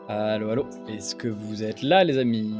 Allô, allô, est-ce que vous êtes là, les amis?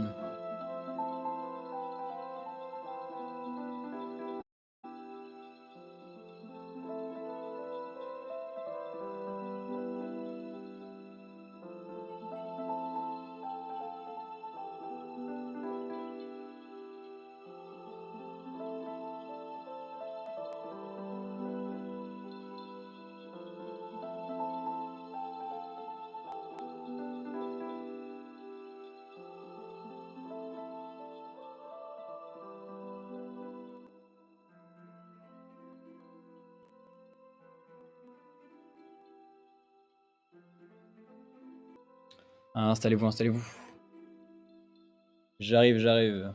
Ah, installez-vous, installez-vous. J'arrive, j'arrive.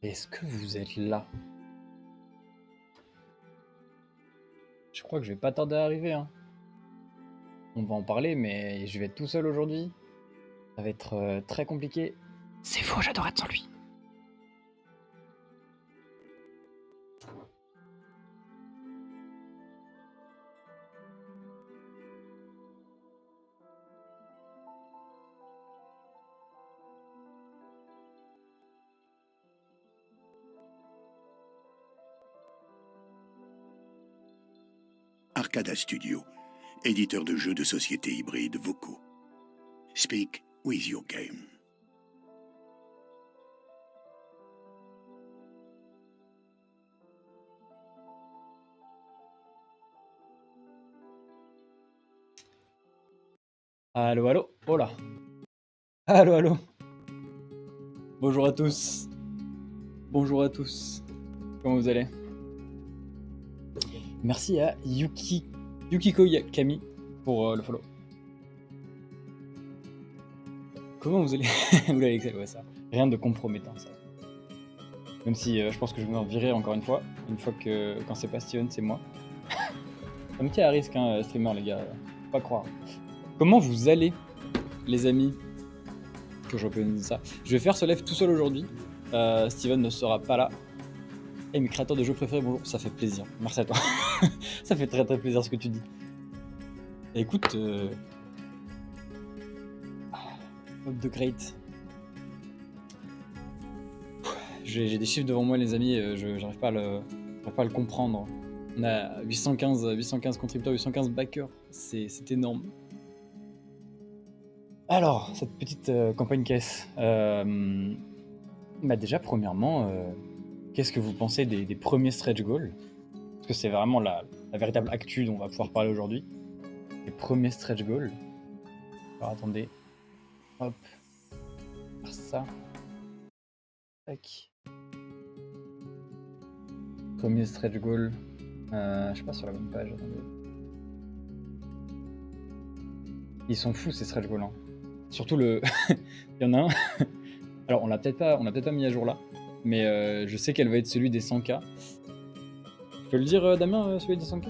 Est-ce que vous êtes là? Je crois que je vais pas tarder à arriver, hein. On va en parler, mais je vais être tout seul aujourd'hui. Ça va être très compliqué. C'est faux, j'adore être sans lui. Arcada Studio, éditeur de jeux de société hybrides vocaux. Speak with your game. Allô, allô, oh là. Allô, allô. Bonjour à tous. Bonjour à tous. Comment vous allez? Merci à Yukiko Kami pour le follow. Comment vous allez? Vous l'avez excellé, ouais, ça. Rien de compromettant, ça. Même si je pense que je vais m'en virer encore une fois que quand c'est pas Steven, c'est moi. Un petit à risque, hein, streamer, les gars. Faut pas croire. Comment vous allez, les amis? Que je reprenne ça. Je vais faire ce live tout seul aujourd'hui. Steven ne sera pas là. Et mes créateurs de jeux préférés, bonjour. Ça fait plaisir. Merci à toi. Ça fait très très plaisir ce que tu dis. Écoute, Hope the Great. J'ai des chiffres devant moi, les amis. J'arrive pas à le comprendre. On a 815 contributeurs, 815 backers. C'est énorme. Alors, cette petite campagne caisse. Bah déjà, premièrement, qu'est-ce que vous pensez des premiers stretch goals? Parce que c'est vraiment la véritable actu dont on va pouvoir parler aujourd'hui. Les premiers stretch goals. Alors attendez. Hop. Faire ça. Tac. Premier stretch goal. Je sais pas sur la bonne page, attendez. Ils sont fous ces stretch goals, hein. Surtout le. Il y en a un. Alors on l'a peut-être pas mis à jour là. Mais je sais qu'elle va être celui des 100K. Tu peux le dire, Damien, celui des 100K?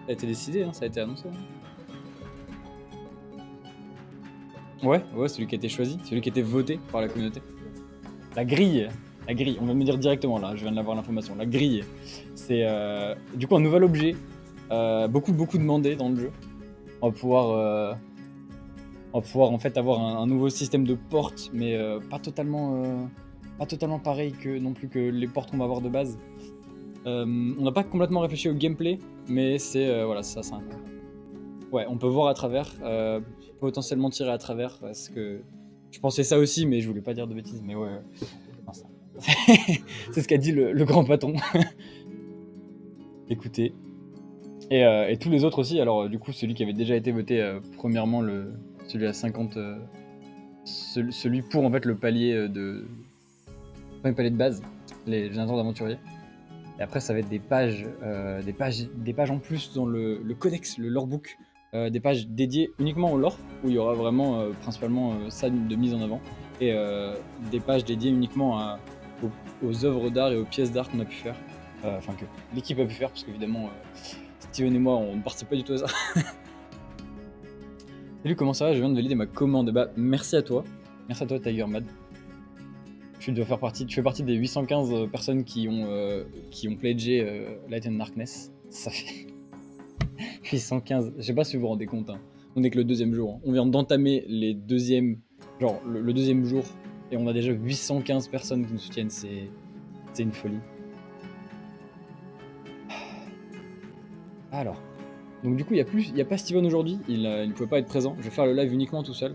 Ça a été décidé, hein, ça a été annoncé. Hein. Ouais, celui qui a été choisi, celui qui a été voté par la communauté. La grille, on va me dire directement là, je viens de l'avoir l'information. La grille, c'est du coup un nouvel objet, beaucoup demandé dans le jeu. On va pouvoir en fait avoir un nouveau système de portes, mais pas totalement pareil que non plus que les portes qu'on va avoir de base. On n'a pas complètement réfléchi au gameplay, mais c'est voilà, ça c'est un... Ouais, on peut voir à travers, potentiellement tirer à travers, parce que je pensais ça aussi, mais je voulais pas dire de bêtises, mais ouais. Non, ça... c'est ce qu'a dit le grand patron. Écoutez. Et tous les autres aussi, alors du coup celui qui avait déjà été voté, premièrement, celui à 50, celui pour en fait le palier pas le palier de base, les générateurs d'aventuriers. Et après ça va être des pages en plus dans le codex, le lorebook, des pages dédiées uniquement au lore, où il y aura vraiment principalement ça de mise en avant, et des pages dédiées uniquement aux œuvres d'art et aux pièces d'art qu'on a pu faire, enfin que l'équipe a pu faire, parce qu'évidemment Steven et moi on ne participe pas du tout à ça. Salut, comment ça va? Je viens de valider ma commande. Bah merci à toi Tiger Mad. Tu fais partie des 815 personnes qui ont pledgé Light and Darkness. Ça fait 815, je sais pas si vous vous rendez compte, hein. On est que le deuxième jour, hein. On vient d'entamer le deuxième jour, et on a déjà 815 personnes qui nous soutiennent, c'est une folie. Alors, donc du coup il n'y a pas Steven aujourd'hui, il ne pouvait pas être présent, je vais faire le live uniquement tout seul.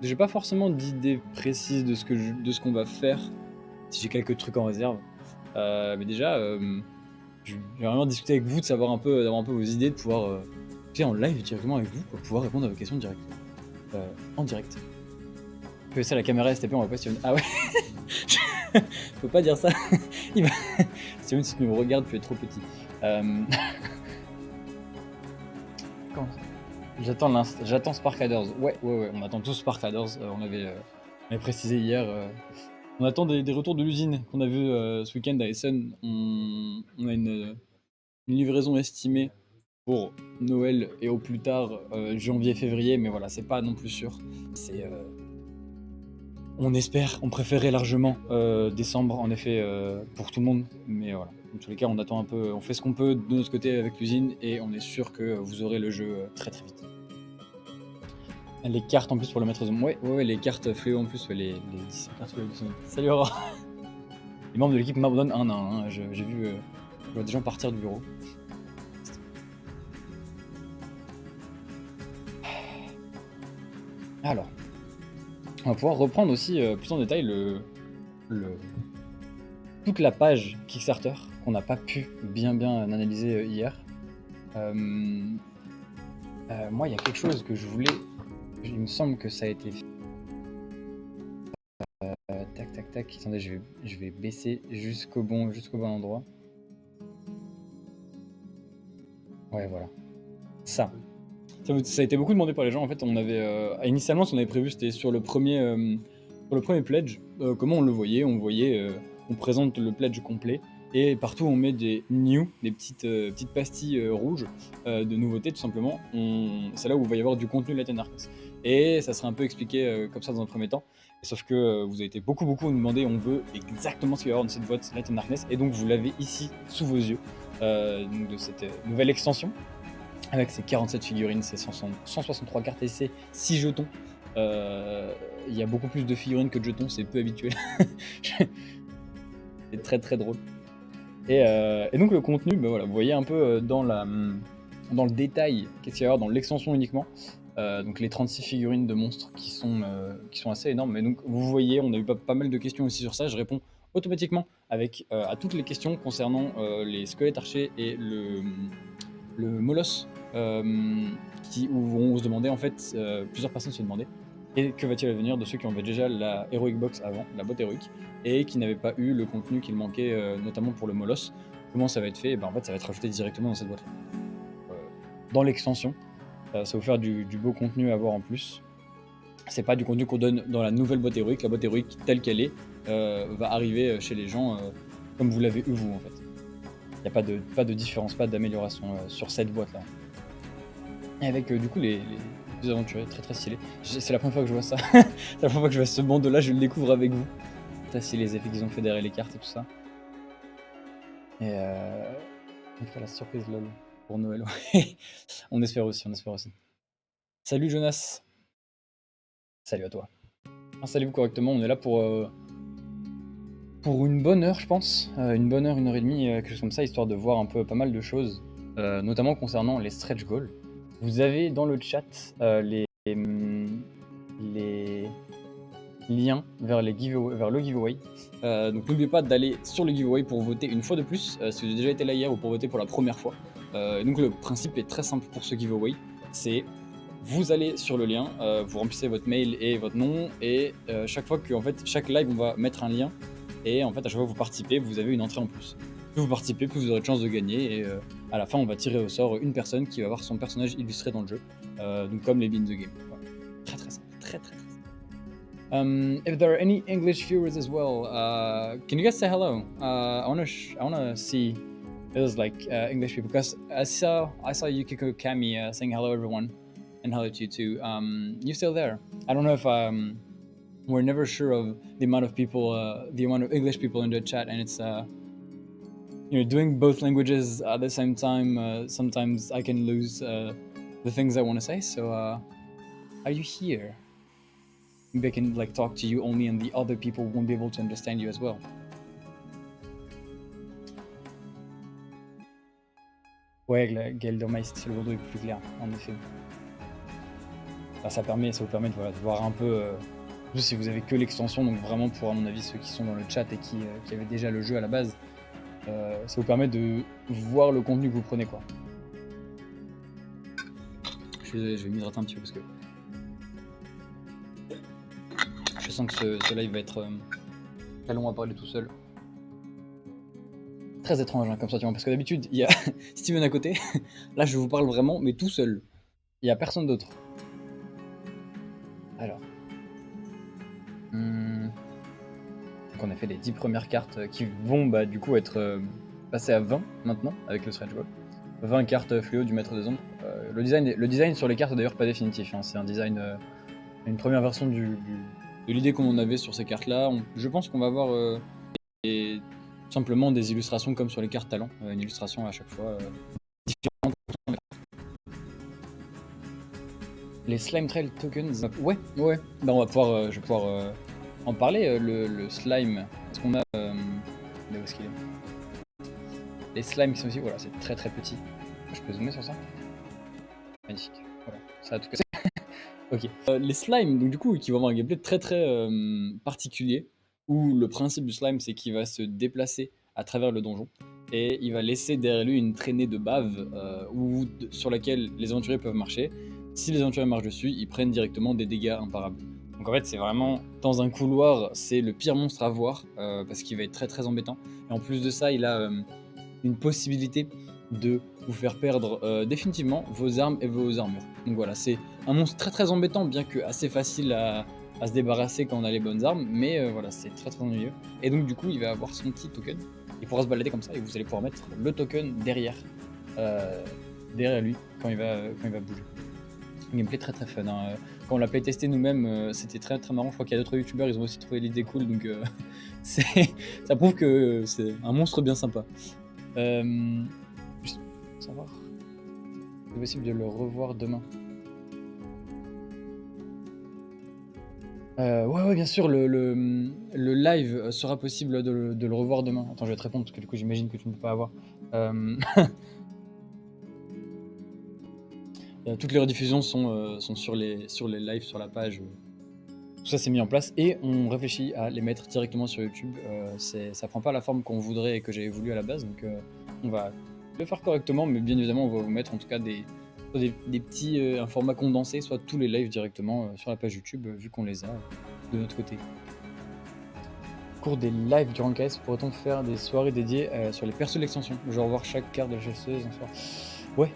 J'ai pas forcément d'idée précise de ce qu'on va faire, si j'ai quelques trucs en réserve. Mais déjà, je vais vraiment discuter avec vous, d'avoir un peu vos idées, de pouvoir en live directement avec vous, pour pouvoir répondre à vos questions directes. En direct. Que ça, la caméra STP, on va pas Steven. Ah ouais. Faut pas dire ça. Steven, si tu nous regardes, tu es trop petit. Comment ça? J'attends Sparkaders. Ouais, on attend tous Sparkaders. On avait précisé hier. On attend des retours de l'usine qu'on a vu ce week-end à Essen. On a une livraison estimée pour Noël et au plus tard janvier-février, mais voilà, c'est pas non plus sûr. On espère, on préférait largement décembre en effet pour tout le monde, mais voilà. Dans tous les cas, on attend un peu, on fait ce qu'on peut de notre côté avec l'usine, et on est sûr que vous aurez le jeu très vite. Les cartes en plus pour le maître zombie. Ouais, les cartes fléau en plus, les 10 cartes fléau. Salut Aurore. Les membres de l'équipe m'abandonnent un à un, hein. J'ai vu je vois des gens partir du bureau. Alors, on va pouvoir reprendre aussi plus en détail toute la page Kickstarter qu'on n'a pas pu bien analyser hier. Moi, il y a quelque chose que je voulais... Il me semble que ça a été fait. Tac. Attendez, je vais baisser jusqu'au bon endroit. Ouais, voilà. Ça a été beaucoup demandé par les gens. En fait, on avait initialement, ce qu'on avait prévu, c'était sur le premier pledge. Comment on le voyait? On présente le pledge complet, et partout on met des petites pastilles rouges de nouveautés, tout simplement. C'est là où il va y avoir du contenu Light and Darkness, et ça sera un peu expliqué comme ça dans un premier temps. Sauf que vous avez été beaucoup nous demander, on veut exactement ce qu'il va y avoir dans cette boîte Light and Darkness, et donc vous l'avez ici sous vos yeux, donc de cette nouvelle extension, avec ses 47 figurines, ses 163 cartes et ses 6 jetons. Il y a beaucoup plus de figurines que de jetons, c'est peu habituel. C'est très drôle. Et donc le contenu, bah voilà, vous voyez un peu dans le détail qu'est-ce qu'il y a dans l'extension uniquement. Donc les 36 figurines de monstres qui sont assez énormes. Mais donc vous voyez, on a eu pas mal de questions aussi sur ça. Je réponds automatiquement à toutes les questions concernant les squelettes archers et le molosse, où on se demandait en fait, plusieurs personnes se demandaient, et que va-t-il advenir de ceux qui avaient déjà la Heroic Box avant, la boîte héroïque, et qui n'avaient pas eu le contenu qu'il manquait, notamment pour le molosse. Comment ça va être fait? Et ben en fait ça va être rajouté directement dans cette boîte là, dans l'extension. Ça va vous faire du beau contenu à voir en plus. C'est pas du contenu qu'on donne dans la nouvelle boîte héroïque. La boîte héroïque telle qu'elle est va arriver chez les gens comme vous l'avez eu vous en fait. n'y a pas de différence, pas d'amélioration sur cette boîte-là. Et avec du coup les deux aventuriers très très stylés. C'est la première fois que je vois ça. C'est la première fois que je vois ce monde-là, je le découvre avec vous. Très stylé les effets qu'ils ont fait derrière les cartes et tout ça. Et on fera la surprise lol pour Noël. On espère aussi, on espère aussi. Salut Jonas. Salut à toi. Installez-vous correctement, on est là pour une bonne heure, je pense. Une bonne heure, 1 heure et demie, quelque chose comme ça, histoire de voir un peu pas mal de choses, notamment concernant les stretch goals. Vous avez dans le chat les liens vers le giveaway. Donc n'oubliez pas d'aller sur le giveaway pour voter une fois de plus, si vous avez déjà été là hier ou pour voter pour la première fois. Donc le principe est très simple pour ce giveaway, c'est vous allez sur le lien, vous remplissez votre mail et votre nom, et chaque fois que en fait, chaque live on va mettre un lien, et en fait à chaque fois que vous participez, vous avez une entrée en plus. Plus vous participez, plus vous aurez de chances de gagner, et à la fin on va tirer au sort une personne qui va avoir son personnage illustré dans le jeu, donc comme les Bean the Game. Voilà. Très très simple, très très simple. If there are any English viewers as well, can you guys say hello? I wanna see if there's like English people, because I saw Yukiko Kami saying hello everyone, and hello to you too. You still there? I don't know if we're never sure of the amount of people, the amount of English people in the chat, and it's doing both languages at the same time. Sometimes I can lose the things I want to say. So, are you here? Maybe I can like talk to you only, and the other people won't be able to understand you as well. Ouais, Geldermeister, c'est le Bordeaux est plus clair, en effet. Enfin, ça vous permet de voir un peu, plus si vous avez que l'extension, donc vraiment pour à mon avis ceux qui sont dans le chat et qui avaient déjà le jeu à la base, ça vous permet de voir le contenu que vous prenez, quoi. Je suis désolé, je vais m'hydrater un petit peu parce que je sens que ce live va être très long à parler tout seul. Très étrange hein, comme sentiment, parce que d'habitude il y a Steven à côté, là je vous parle vraiment mais tout seul, il n'y a personne d'autre. Alors, donc on a fait les 10 premières cartes qui vont du coup être passées à 20 maintenant avec le stretch goal. 20 cartes fluo du maître des ombres. Le design sur les cartes est d'ailleurs pas définitif, hein. C'est un design, une première version de l'idée qu'on en avait sur ces cartes là. Je pense qu'on va avoir simplement des illustrations comme sur les cartes talents, une illustration à chaque fois différente. Les slime trail tokens, ouais, bah on va pouvoir, je vais pouvoir en parler. Le slime, est-ce qu'on a où est-ce qu'il est? Les slimes qui sont ici, voilà, c'est très très petit. Je peux zoomer sur ça? Magnifique, voilà, ça a tout cassé. Ok, les slimes, donc du coup, qui vont avoir un gameplay très très particulier, où le principe du slime, c'est qu'il va se déplacer à travers le donjon, et il va laisser derrière lui une traînée de bave sur laquelle les aventuriers peuvent marcher. Si les aventuriers marchent dessus, ils prennent directement des dégâts imparables. Donc en fait, c'est vraiment, dans un couloir, c'est le pire monstre à voir, parce qu'il va être très très embêtant. Et en plus de ça, il a une possibilité de vous faire perdre définitivement vos armes et vos armures. Donc voilà, c'est un monstre très très embêtant, bien que assez facile à se débarrasser quand on a les bonnes armes, mais voilà, c'est très très ennuyeux. Et donc du coup, il va avoir son petit token, il pourra se balader comme ça, et vous allez pouvoir mettre le token derrière lui quand il va bouger. Un gameplay très très fun, hein. Quand on l'a playtesté nous-mêmes, c'était très très marrant. Je crois qu'il y a d'autres youtubeurs, ils ont aussi trouvé l'idée cool, donc ça prouve que c'est un monstre bien sympa. Juste pour savoir, c'est possible de le revoir demain. Ouais, bien sûr, le live sera possible de le revoir demain. Attends, je vais te répondre parce que du coup, j'imagine que tu ne peux pas avoir. Toutes les rediffusions sont sur les lives, sur la page. Tout ça c'est mis en place et on réfléchit à les mettre directement sur YouTube. Ça prend pas la forme qu'on voudrait et que j'avais voulu à la base, donc on va le faire correctement, mais bien évidemment on va vous mettre en tout cas des petits un format condensé, soit tous les lives directement sur la page YouTube, vu qu'on les a de notre côté. Au cours des lives durant le KS, pourrait-on faire des soirées dédiées sur les persos de l'extension, genre voir chaque carte de la chasseuse en soir? Ouais,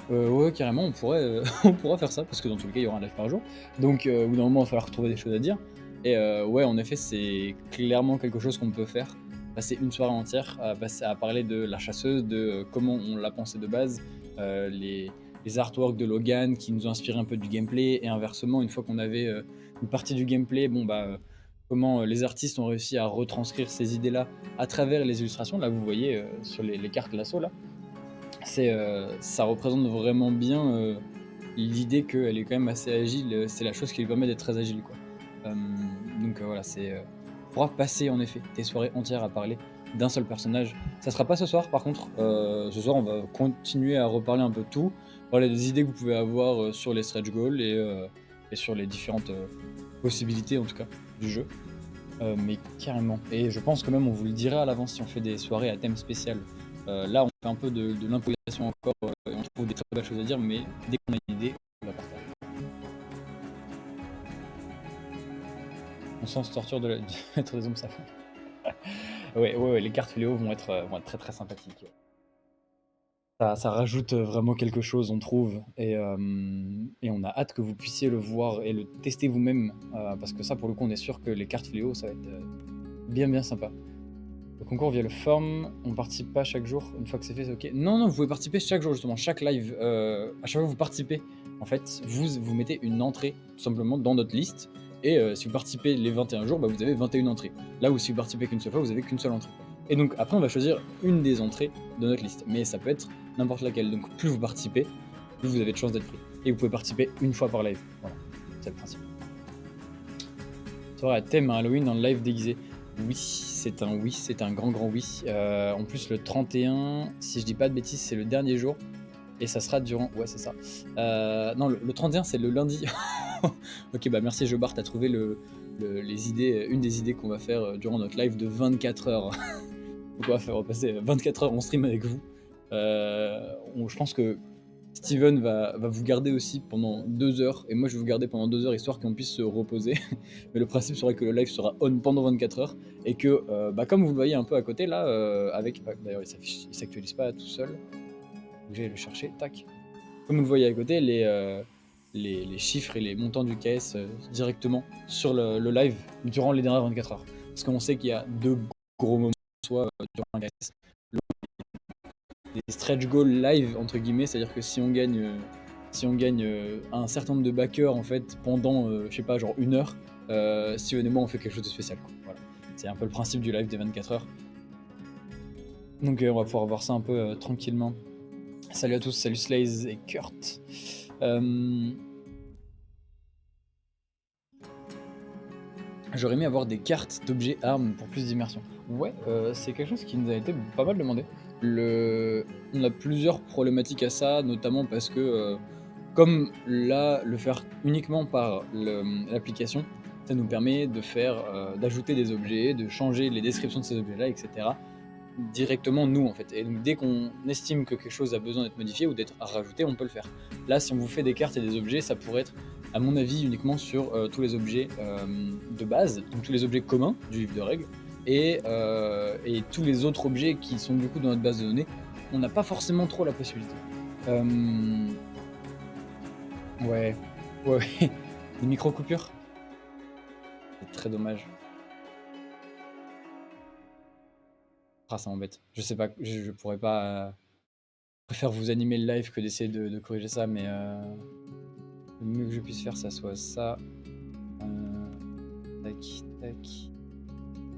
carrément, on pourra faire ça, parce que dans tous les cas, il y aura un live par jour. Donc, au bout d'un moment, il va falloir trouver des choses à dire. Et ouais, en effet, c'est clairement quelque chose qu'on peut faire. passer une soirée entière à parler de la chasseuse, de comment on l'a pensé de base, les artworks de Logan qui nous ont inspiré un peu du gameplay, et inversement, une fois qu'on avait une partie du gameplay, comment les artistes ont réussi à retranscrire ces idées-là à travers les illustrations. Là, vous voyez sur les cartes lasso, là, ça représente vraiment bien l'idée qu'elle est quand même assez agile. C'est la chose qui lui permet d'être très agile, quoi. Donc voilà, on pourra passer en effet des soirées entières à parler d'un seul personnage. Ça sera pas ce soir, par contre. Ce soir, on va continuer à reparler un peu de tout, parler des idées que vous pouvez avoir sur les stretch goals et sur les différentes possibilités, en tout cas, du jeu. Mais carrément. Et je pense que même on vous le dira à l'avance si on fait des soirées à thème spécial. Là, on fait un peu de l'improvisation encore, et on trouve des très belles choses à dire, mais dès qu'on a une idée, on la partage. On sent ce torture de mettre des ombres, ça fait. Ouais, les cartes fléaux vont être très très sympathiques. Ça rajoute vraiment quelque chose, on trouve, et on a hâte que vous puissiez le voir et le tester vous-même, parce que ça, pour le coup, on est sûr que les cartes fléaux, ça va être bien sympa. Le concours via le forum, on participe pas chaque jour, une fois que c'est fait, c'est ok. Non, vous pouvez participer chaque jour, justement, chaque live. À chaque fois que vous participez, en fait, vous mettez une entrée, tout simplement, dans notre liste. Et si vous participez les 21 jours, vous avez 21 entrées. Là où si vous participez qu'une seule fois, vous avez qu'une seule entrée. Et donc après, on va choisir une des entrées de notre liste. Mais ça peut être n'importe laquelle. Donc plus vous participez, plus vous avez de chances d'être pris. Et vous pouvez participer une fois par live. Voilà, c'est le principe. Soirée à thème Halloween en live déguisé. Oui, c'est un grand oui. En plus, le 31, si je dis pas de bêtises, c'est le dernier jour. Et ça sera durant... Ouais, c'est ça. Non, le 31, c'est le lundi. Ok, merci Jobart, t'as trouvé les idées, une des idées qu'on va faire durant notre live de 24 heures. Donc on va faire passer 24 heures en stream avec vous. Je pense que Steven va vous garder aussi pendant 2 heures, et moi je vais vous garder pendant 2 heures, histoire qu'on puisse se reposer. Mais le principe serait que le live sera on pendant 24 heures, et que, comme vous le voyez un peu à côté là, d'ailleurs il s'actualise pas tout seul, donc j'allais le chercher, tac. Comme vous le voyez à côté, les chiffres et les montants du KS directement sur le live durant les dernières 24 heures. Parce qu'on sait qu'il y a 2 gros moments, soit durant un KS, des stretch goals live entre guillemets, c'est-à-dire que si on gagne un certain nombre de backers en fait pendant je sais pas, genre 1 heure, Steven et moi on fait quelque chose de spécial, quoi. Voilà, c'est un peu le principe du live des 24 heures. Donc on va pouvoir voir ça un peu tranquillement. Salut à tous, salut Slaze et Kurt. J'aurais aimé avoir des cartes d'objets armes pour plus d'immersion. Ouais, c'est quelque chose qui nous a été pas mal demandé. On a plusieurs problématiques à ça, notamment parce que, comme là, le faire uniquement par l'application, ça nous permet d'ajouter des objets, de changer les descriptions de ces objets-là, etc. directement nous, en fait. Et donc dès qu'on estime que quelque chose a besoin d'être modifié ou d'être rajouté, on peut le faire. Là, si on vous fait des cartes et des objets, ça pourrait être, à mon avis, uniquement sur tous les objets de base, donc tous les objets communs du livre de règles, et tous les autres objets qui sont du coup dans notre base de données, on n'a pas forcément trop la possibilité. Ouais, des micro-coupures, c'est très dommage. Ah, ça m'embête. Je sais pas, je pourrais pas. Je préfère vous animer le live que d'essayer de corriger ça, mais le mieux que je puisse faire, ça soit ça. Tac, tac.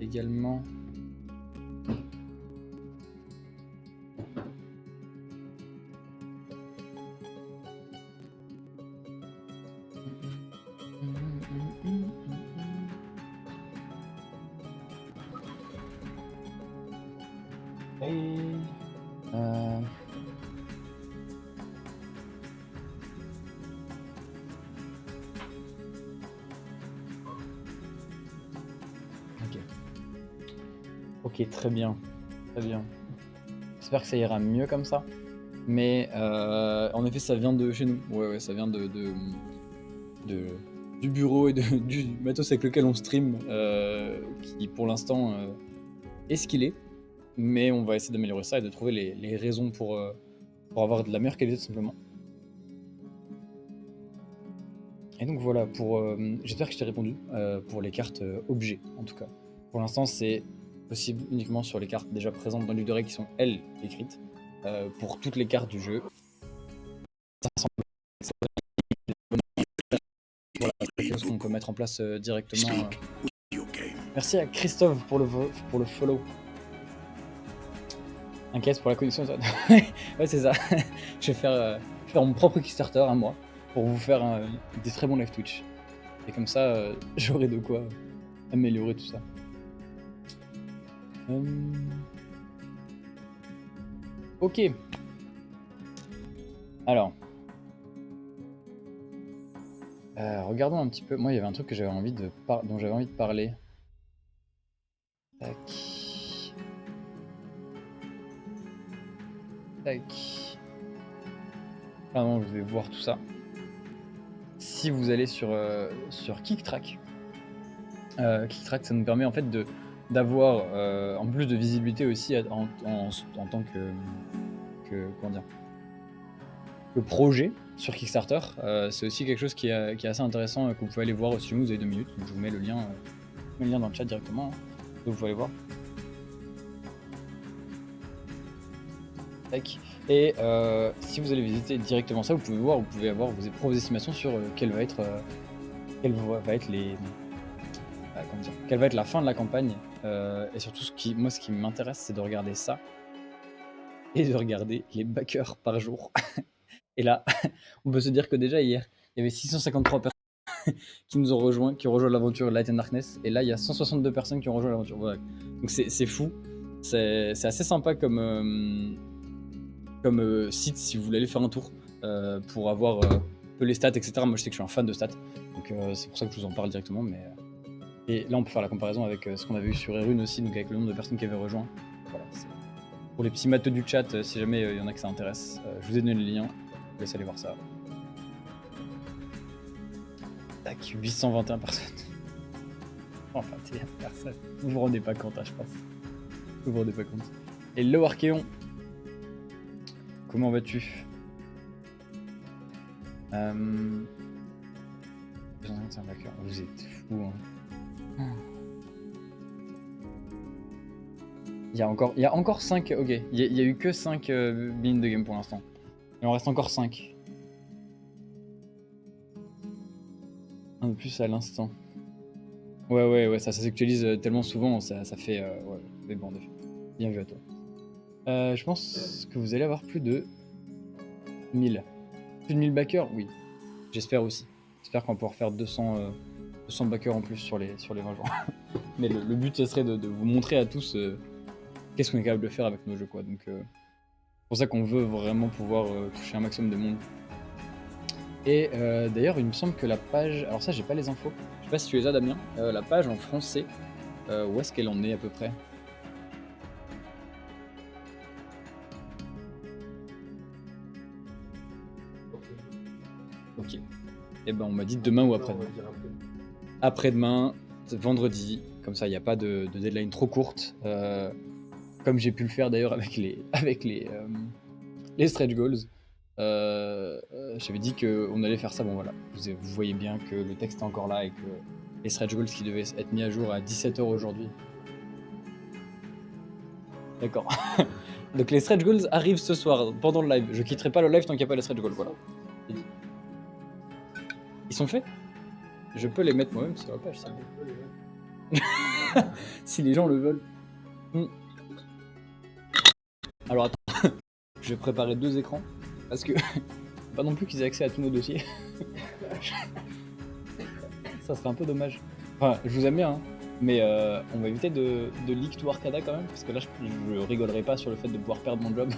Également. Ok, très bien. Très bien. J'espère que ça ira mieux comme ça. Mais en effet, ça vient de chez nous. Ouais, ça vient du bureau et du matos avec lequel on stream, qui pour l'instant est ce qu'il est. Mais on va essayer d'améliorer ça et de trouver les raisons pour avoir de la meilleure qualité, tout simplement. Et donc voilà, j'espère que je t'ai répondu pour les cartes objets, en tout cas. Pour l'instant, c'est possible uniquement sur les cartes déjà présentes dans le livre de règles qui sont, elles, écrites. Pour toutes les cartes du jeu. Ça semble voilà, quelque chose qu'on peut mettre en place directement. Speak your game. Merci à Christophe pour le follow. Un caisse pour la connexion. Ouais, c'est ça. Je vais faire mon propre Kickstarter à moi pour vous faire des très bons live Twitch. Et comme ça, j'aurai de quoi améliorer tout ça. Ok. Alors. Regardons un petit peu. Moi, il y avait un truc que j'avais envie de dont j'avais envie de parler. Tac. Tac. Ah non, je vais voir tout ça. Si vous allez sur KickTrack, KickTrack, ça nous permet en fait d'avoir en plus de visibilité aussi en tant comment dire, que projet sur Kickstarter. C'est aussi quelque chose qui est assez intéressant que vous pouvez aller voir si vous avez 2 minutes. Donc je vous mets le lien dans le chat directement, hein. Donc vous pouvez aller voir. Tac. Et si vous allez visiter directement ça, vous pouvez voir, vous pouvez avoir vos propres estimations sur quelle va être la fin de la campagne. Et surtout, ce qui m'intéresse, c'est de regarder ça et de regarder les backers par jour. Et là, on peut se dire que déjà hier, il y avait 653 personnes qui nous ont rejoint, qui ont rejoint l'aventure Light and Darkness. Et là, il y a 162 personnes qui ont rejoint l'aventure. Voilà. Donc c'est fou. C'est assez sympa comme site si vous voulez aller faire un tour pour avoir un peu les stats, etc. Moi, je sais que je suis un fan de stats. Donc c'est pour ça que je vous en parle directement. Et là, on peut faire la comparaison avec ce qu'on avait eu sur Erune aussi, donc avec le nombre de personnes qui avaient rejoint. Voilà, pour les petits matheux du chat, si jamais il y en a que ça intéresse, je vous ai donné le lien. Je vous laisse aller voir ça. Tac, 821 personnes. Enfin, 21 personnes. Vous vous rendez pas compte, hein, je pense. Vous vous rendez pas compte. Et le Archéon. Comment vas-tu? Vous êtes fous, hein. Il y a encore 5. Ok, il y a eu que 5 billes de game pour l'instant. Il en reste encore 5. Un de plus à l'instant. Ouais, ça s'actualise tellement souvent, ça fait des bandes. Bien vu à toi. Je pense que vous allez avoir plus de 1000. Plus de 1000 backers, oui. J'espère aussi. J'espère qu'on va pouvoir faire 200 backers en plus sur les 20 jours. Mais le but, ce serait de vous montrer à tous qu'est-ce qu'on est capable de faire avec nos jeux, quoi. Donc, c'est pour ça qu'on veut vraiment pouvoir toucher un maximum de monde. Et d'ailleurs, il me semble que la page... Alors ça, j'ai pas les infos. Je sais pas si tu les as, Damien. La page en français, où est-ce qu'elle en est à peu près? Ok. Et ben on m'a dit demain ou après-demain. Après-demain, vendredi, comme ça il n'y a pas de deadline trop courte. Comme j'ai pu le faire d'ailleurs avec les stretch goals. J'avais dit qu'on allait faire ça, bon voilà. Vous voyez bien que le texte est encore là et que les stretch goals qui devaient être mis à jour à 17h aujourd'hui. D'accord. Donc les stretch goals arrivent ce soir pendant le live. Je quitterai pas le live tant qu'il n'y a pas les stretch goals, voilà. Ils sont faits? Je peux les mettre moi-même sur la page, ça. Si les gens le veulent. Alors attends, je vais préparer 2 écrans parce que pas non plus qu'ils aient accès à tous nos dossiers. Ça serait un peu dommage. Enfin, je vous aime bien, hein, mais on va éviter de leak tout Arcada quand même, parce que là je rigolerai pas sur le fait de pouvoir perdre mon job.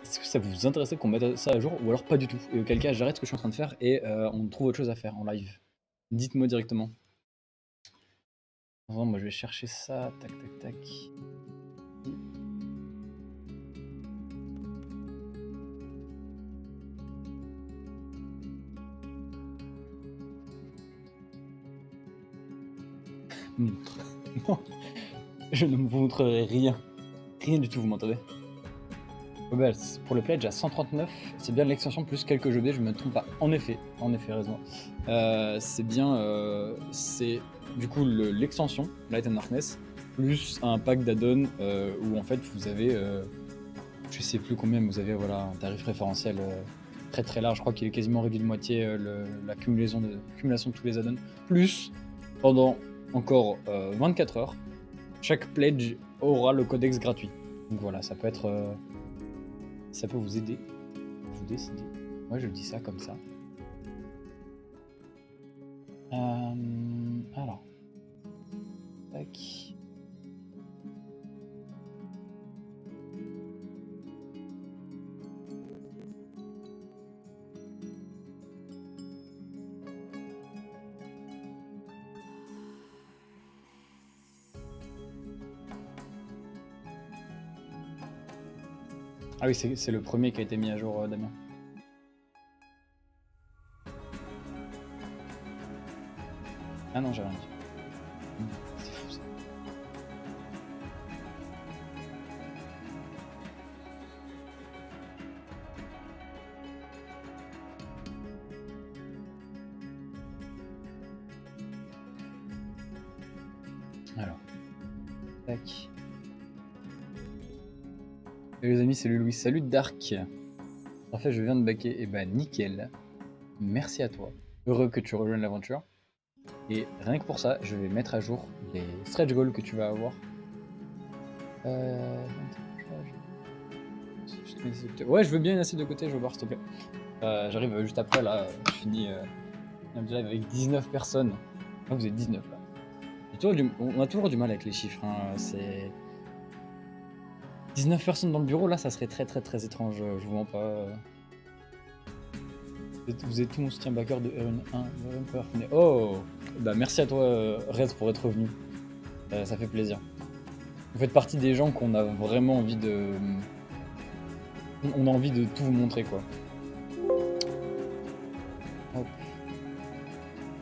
Est-ce que ça vous intéresserait qu'on mette ça à jour ou alors pas du tout? Et auquel cas j'arrête ce que je suis en train de faire et on trouve autre chose à faire en live. Dites-moi directement. Attends, moi je vais chercher ça, tac tac tac. Non, je ne vous montrerai rien. Rien du tout, vous m'entendez? Ouais, bah, pour le pledge à 139, c'est bien l'extension plus quelques jeux B, je me trompe pas. En effet, raison. C'est bien, c'est du coup l'extension Light and Darkness plus un pack d'add-on où en fait vous avez, je sais plus combien, mais vous avez voilà un tarif référentiel très très large. Je crois qu'il est quasiment réduit de moitié l'accumulation de tous les add-ons. Plus pendant encore 24 heures, chaque pledge aura le codex gratuit. Donc voilà, ça peut être ça peut vous aider, vous décider. Moi, je dis ça comme ça. Alors, tac. Ah oui, c'est le premier qui a été mis à jour, Damien. Ah non, j'ai rien dit. C'est fou ça. Alors, tac. Salut les amis, salut Louis, salut Dark. En fait, je viens de baquer, et bah nickel. Merci à toi. Heureux que tu rejoignes l'aventure. Et rien que pour ça, je vais mettre à jour les stretch goals que tu vas avoir. Ouais, je veux bien une assiette de côté, je veux voir s'il te plaît. J'arrive juste après, là, je finis un live avec 19 personnes. Ah, vous êtes 19 là. On a toujours du mal avec les chiffres, hein. C'est 19 personnes dans le bureau, là, ça serait très très très étrange, je vous mens pas. Vous êtes tout mon soutien backer de RN1. Oh, bah merci à toi, Rez, pour être revenu. Ça fait plaisir. Vous faites partie des gens qu'on a vraiment envie de... On a envie de tout vous montrer, quoi. Hop.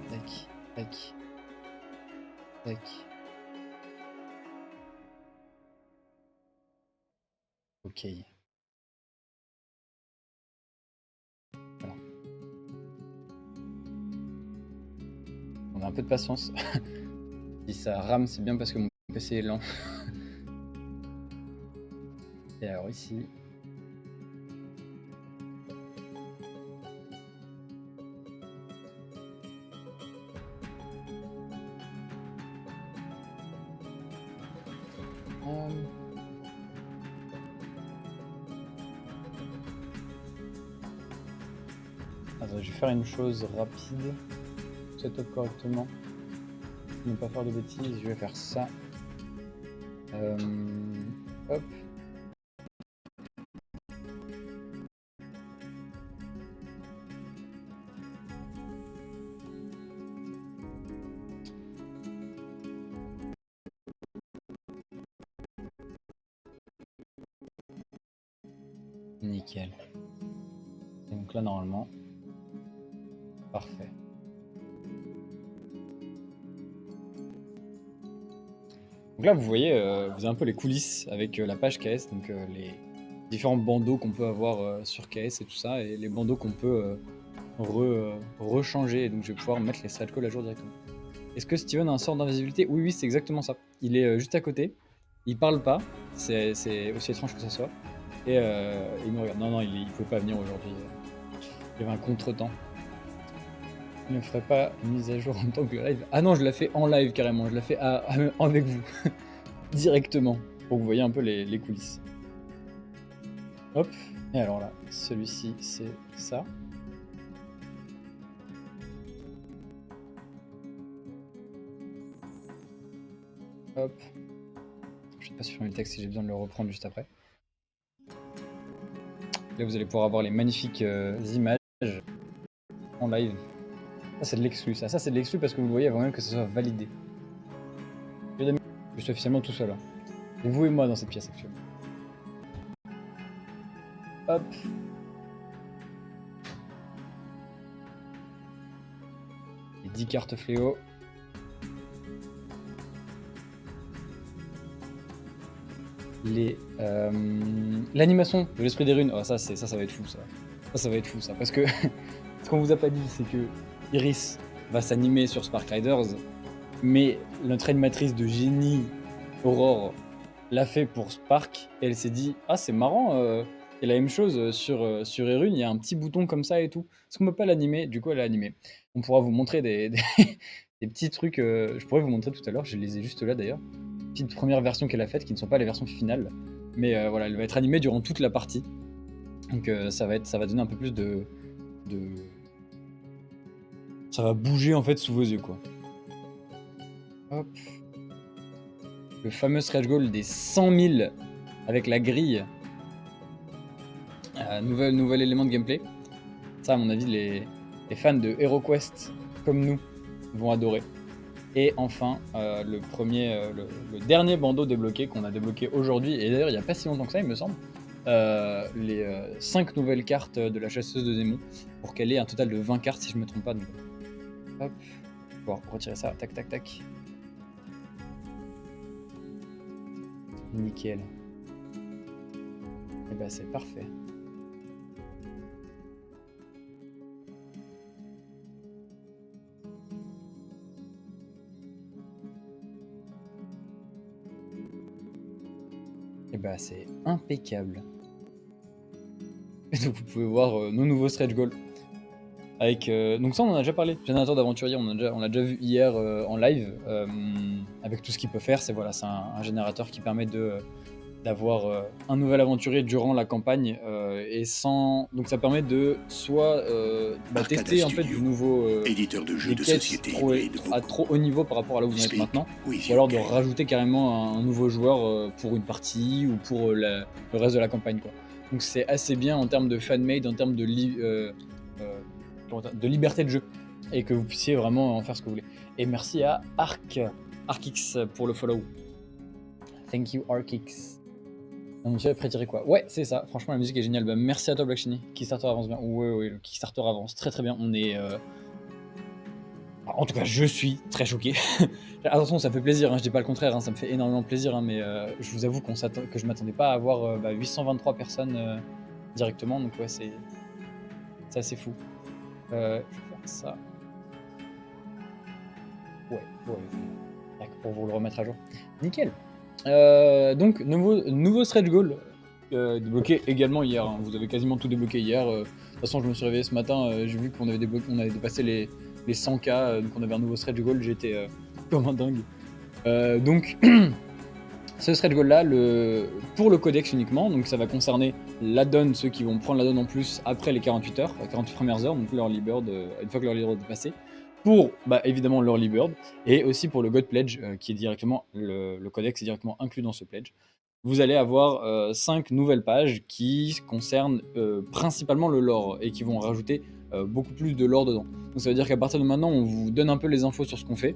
Tac, tac. Tac. Ok. Voilà. On a un peu de patience. Si ça rame, c'est bien parce que mon PC est lent. Et alors ici... Attends, je vais faire une chose rapide. Setup correctement. Ne pas faire de bêtises, je vais faire ça. Hop. Nickel. Et donc là, normalement, parfait. Donc là, vous voyez, vous avez un peu les coulisses avec la page KS, donc les différents bandeaux qu'on peut avoir sur KS et tout ça, et les bandeaux qu'on peut rechanger. Et donc je vais pouvoir mettre les stretch goals à jour directement. Est-ce que Steven a un sort d'invisibilité? Oui, c'est exactement ça. Il est juste à côté. Il parle pas. C'est aussi étrange que ça soit. Et il me regarde. Non, il pouvait pas venir aujourd'hui. Il y avait un contretemps. Il ne ferait pas une mise à jour en tant que live. Ah non, je la fais en live carrément. Je la fais avec vous. Directement. Pour que vous voyez un peu les coulisses. Hop. Et alors là, celui-ci, c'est ça. Hop. Je sais pas sur le texte si j'ai besoin de le reprendre juste après. Là, vous allez pouvoir avoir les magnifiques images en live. Ça, c'est de l'exclu. Ça c'est de l'exclu parce que vous le voyez avant même que ça soit validé. Je suis officiellement tout seul. C'est vous et moi dans cette pièce actuellement. Hop. Les 10 cartes fléau. l'animation de l'esprit des runes. Oh, ça va être fou, ça. Ça va être fou, ça. Parce que ce qu'on vous a pas dit, c'est que Iris va s'animer sur Spark Riders, mais notre animatrice de génie, Aurore, l'a fait pour Spark, et elle s'est dit « Ah, c'est marrant, il y a la même chose sur Erune, il y a un petit bouton comme ça et tout. Est-ce qu'on peut pas l'animer ?» Du coup, elle l'a animé. On pourra vous montrer des petits trucs, je pourrais vous montrer tout à l'heure, je les ai juste là d'ailleurs. Petites premières versions qu'elle a faites, qui ne sont pas les versions finales. Mais voilà, elle va être animée durant toute la partie. Donc ça va donner un peu plus de... Ça va bouger en fait sous vos yeux, quoi. Hop. Le fameux stretch goal des 100 000 avec la grille. Nouvel élément de gameplay. Ça, à mon avis, les fans de HeroQuest comme nous vont adorer. Et enfin, le dernier bandeau débloqué qu'on a débloqué aujourd'hui, et d'ailleurs il n'y a pas si longtemps que ça, il me semble, les 5 nouvelles cartes de la chasseuse de démons, pour qu'elle ait un total de 20 cartes si je ne me trompe pas. Donc, hop, on va retirer ça, tac tac tac. Nickel. Et bah c'est parfait. Et bah c'est impeccable. Et donc vous pouvez voir nos nouveaux stretch goals. Avec, donc ça on en a déjà parlé, générateur d'aventurier, on l'a déjà vu hier en live, avec tout ce qu'il peut faire, c'est voilà, c'est un générateur qui permet d'avoir un nouvel aventurier durant la campagne, et sans... Donc ça permet de soit tester en fait du nouveau, éditeur de jeux des de quêtes société hybride à trop haut niveau par rapport à là où vous en êtes Speak maintenant, with ou alors your de game. rajouter carrément un nouveau joueur pour une partie ou pour le reste de la campagne, quoi. Donc c'est assez bien en termes de fan-made, en termes de liberté de jeu, et que vous puissiez vraiment en faire ce que vous voulez. Et merci à Arkix pour le follow. Thank you Arkix. On tu préféré quoi? Ouais, c'est ça. Franchement, la musique est géniale. Bah, merci à toi, Black Shiny. Kickstarter avance bien. Ouais, le Kickstarter avance très très bien. On est. En tout cas, je suis très choqué. Attention, ça fait plaisir, hein, je dis pas le contraire, hein, ça me fait énormément plaisir, hein, mais je vous avoue que je m'attendais pas à avoir 823 personnes directement, donc ouais, c'est assez fou. Je vais faire ça. Ouais, pour vous le remettre à jour. Nickel. Donc, nouveau stretch goal débloqué également hier. Hein. Vous avez quasiment tout débloqué hier. De toute façon, je me suis réveillé ce matin, j'ai vu qu'on avait dépassé les 100K, donc on avait un nouveau stretch goal. J'étais comme un dingue. Donc, ce stretch goal là, pour le codex uniquement, donc ça va concerner l'add-on, ceux qui vont prendre l'add-on en plus après les 48 heures, 48 premières heures, donc l'early bird, une fois que l'early bird est passé. Pour évidemment l'early bird, et aussi pour le God Pledge, qui est directement, le codex est directement inclus dans ce pledge. Vous allez avoir 5 nouvelles pages qui concernent principalement le lore, et qui vont rajouter beaucoup plus de lore dedans. Donc ça veut dire qu'à partir de maintenant, on vous donne un peu les infos sur ce qu'on fait,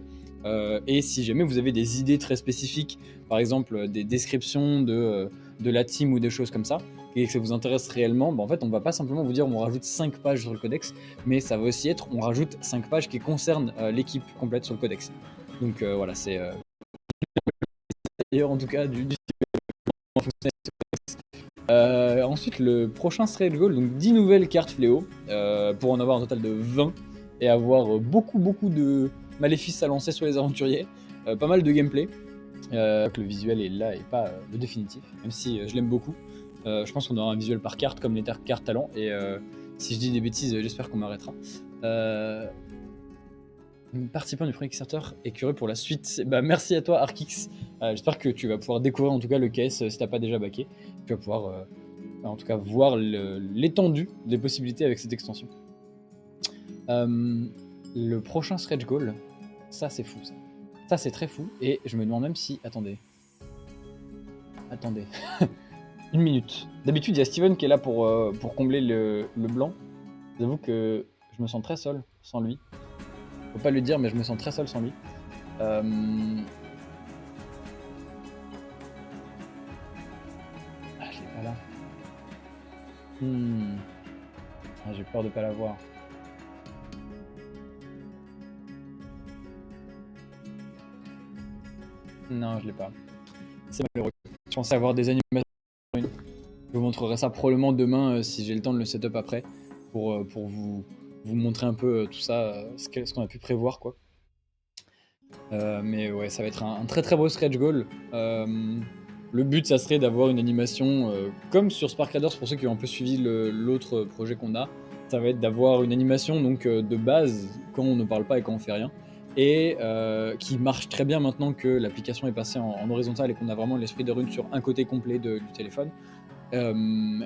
et si jamais vous avez des idées très spécifiques, par exemple des descriptions de la team ou des choses comme ça, et que ça vous intéresse réellement, en fait on va pas simplement vous dire on rajoute 5 pages sur le codex, mais ça va aussi être on rajoute 5 pages qui concernent l'équipe complète sur le codex. Donc voilà, c'est d'ailleurs en tout cas du ensuite le prochain stretch goal, donc 10 nouvelles cartes fléau, pour en avoir un total de 20, et avoir beaucoup de maléfices à lancer sur les aventuriers, pas mal de gameplay. Que le visuel est là et pas le définitif, même si je l'aime beaucoup. Je pense qu'on aura un visuel par carte comme les cartes talent, et si je dis des bêtises, j'espère qu'on m'arrêtera. Participant du premier Kickstarter est curieux pour la suite. Bah, merci à toi Arkix. J'espère que tu vas pouvoir découvrir en tout cas le case si t'as pas déjà backé. Tu vas pouvoir en tout cas voir l'étendue des possibilités avec cette extension. Le prochain stretch goal, ça c'est fou ça. Ça c'est très fou, et je me demande même si... Attendez. Une minute. D'habitude il y a Steven qui est là pour combler le blanc. J'avoue que je me sens très seul sans lui. Faut pas le dire, mais je me sens très seul sans lui. Ah, je l'ai pas là. Ah, j'ai peur de pas l'avoir. Non, je l'ai pas. C'est malheureux. Je pensais avoir des animations. Je vous montrerai ça probablement demain si j'ai le temps de le setup après pour vous montrer un peu tout ça, ce qu'on a pu prévoir quoi. Mais ouais, ça va être un très très beau stretch goal. Le but, ça serait d'avoir une animation comme sur Spark Riders pour ceux qui ont un peu suivi l'autre projet qu'on a. Ça va être d'avoir une animation donc de base quand on ne parle pas et quand on fait rien, et qui marche très bien maintenant que l'application est passée en horizontal et qu'on a vraiment l'esprit de rune sur un côté complet du téléphone.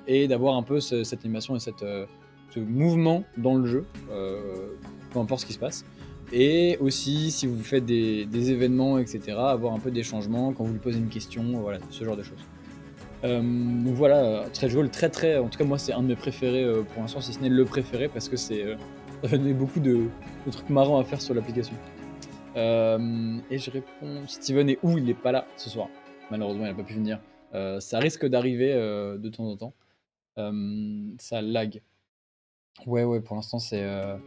Et d'avoir un peu cette animation et ce mouvement dans le jeu, peu importe ce qui se passe. Et aussi, si vous faites des événements, etc., avoir un peu des changements quand vous lui posez une question, voilà, ce genre de choses. Donc voilà, Stretch Goal, très, en tout cas moi c'est un de mes préférés pour l'instant, si ce n'est le préféré, parce que ça va donner beaucoup de trucs marrants à faire sur l'application. Et je réponds, Steven est où? Il n'est pas là ce soir. Malheureusement, il n'a pas pu venir. Ça risque d'arriver de temps en temps. Ça lag. Ouais, pour l'instant ça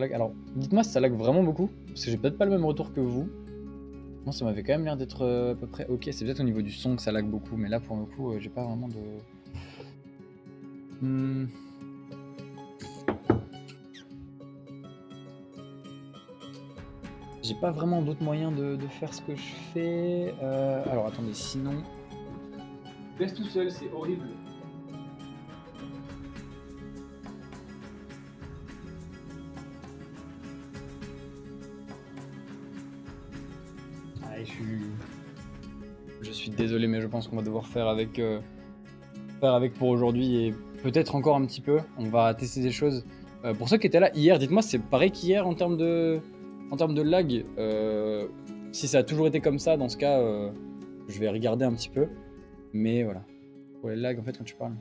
lag. Alors, dites-moi si ça lag vraiment beaucoup, parce que j'ai peut-être pas le même retour que vous. Moi, ça m'avait quand même l'air d'être à peu près ok. C'est peut-être au niveau du son que ça lag beaucoup, mais là, pour le coup, j'ai pas vraiment de... J'ai pas vraiment d'autres moyens de faire ce que je fais. Alors, attendez, sinon... Je laisse tout seul, c'est horrible. Ah, je suis désolé, mais je pense qu'on va devoir faire avec pour aujourd'hui et peut-être encore un petit peu. On va tester des choses. Pour ceux qui étaient là hier, dites-moi, c'est pareil qu'hier en termes de lag. Si ça a toujours été comme ça, dans ce cas, je vais regarder un petit peu. Mais voilà. Pour les lags, en fait, quand tu parles.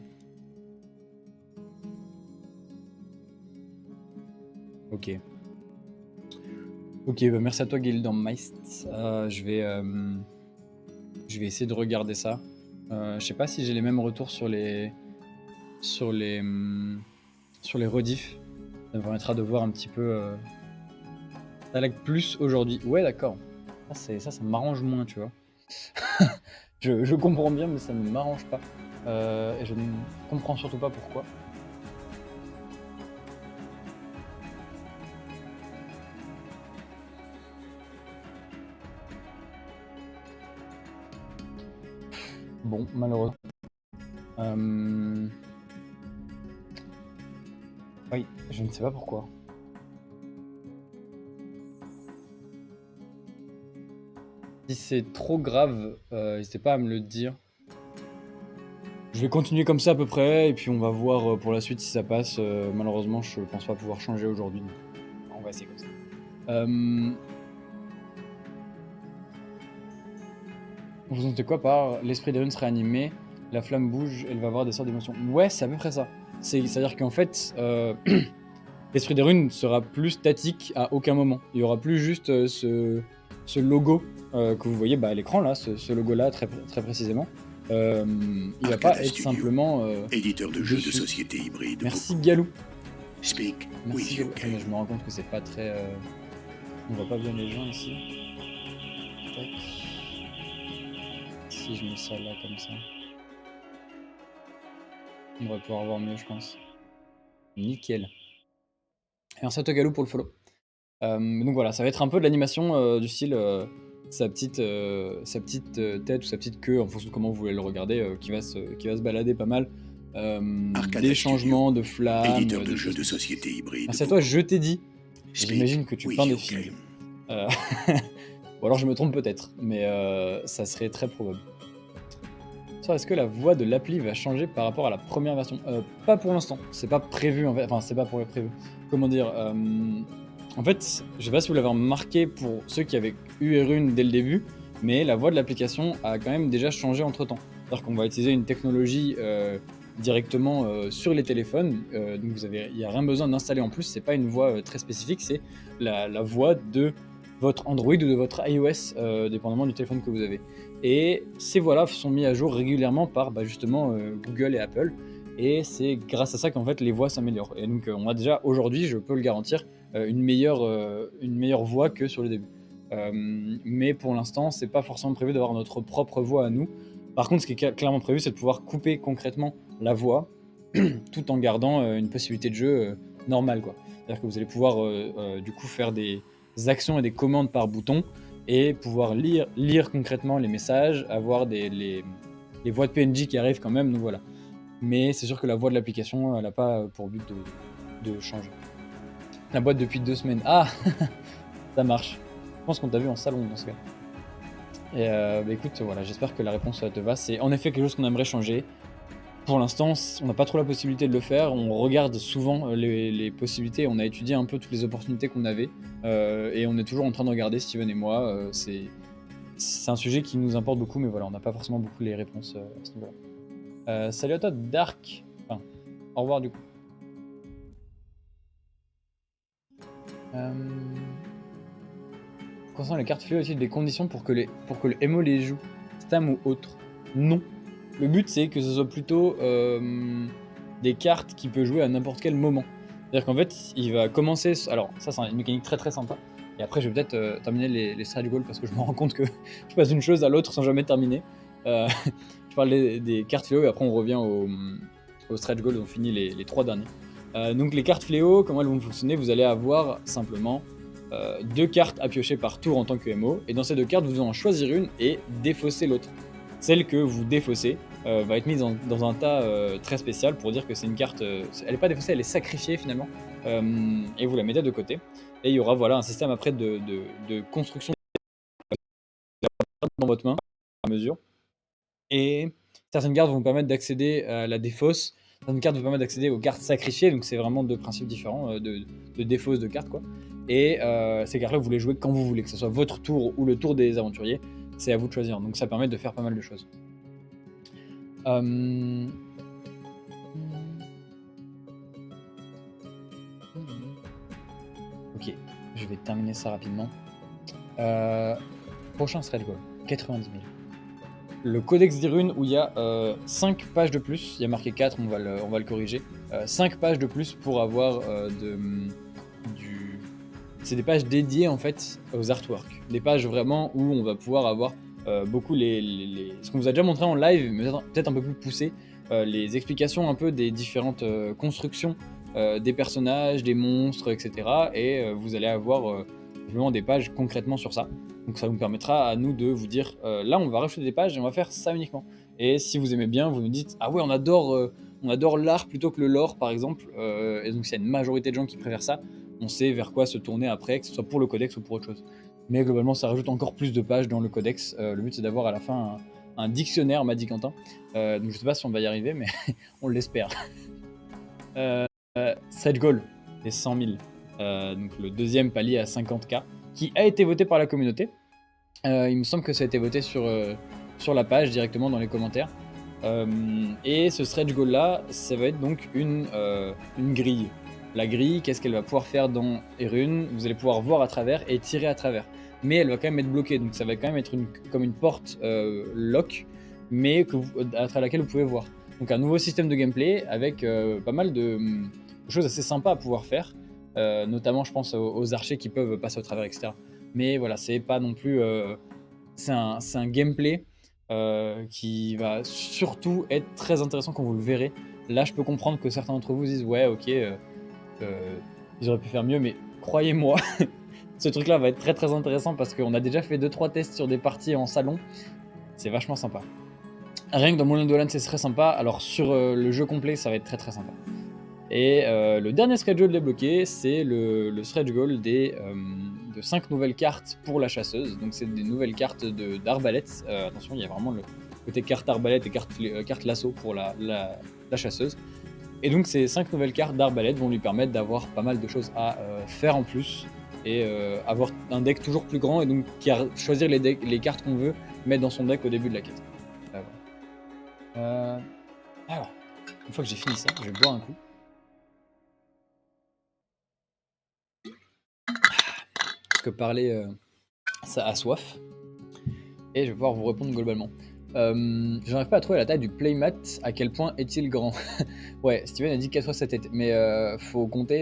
Ok. Ok, bah merci à toi, Gildan Meist. Je vais essayer de regarder ça. Je sais pas si j'ai les mêmes retours sur les rediffs. Ça me permettra de voir un petit peu. Ça lag plus aujourd'hui. Ouais, d'accord. Ça m'arrange moins, tu vois. Je comprends bien, mais ça ne m'arrange pas. Et je ne comprends surtout pas pourquoi. Bon, malheureusement. Oui, je ne sais pas pourquoi. Si c'est trop grave, n'hésitez pas à me le dire. Je vais continuer comme ça à peu près, et puis on va voir pour la suite si ça passe. Malheureusement, je pense pas pouvoir changer aujourd'hui. On va essayer comme ça. Vous sentez quoi par l'esprit des runes serait animé, la flamme bouge, elle va avoir des sortes d'émotions. Ouais, c'est à peu près ça. C'est-à-dire qu'en fait, l'esprit des runes sera plus statique à aucun moment. Il y aura plus juste ce logo que vous voyez à l'écran là, ce logo-là très précisément. Il va pas être Studio, simplement éditeur de jeux de dessus. société hybride. Merci Galou. Speak with Merci your Galou. game. Mais je me rends compte que c'est pas très... On voit pas bien les gens ici. Tac. Si je mets ça là comme ça, on va pouvoir voir mieux, je pense. Nickel. Merci à toi Galou pour le follow. Donc voilà, ça va être un peu de l'animation du style sa petite tête ou sa petite queue, en fonction de comment vous voulez le regarder, qui va se balader pas mal. Des changements de flammes, éditeur de des jeux choses. de société hybride. Merci à toi, je t'ai dit. Speak J'imagine que tu with peins des your films. game. Ou alors je me trompe peut-être, mais ça serait très probable. Est-ce que la voix de l'appli va changer par rapport à la première version? Pas pour l'instant, c'est pas prévu en fait, enfin c'est pas pour le prévu. Comment dire en fait, je sais pas si vous l'avez remarqué pour ceux qui avaient eu Rune dès le début, mais la voix de l'application a quand même déjà changé entre temps. C'est-à-dire qu'on va utiliser une technologie directement sur les téléphones, donc il n'y a rien besoin d'installer en plus, c'est pas une voix très spécifique, c'est la voix de votre Android ou de votre iOS, dépendamment du téléphone que vous avez. Et ces voix-là sont mis à jour régulièrement par justement Google et Apple, et c'est grâce à ça qu'en fait les voix s'améliorent. Et donc on a déjà aujourd'hui, je peux le garantir, une meilleure voix que sur le début. Mais pour l'instant, c'est pas forcément prévu d'avoir notre propre voix à nous. Par contre, ce qui est clairement prévu, c'est de pouvoir couper concrètement la voix tout en gardant une possibilité de jeu normale, quoi. C'est-à-dire que vous allez pouvoir du coup faire des actions et des commandes par bouton et pouvoir lire concrètement les messages, avoir les voix de PNJ qui arrivent quand même, donc voilà. Mais c'est sûr que la voix de l'application, elle n'a pas pour but de changer. La boîte depuis 2 semaines. Ah ça marche. Je pense qu'on t'a vu en salon dans ce cas. Et bah écoute, voilà, j'espère que la réponse te va. C'est en effet quelque chose qu'on aimerait changer. Pour l'instant, on n'a pas trop la possibilité de le faire. On regarde souvent les possibilités. On a étudié un peu toutes les opportunités qu'on avait. Et on est toujours en train de regarder, Steven et moi. C'est un sujet qui nous importe beaucoup, mais voilà, on n'a pas forcément beaucoup les réponses à ce niveau-là. Salut à toi, Dark. Enfin, au revoir du coup. Concernant les cartes fléaux, y a-t-il des conditions pour que le MO les joue, Stam ou autre? Non. Le but c'est que ce soit plutôt des cartes qu'il peut jouer à n'importe quel moment. C'est-à-dire qu'en fait, il va commencer. Alors, ça c'est une mécanique très très sympa. Et après, je vais peut-être terminer les stretch goals parce que je me rends compte que je passe d'une chose à l'autre sans jamais terminer. Je parle des cartes fléaux et après on revient au stretch goal, on finit les 3 derniers. Donc les cartes fléaux, comment elles vont fonctionner? Vous allez avoir simplement 2 cartes à piocher par tour en tant que MO, et dans ces 2 cartes, vous allez en choisir une et défausser l'autre. Celle que vous défaussez va être mise dans un tas très spécial pour dire que c'est une carte. Elle n'est pas défaussée, elle est sacrifiée finalement, et vous la mettez de côté. Et il y aura voilà, un système après de construction dans votre main à mesure. Et certaines cartes vont vous permettre d'accéder à la défausse. Certaines cartes vous permettent d'accéder aux cartes sacrifiées, donc c'est vraiment 2 principes différents de défausse de cartes, quoi. Et ces cartes-là, vous les jouez quand vous voulez, que ce soit votre tour ou le tour des aventuriers, c'est à vous de choisir. Donc ça permet de faire pas mal de choses. Ok, je vais terminer ça rapidement. Prochain stretch goal, 90 000. Le codex d'Irune où il y a 5 pages de plus, il y a marqué 4, on va le corriger, 5 pages de plus pour avoir c'est des pages dédiées en fait aux artworks, des pages vraiment où on va pouvoir avoir beaucoup ce qu'on vous a déjà montré en live, mais peut-être un peu plus poussé, les explications un peu des différentes constructions des personnages, des monstres, etc. Et vous allez avoir vraiment des pages concrètement sur ça. Donc ça nous permettra à nous de vous dire, là on va rajouter des pages et on va faire ça uniquement. Et si vous aimez bien, vous nous dites, ah ouais on adore l'art plutôt que le lore par exemple, et donc s'il y a une majorité de gens qui préfèrent ça, on sait vers quoi se tourner après, que ce soit pour le codex ou pour autre chose. Mais globalement ça rajoute encore plus de pages dans le codex, le but c'est d'avoir à la fin un dictionnaire, m'a dit Quentin, donc je sais pas si on va y arriver, mais on l'espère. Stretch goal, les 100 000, donc le deuxième palier à 50K, qui a été voté par la communauté. Il me semble que ça a été voté sur la page directement dans les commentaires. Et ce stretch goal là, ça va être donc une grille. La grille, qu'est-ce qu'elle va pouvoir faire dans Irune? Vous allez pouvoir voir à travers et tirer à travers. Mais elle va quand même être bloquée, donc ça va quand même être comme une porte lock, mais à travers laquelle vous pouvez voir. Donc un nouveau système de gameplay avec pas mal de choses assez sympas à pouvoir faire. Notamment je pense aux archers qui peuvent passer au travers, etc. Mais voilà, c'est pas non plus... c'est un gameplay qui va surtout être très intéressant quand vous le verrez. Là, je peux comprendre que certains d'entre vous disent ouais, ok, ils auraient pu faire mieux, mais croyez-moi, ce truc-là va être très très intéressant parce qu'on a déjà fait 2-3 tests sur des parties en salon. C'est vachement sympa. Rien que dans Moulin de Olan, c'est très sympa. Alors sur le jeu complet, ça va être très très sympa. Et le dernier stretch goal débloqué, c'est le stretch goal de 5 nouvelles cartes pour la chasseuse. Donc c'est des nouvelles cartes d'arbalète. Attention, il y a vraiment le côté carte arbalète et carte lasso pour la chasseuse. Et donc ces 5 nouvelles cartes d'arbalète vont lui permettre d'avoir pas mal de choses à faire en plus. Et avoir un deck toujours plus grand et donc choisir les cartes qu'on veut mettre dans son deck au début de la quête. Voilà. Alors, une fois que j'ai fini ça, je vais boire un coup. Parce que parler, ça a soif. Et je vais pouvoir vous répondre globalement. Je n'arrive pas à trouver la taille du playmat, à quel point est-il grand? Ouais, Steven a dit 4 fois sa tête, mais faut compter...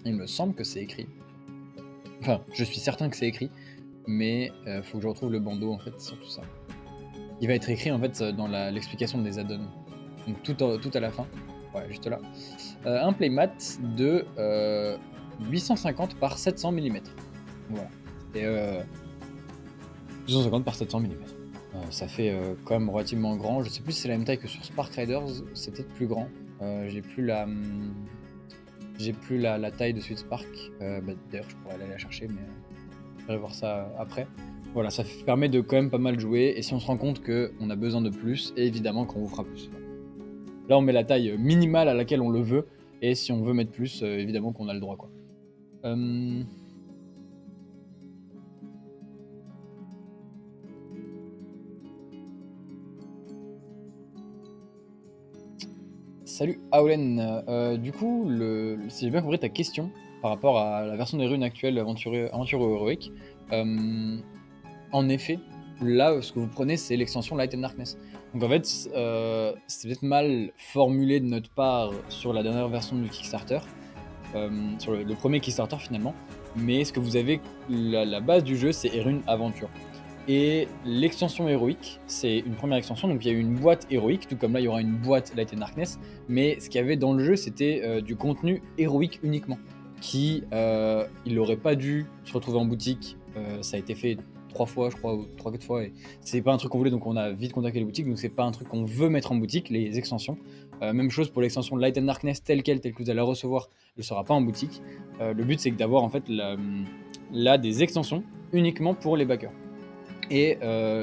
il me semble que c'est écrit. Enfin, je suis certain que c'est écrit, mais faut que je retrouve le bandeau en fait sur tout ça. Il va être écrit en fait dans l'explication des add-ons. Donc tout à la fin. Ouais, juste là. Un playmat de 850 par 700 mm. Voilà. Et 850 par 700 mm. Ça fait quand même relativement grand. Je sais plus si c'est la même taille que sur Spark Riders, c'est peut-être plus grand. J'ai plus la taille de Sweet Spark. D'ailleurs, je pourrais aller la chercher, mais je vais voir ça après. Voilà, ça permet de quand même pas mal jouer. Et si on se rend compte qu'on a besoin de plus, évidemment qu'on vous fera plus. Là, on met la taille minimale à laquelle on le veut. Et si on veut mettre plus, évidemment qu'on a le droit, quoi. Salut Aulen, du coup, si j'ai bien compris ta question par rapport à la version des runes actuelle Aventure Heroic, en effet, là, ce que vous prenez, c'est l'extension Light and Darkness. Donc en fait, c'est peut-être mal formulé de notre part sur la dernière version du Kickstarter, sur le premier Kickstarter finalement, mais ce que vous avez, la base du jeu, c'est Rune Aventure. Et l'extension héroïque, c'est une première extension, donc il y a eu une boîte héroïque, tout comme là il y aura une boîte Light and Darkness, mais ce qu'il y avait dans le jeu, c'était du contenu héroïque uniquement, qui il n'aurait pas dû se retrouver en boutique. Ça a été fait 3 fois, je crois, ou 3-4 fois, et c'est pas un truc qu'on voulait, donc on a vite contacté les boutiques, donc c'est pas un truc qu'on veut mettre en boutique, les extensions. Même chose pour l'extension Light and Darkness telle que vous allez la recevoir, elle sera pas en boutique. Le but c'est d'avoir en fait là des extensions uniquement pour les backers. Et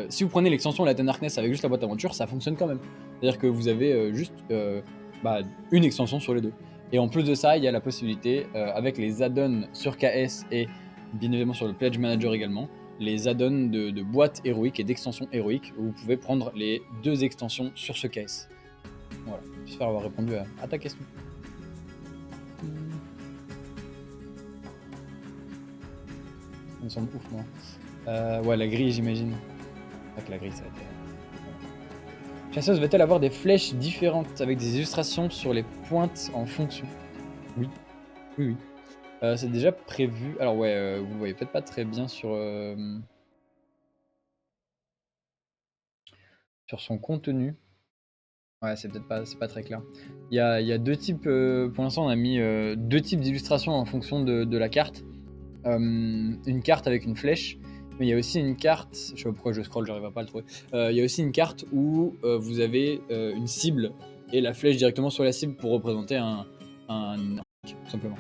si vous prenez l'extension Light and Darkness avec juste la boîte aventure, ça fonctionne quand même. C'est-à-dire que vous avez juste une extension sur les deux. Et en plus de ça, il y a la possibilité, avec les add-ons sur KS et bien évidemment sur le Pledge Manager également, les add-ons de boîtes héroïques et d'extensions héroïques, où vous pouvez prendre les 2 extensions sur ce KS. Voilà, j'espère avoir répondu à ta question. Ça me semble ouf, moi. Ouais, la grille, j'imagine. Avec la grille, ça va être... Chasseuse va-t-elle avoir des flèches différentes avec des illustrations sur les pointes en fonction? Oui. Oui, oui. C'est déjà prévu. Alors ouais, vous voyez peut-être pas très bien sur son contenu. Ouais, c'est peut-être pas, c'est pas très clair. Il y a 2 types, pour l'instant on a mis 2 types d'illustrations en fonction de la carte. Une carte avec une flèche, mais il y a aussi une carte, je sais pas pourquoi je scroll, j'arrive pas à le trouver. Il y a aussi une carte où vous avez une cible et la flèche directement sur la cible pour représenter un tout simplement.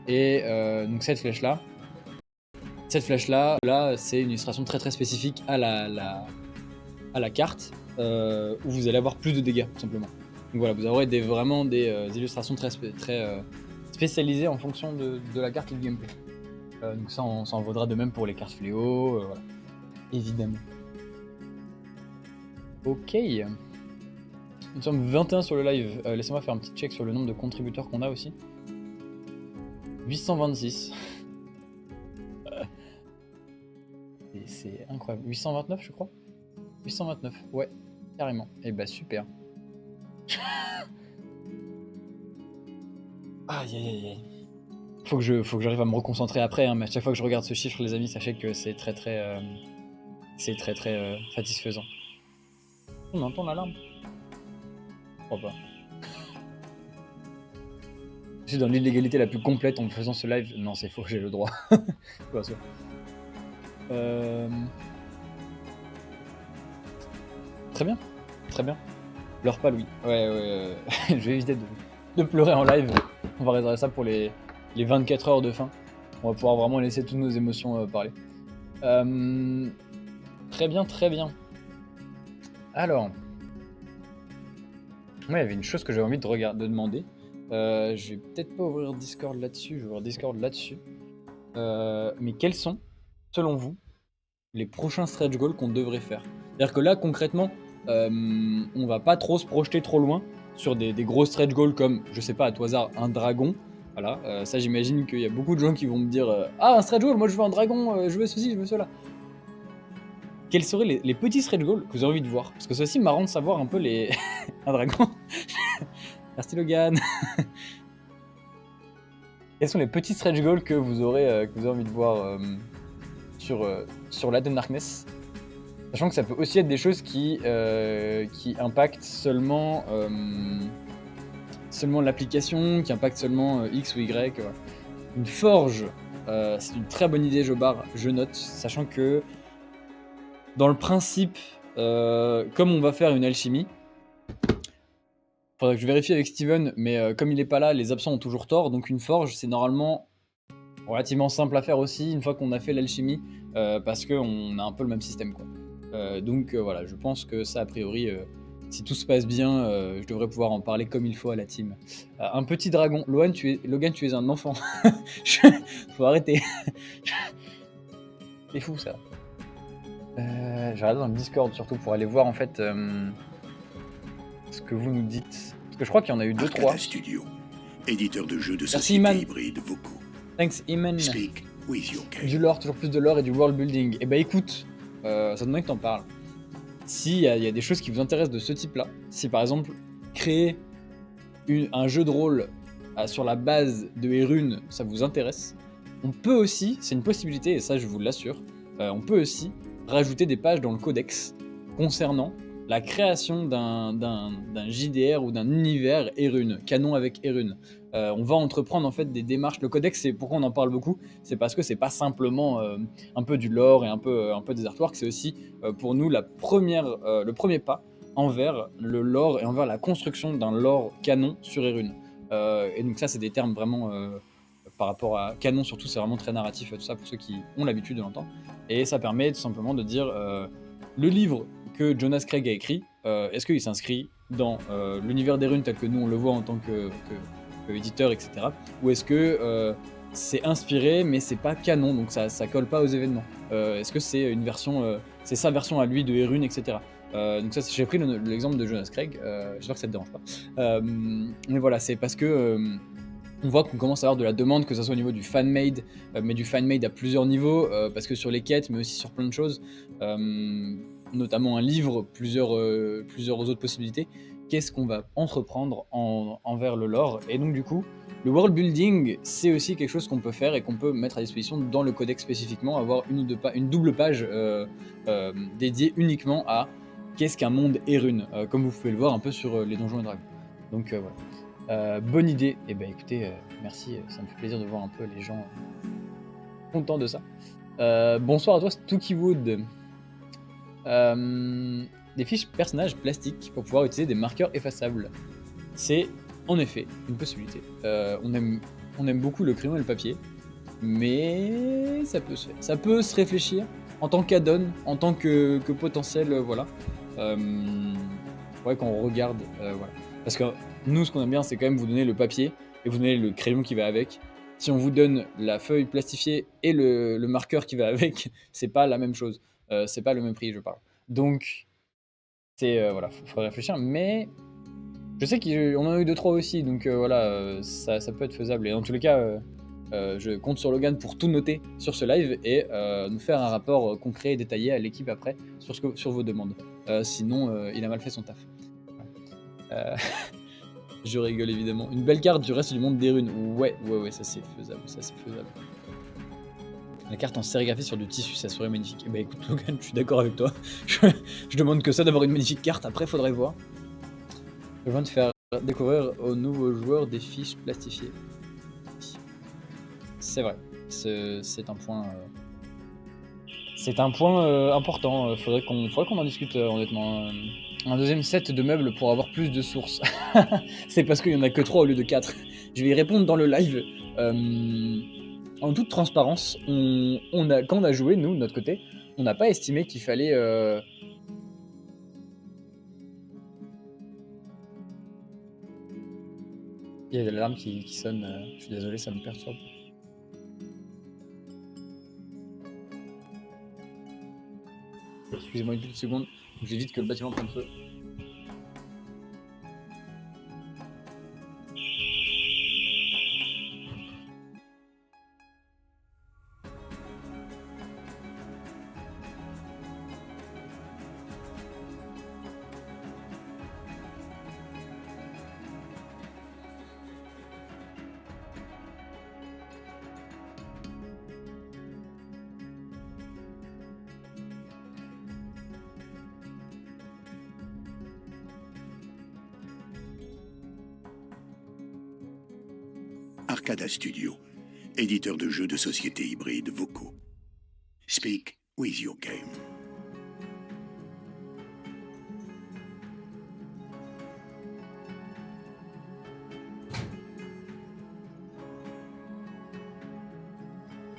Et donc cette flèche là, c'est une illustration très très spécifique à la carte où vous allez avoir plus de dégâts tout simplement. Donc voilà, vous aurez vraiment des illustrations très spécialisées en fonction de la carte et du gameplay. Donc ça en vaudra de même pour les cartes fléau, voilà. Évidemment. Ok. Nous sommes 21 sur le live. Laissez-moi faire un petit check sur le nombre de contributeurs qu'on a aussi. 826. C'est incroyable. 829 je crois. 829, ouais, carrément. Et bah super. Aïe aïe aïe aïe. Faut que j'arrive à me reconcentrer après, hein, mais à chaque fois que je regarde ce chiffre, les amis, sachez que c'est très satisfaisant. On entend l'alarme? Je crois pas. Je suis dans l'illégalité la plus complète en faisant ce live. Non, c'est faux, j'ai le droit. Bien sûr. Très bien, très bien. Pleure pas, Louis. Ouais. Je vais éviter de pleurer en live. On va réserver ça pour les 24 heures de fin. On va pouvoir vraiment laisser toutes nos émotions parler. Très bien, très bien. Alors, moi, il y avait une chose que j'avais envie de demander. Je vais peut-être pas ouvrir Discord là-dessus. Je vais ouvrir Discord là-dessus. Mais quels sont, selon vous, les prochains stretch goals qu'on devrait faire? C'est-à-dire que là, concrètement, on va pas trop se projeter trop loin sur des gros stretch goals comme, je sais pas, à tout hasard, un dragon. Voilà, ça j'imagine qu'il y a beaucoup de gens qui vont me dire ah, un stretch goal, moi je veux un dragon, je veux ceci, je veux cela. Quels seraient les petits stretch goals que vous avez envie de voir? Parce que c'est aussi marrant de savoir un peu les... un dragon. Merci Logan. Quels sont les petits stretch goals que vous aurez envie de voir sur Light and Darkness? Sachant que ça peut aussi être des choses qui impactent seulement l'application, qui impactent seulement X ou Y. Voilà. Une forge, c'est une très bonne idée, Jobard, je note, sachant que dans le principe, comme on va faire une alchimie, faudrait que je vérifie avec Steven, mais comme il n'est pas là, les absents ont toujours tort, donc une forge, c'est normalement relativement simple à faire aussi, une fois qu'on a fait l'alchimie, parce qu'on a un peu le même système, quoi. Donc voilà, je pense que ça, a priori, si tout se passe bien, je devrais pouvoir en parler comme il faut à la team. Un petit dragon. Logan, tu es un enfant. Faut arrêter. C'est fou, ça. J'ai regardé dans le Discord, surtout, pour aller voir, en fait, ce que vous nous dites. Parce que je crois qu'il y en a eu 2-3. Arcada Studio, éditeur de jeux de Merci, société Iman. hybride vocaux. Thanks, Iman. Speak with your game. Du lore, toujours plus de lore et du world building. Eh bah écoute, ça demande que t'en parles. S'il y a des choses qui vous intéressent de ce type-là, si par exemple, créer un jeu de rôle sur la base de Erune, ça vous intéresse, on peut aussi, c'est une possibilité, et ça je vous l'assure, on peut aussi rajouter des pages dans le codex concernant la création d'un JDR ou d'un univers Erune, canon avec Erune. On va entreprendre en fait des démarches. Le codex, c'est pourquoi on en parle beaucoup, c'est parce que c'est pas simplement un peu du lore et un peu des artworks, c'est aussi pour nous le premier pas envers le lore et envers la construction d'un lore canon sur Erune. Et donc ça, c'est des termes vraiment par rapport à canon, surtout, c'est vraiment très narratif, tout ça, pour ceux qui ont l'habitude de l'entendre. Et ça permet tout simplement de dire le livre que Jonas Craig a écrit, est-ce qu'il s'inscrit dans l'univers d'Erune tel que nous on le voit en tant que éditeur, etc. Ou est-ce que c'est inspiré mais c'est pas canon, donc ça colle pas aux événements. Est-ce que c'est une version, c'est sa version à lui de Erune, etc. Donc ça, j'ai pris l'exemple de Jonas Craig, j'espère que ça te dérange pas. Mais voilà, c'est parce que on voit qu'on commence à avoir de la demande, que ce soit au niveau du fan-made, mais du fan-made à plusieurs niveaux, parce que sur les quêtes, mais aussi sur plein de choses, notamment un livre, plusieurs autres possibilités. Qu'est-ce qu'on va entreprendre envers le lore? Et donc du coup, le world building, c'est aussi quelque chose qu'on peut faire et qu'on peut mettre à disposition dans le codex spécifiquement, avoir une double page dédiée uniquement à qu'est-ce qu'un monde Erune, comme vous pouvez le voir un peu sur les Donjons et Dragons. Donc voilà. Bonne idée. Et ben écoutez, merci, ça me fait plaisir de voir un peu les gens contents de ça. Bonsoir à toi, Stookywood. Des fiches personnages plastiques pour pouvoir utiliser des marqueurs effaçables. C'est en effet une possibilité. On aime beaucoup le crayon et le papier, mais ça peut se faire. Ça peut se réfléchir en tant qu'add-on, en tant que potentiel, voilà. Faudrait qu'on regarde, voilà. Parce que nous, ce qu'on aime bien, c'est quand même vous donner le papier et vous donner le crayon qui va avec. Si on vous donne la feuille plastifiée et le marqueur qui va avec, c'est pas la même chose. C'est pas le même prix, je parle. Donc, c'est voilà, faudrait réfléchir. Mais je sais qu'on en a eu 2-3 aussi, donc voilà, ça peut être faisable. Et dans tous les cas, je compte sur Logan pour tout noter sur ce live et nous faire un rapport concret et détaillé à l'équipe après sur vos demandes. Sinon, il a mal fait son taf. Je rigole évidemment. Une belle carte du reste du monde des runes. Ouais, ça c'est faisable, La carte en sérigraphie sur du tissu, ça serait magnifique. Bah écoute Logan, je suis d'accord avec toi. Je demande que ça d'avoir une magnifique carte, après faudrait voir. Je viens de faire découvrir aux nouveaux joueurs des fiches plastifiées. C'est vrai, c'est un point... important, faudrait qu'on en discute honnêtement. Un deuxième set de meubles pour avoir plus de sources. C'est parce qu'il y en a que 3 au lieu de 4. Je vais y répondre dans le live. En toute transparence, quand on a joué, nous, de notre côté, on n'a pas estimé qu'il fallait... Il y a l'alarme qui sonne, je suis désolé, ça me perturbe. Excusez-moi une petite seconde, j'évite que le bâtiment prenne feu. Arcada Studio, éditeur de jeux de société hybrides vocaux. Speak with your game.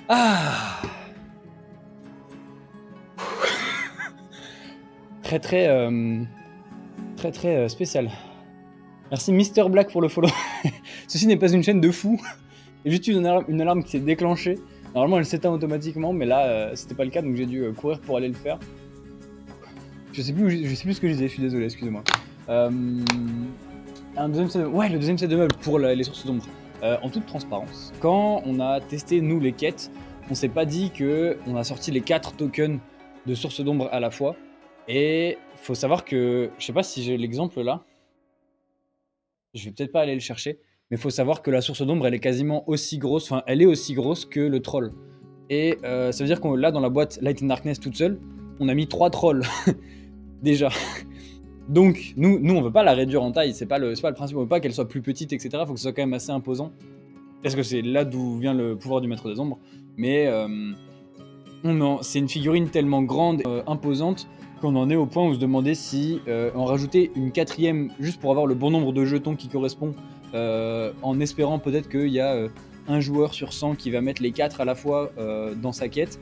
Ah très spécial. Merci Mister Black pour le follow. Ceci n'est pas une chaîne de fous. Il y a juste une alarme qui s'est déclenchée. Normalement elle s'éteint automatiquement, mais là c'était pas le cas, donc j'ai dû courir pour aller le faire. Je sais plus ce que je disais, je suis désolé, excusez-moi. Le deuxième set de meubles pour les sources d'ombre. En toute transparence, quand on a testé nous les quêtes, on s'est pas dit que on a sorti les 4 tokens de sources d'ombre à la fois. Et faut savoir que, je sais pas si j'ai l'exemple là, je vais peut-être pas aller le chercher, mais faut savoir que la source d'ombre elle est quasiment aussi grosse, enfin elle est aussi grosse que le troll. Et ça veut dire que là dans la boîte Light and Darkness toute seule, on a mis 3 trolls déjà. Donc nous on veut pas la réduire en taille, c'est pas le principe, on veut pas qu'elle soit plus petite, etc. Faut que ce soit quand même assez imposant. Parce que c'est là d'où vient le pouvoir du maître des ombres. Mais c'est une figurine tellement grande, imposante, qu'on en est au point où se demander si on rajoutait une 4ème juste pour avoir le bon nombre de jetons qui correspond, en espérant peut-être qu'il y a un joueur sur 100 qui va mettre les 4 à la fois dans sa quête.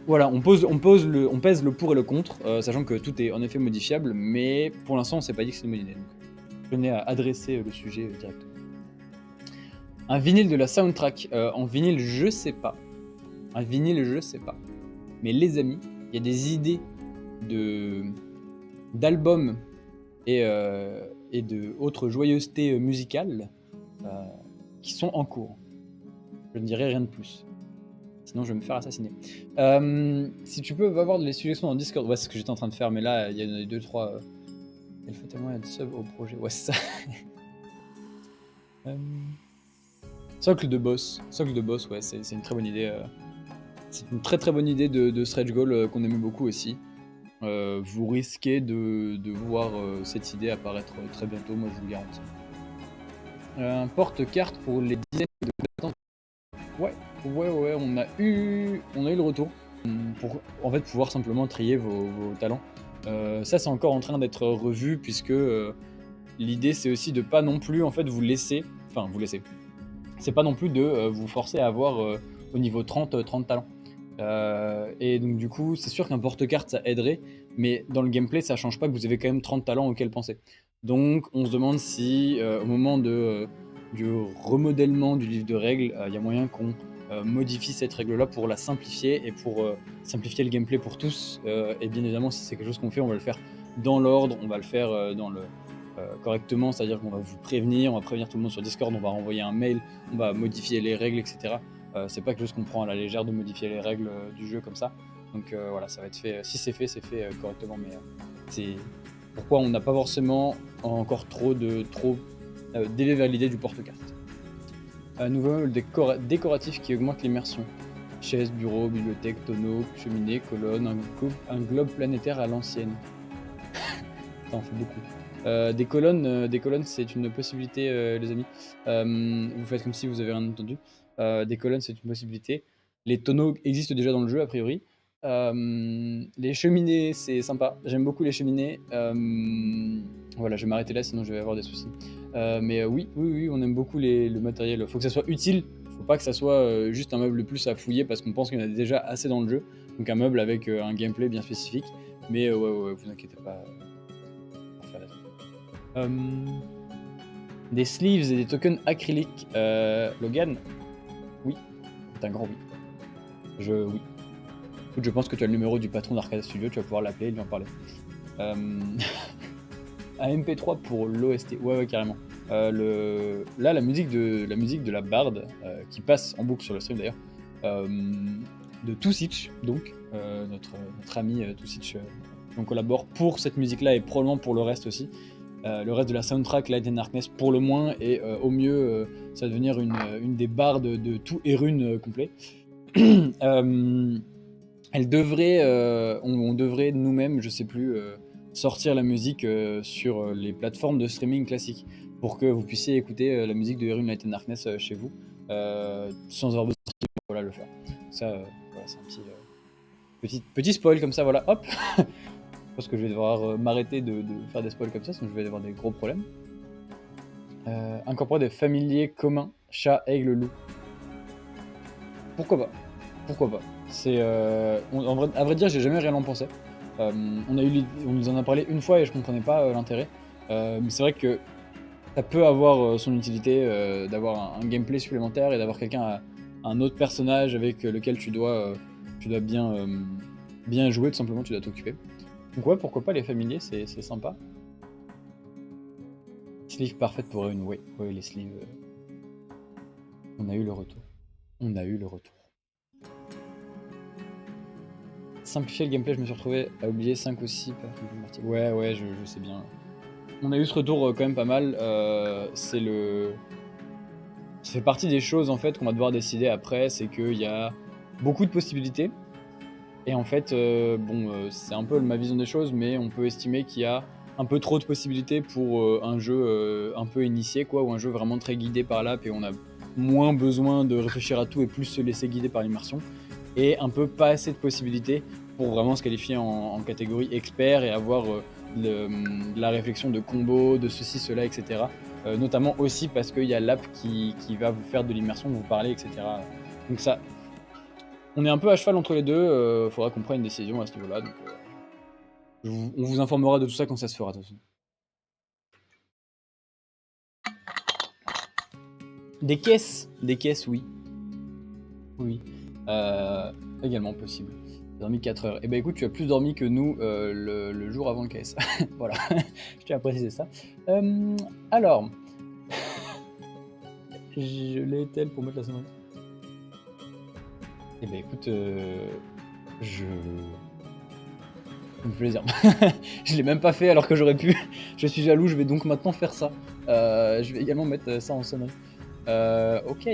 Voilà, on pèse le pour et le contre, sachant que tout est en effet modifiable, mais pour l'instant on s'est pas dit que c'est une bonne idée. Donc je tenais à adresser le sujet directement. Un vinyle de la soundtrack, en vinyle je sais pas. Un vinyle je sais pas. Mais les amis, il y a des idées d'albums et de autres joyeusetés musicales qui sont en cours. Je ne dirai rien de plus. Sinon, je vais me faire assassiner. Si tu peux, va voir les suggestions dans Discord. Ouais, c'est ce que j'étais en train de faire, mais là, il y en a 2-3. Elle fait tellement de sub au projet. Ouais, c'est ça. Socle de boss. Socle de boss, ouais, c'est une très bonne idée. C'est une très bonne idée de stretch goal qu'on aimait beaucoup aussi. Vous risquez de voir cette idée apparaître très bientôt, moi je vous le garantis. Un porte-carte pour les dizaines de attentes. Ouais, on a eu le retour pour en fait pouvoir simplement trier vos talents. Ça c'est encore en train d'être revu puisque l'idée c'est aussi de pas non plus en fait vous laisser. C'est pas non plus de vous forcer à avoir au niveau 30 talents. Et donc du coup c'est sûr qu'un porte-carte ça aiderait, mais dans le gameplay ça change pas que vous avez quand même 30 talents auxquels penser. Donc on se demande si au moment du remodèlement du livre de règles, il y a moyen qu'on modifie cette règle là pour la simplifier et pour simplifier le gameplay pour tous. Et bien évidemment si c'est quelque chose qu'on fait, on va le faire dans l'ordre, on va le faire correctement, c'est à dire qu'on va vous prévenir, on va prévenir tout le monde sur Discord, on va renvoyer un mail, on va modifier les règles, etc. C'est pas quelque chose qu'on prend à la légère de modifier les règles du jeu comme ça. Donc voilà, ça va être fait. Si c'est fait correctement. Mais c'est pourquoi on n'a pas forcément encore trop d'élevé vers l'idée du porte-carte. Un nouveau meuble décoratif qui augmente l'immersion. Chaise, bureau, bibliothèque, tonneau, cheminée, colonne, un globe planétaire à l'ancienne. Ça en fait beaucoup. Des colonnes, c'est une possibilité, les amis. Vous faites comme si vous avez rien entendu. Des colonnes, c'est une possibilité. Les tonneaux existent déjà dans le jeu, a priori. Les cheminées, c'est sympa. J'aime beaucoup les cheminées. Voilà, je vais m'arrêter là, sinon je vais avoir des soucis. Mais oui, on aime beaucoup le matériel. Faut que ça soit utile. Faut pas que ça soit juste un meuble plus à fouiller parce qu'on pense qu'il y en a déjà assez dans le jeu. Donc un meuble avec un gameplay bien spécifique. Mais ouais, vous inquiétez pas. Des sleeves et des tokens acryliques. Logan, oui, c'est un grand oui. Oui. Écoute, je pense que tu as le numéro du patron d'Arcada Studio, tu vas pouvoir l'appeler et lui en parler. Un MP3 pour l'OST, ouais, carrément. Là, la musique de la barde, qui passe en boucle sur le stream d'ailleurs, de Tusich, donc, notre ami Tusich, on collabore pour cette musique-là et probablement pour le reste aussi. Le reste de la soundtrack, Light and Darkness, pour le moins, et au mieux, ça va devenir une des bardes de tout Erun complet. Elle devrait, on devrait nous-mêmes, je sais plus, sortir la musique sur les plateformes de streaming classiques. pour que vous puissiez écouter la musique de Hyrule Light and Darkness chez vous, sans avoir besoin de voilà, le faire. Ça, voilà, c'est un petit spoil comme ça, voilà, hop. Je pense que je vais devoir m'arrêter de faire des spoils comme ça, sinon je vais avoir des gros problèmes. Incorporer des familiers communs, chat, aigle, loup. Pourquoi pas? Pourquoi pas? C'est à vrai dire, j'ai jamais réellement pensé. On nous en a parlé une fois et je comprenais pas l'intérêt. Mais c'est vrai que ça peut avoir son utilité d'avoir un gameplay supplémentaire et d'avoir un autre personnage avec lequel tu dois bien jouer, tout simplement, tu dois t'occuper. Donc ouais, pourquoi pas les familiers, c'est sympa. Sleeve parfaite pour une, ouais, les sleeves. On a eu le retour. On a eu le retour. Simplifier le gameplay, je me suis retrouvé à oublier 5 ou 6 parties. Ouais, je sais bien. On a eu ce retour quand même pas mal. Ça fait partie des choses en fait qu'on va devoir décider après, c'est qu'il y a beaucoup de possibilités. Et en fait, c'est un peu ma vision des choses, mais on peut estimer qu'il y a un peu trop de possibilités pour un jeu un peu initié, quoi, ou un jeu vraiment très guidé par l'app et on a moins besoin de réfléchir à tout et plus se laisser guider par l'immersion. Et un peu pas assez de possibilités pour vraiment se qualifier en catégorie expert et avoir la réflexion de combo, de ceci, cela, etc. Notamment aussi parce qu'il y a l'app qui va vous faire de l'immersion, vous parler, etc. Donc ça, on est un peu à cheval entre les deux, faudra qu'on prenne une décision à ce niveau-là. Donc, on vous informera de tout ça quand ça se fera, de toute façon. Des caisses, oui. Oui. Également possible. J'ai dormi 4 heures. Eh ben écoute, tu as plus dormi que nous le jour avant le KS. Voilà, je tiens à préciser ça. Alors, je l'ai tel pour mettre la sonnerie. Eh ben écoute, ça me fait plaisir. Je l'ai même pas fait alors que j'aurais pu. Je suis jaloux, je vais donc maintenant faire ça. Je vais également mettre ça en sonnerie. Ok.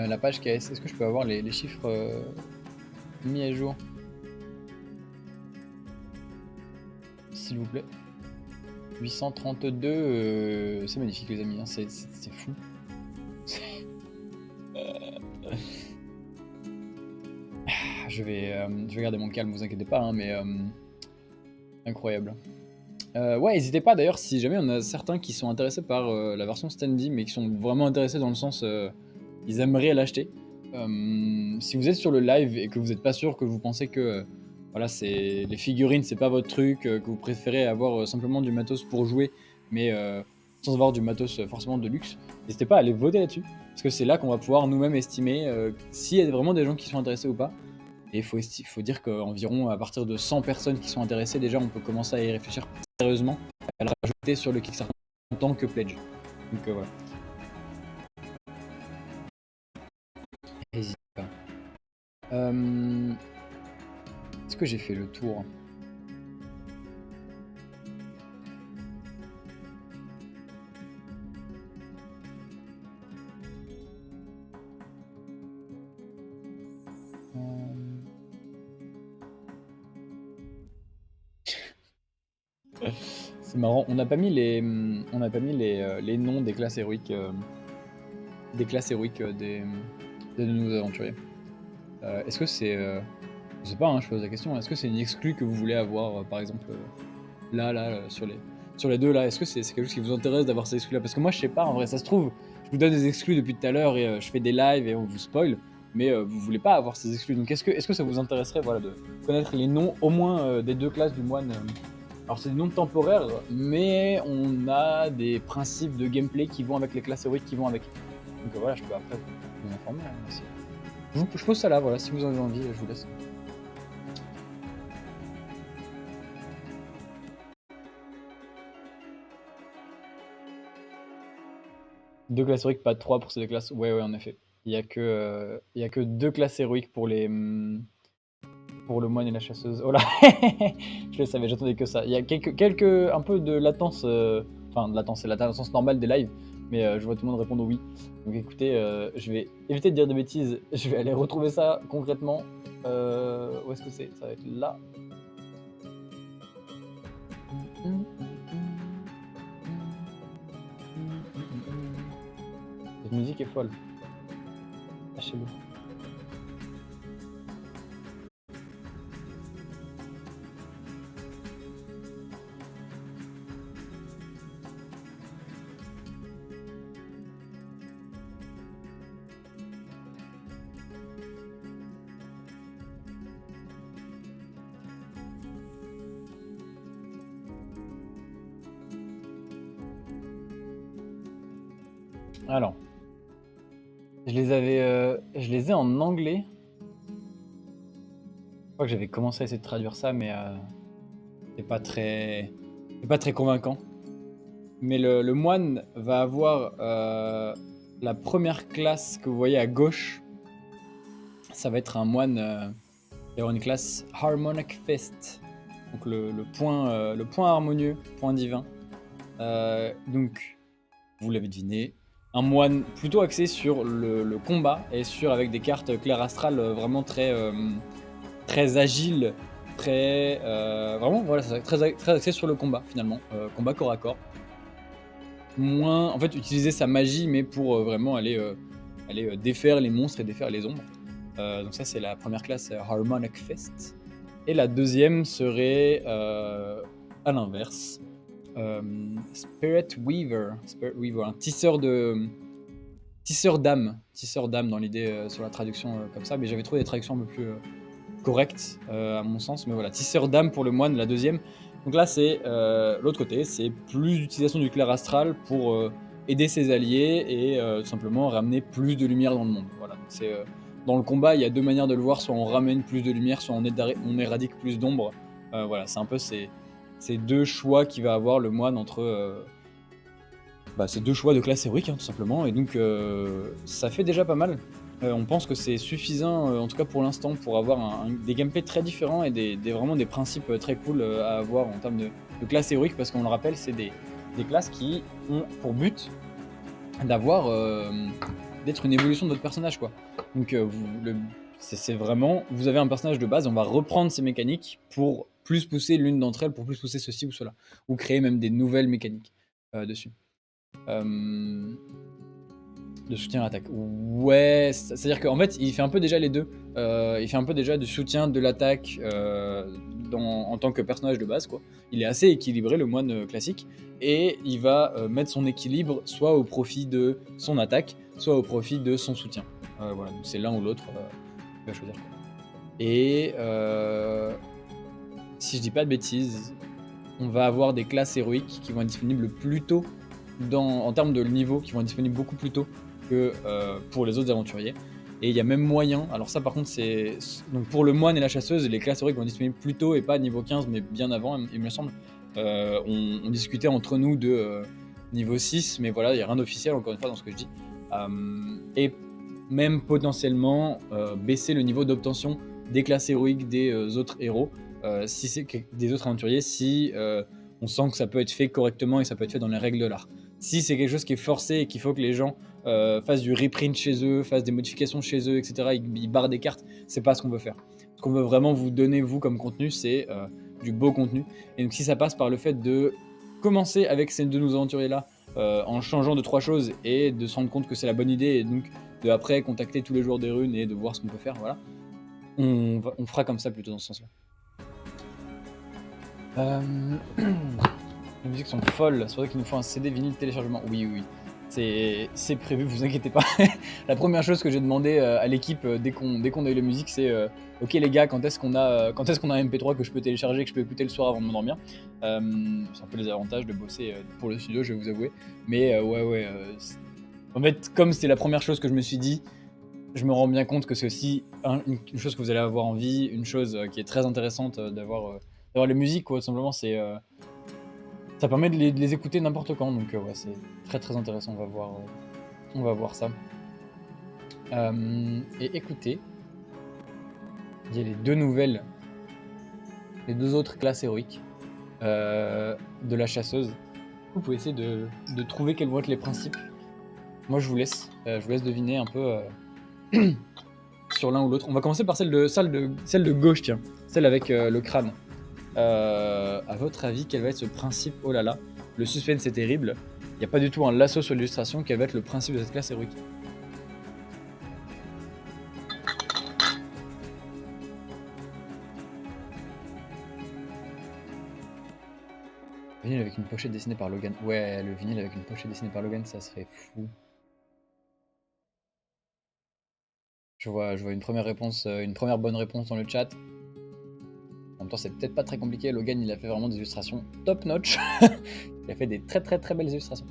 La page KS, est-ce que je peux avoir les chiffres mis à jour? S'il vous plaît. 832, c'est magnifique les amis, hein, c'est fou. Je vais garder mon calme, vous inquiétez pas, hein, mais incroyable. Ouais, n'hésitez pas d'ailleurs si jamais on a certains qui sont intéressés par la version standy, mais qui sont vraiment intéressés dans le sens ils aimeraient l'acheter. Si vous êtes sur le live et que vous n'êtes pas sûr, que vous pensez que voilà, les figurines c'est pas votre truc, que vous préférez avoir simplement du matos pour jouer, mais sans avoir du matos forcément de luxe, n'hésitez pas à aller voter là-dessus, parce que c'est là qu'on va pouvoir nous-mêmes estimer s'il y a vraiment des gens qui sont intéressés ou pas. Et il faut dire qu'environ à partir de 100 personnes qui sont intéressées, déjà on peut commencer à y réfléchir sérieusement, à le rajouter sur le Kickstarter en tant que pledge. Donc voilà. N'hésitez pas. Est-ce que j'ai fait le tour? C'est marrant, on n'a pas mis les noms des classes héroïques de nos aventuriers. Est-ce que c'est je sais pas, hein, je pose la question, est-ce que c'est une exclue que vous voulez avoir par exemple là sur les deux là, est-ce que c'est quelque chose qui vous intéresse d'avoir ces exclus là? Parce que moi je sais pas, en vrai, ça se trouve je vous donne des exclus depuis tout à l'heure et je fais des lives et on vous spoil, mais vous voulez pas avoir ces exclus. Donc est-ce que ça vous intéresserait, voilà, de connaître les noms au moins des deux classes du moine? Alors c'est des noms temporaires, mais on a des principes de gameplay qui vont avec les classes héroïques qui vont avec. Donc voilà, je peux après vous informer. Hein, aussi. Je pose ça là, voilà, si vous en avez envie, je vous laisse. Deux classes héroïques, pas trois pour ces deux classes. Ouais, en effet. Il y a que deux classes héroïques pour le moine et la chasseuse. Oh là, je le savais, j'attendais que ça. Il y a un peu de latence, enfin de latence, c'est la latence normale des lives, mais je vois tout le monde répondre oui. Donc écoutez, je vais éviter de dire des bêtises, je vais aller retrouver ça concrètement. Où est-ce que c'est? Ça va être là. Cette musique est folle. Lâchez-le. Alors, je les ai en anglais. Je crois que j'avais commencé à essayer de traduire ça, mais c'est pas très, c'est pas très convaincant. Mais le moine va avoir la première classe que vous voyez à gauche. Ça va être un moine qui aura une classe Harmonic Fist. Donc le point harmonieux, point divin. Donc, vous l'avez deviné, un moine plutôt axé sur le combat et avec des cartes clair astral vraiment très agiles, vraiment voilà, c'est très axé sur le combat finalement, combat corps à corps. Moins, en fait, utiliser sa magie, mais pour vraiment aller défaire les monstres et défaire les ombres. Donc ça, c'est la première classe Harmonic Fist. Et la deuxième serait à l'inverse. Spirit Weaver, un tisseur d'âme dans l'idée sur la traduction comme ça, mais j'avais trouvé des traductions un peu plus correctes à mon sens, mais voilà, tisseur d'âme pour le moine, la deuxième. Donc là c'est l'autre côté, c'est plus d'utilisation du clair astral pour aider ses alliés et tout simplement ramener plus de lumière dans le monde. Voilà, donc c'est dans le combat, il y a deux manières de le voir, soit on ramène plus de lumière, soit on éradique plus d'ombre. Voilà, c'est un peu ces deux choix qu'il va avoir le moine entre ces deux choix de classe héroïque, tout simplement. Et donc, ça fait déjà pas mal. On pense que c'est suffisant, en tout cas pour l'instant, pour avoir des gameplays très différents et vraiment des principes très cool à avoir en termes de classe héroïque, parce qu'on le rappelle, c'est des classes qui ont pour but d'être une évolution de votre personnage, quoi. Donc, c'est vraiment, vous avez un personnage de base, on va reprendre ces mécaniques pour plus pousser l'une d'entre elles, pour plus pousser ceci ou cela, ou créer même des nouvelles mécaniques dessus. De soutien à l'attaque. Ouais, c'est-à-dire qu'en fait, il fait un peu déjà les deux. Il fait un peu déjà du soutien de l'attaque en tant que personnage de base, quoi. Il est assez équilibré, le moine classique, et il va mettre son équilibre soit au profit de son attaque, soit au profit de son soutien. Voilà, donc c'est l'un ou l'autre, il va choisir. Et si je dis pas de bêtises, on va avoir des classes héroïques qui vont être disponibles plus tôt en termes de niveau, qui vont être disponibles beaucoup plus tôt que pour les autres aventuriers. Et il y a même moyen, alors ça par contre c'est... Donc pour le moine et la chasseuse, les classes héroïques vont être disponibles plus tôt et pas niveau 15 mais bien avant, il me semble. On discutait entre nous de niveau 6, mais voilà, il n'y a rien d'officiel encore une fois dans ce que je dis. Et même potentiellement baisser le niveau d'obtention des classes héroïques des autres héros, si c'est des autres aventuriers, si on sent que ça peut être fait correctement et ça peut être fait dans les règles de l'art. Si c'est quelque chose qui est forcé et qu'il faut que les gens fassent du reprint chez eux, fassent des modifications chez eux, etc., ils barrent des cartes, c'est pas ce qu'on veut faire. Ce qu'on veut vraiment vous donner, vous, comme contenu, c'est du beau contenu. Et donc si ça passe par le fait de commencer avec ces deux nouveaux aventuriers-là, en changeant 2-3 choses et de se rendre compte que c'est la bonne idée, et donc de après contacter tous les joueurs des runes et de voir ce qu'on peut faire, voilà. On fera comme ça plutôt dans ce sens-là. Les musiques sont folles, c'est vrai qu'il nous faut un CD vinyle téléchargement. Oui. C'est prévu, vous inquiétez pas. La première chose que j'ai demandé à l'équipe dès qu'on a eu la musique, c'est ok les gars, quand est-ce qu'on a un MP3 que je peux télécharger, que je peux écouter le soir avant de m'endormir. C'est un peu les avantages de bosser pour le studio, je vais vous avouer. Mais en fait, comme c'est la première chose que je me suis dit, je me rends bien compte que c'est aussi une chose que vous allez avoir envie, une chose qui est très intéressante d'avoir les musiques, quoi. Tout simplement, ça permet de les écouter n'importe quand, donc ouais, c'est très très intéressant, on va voir ça. Et écoutez, il y a les deux autres classes héroïques de la chasseuse. Vous pouvez essayer de trouver quels vont être les principes. Moi je vous laisse deviner un peu sur l'un ou l'autre. On va commencer par celle de gauche, tiens, celle avec le crâne. À votre avis, quel va être ce principe? Oh là là, le suspense est terrible. n'y a pas du tout un lasso sur l'illustration. Quel va être le principe de cette classe héroïque? Vinyle avec une pochette dessinée par Logan. Ouais, le vinyle avec une pochette dessinée par Logan, ça serait fou. Je vois une première réponse, une première bonne réponse dans le chat. En même temps, c'est peut-être pas très compliqué. Logan, il a fait vraiment des illustrations top notch. Il a fait des très très très belles illustrations.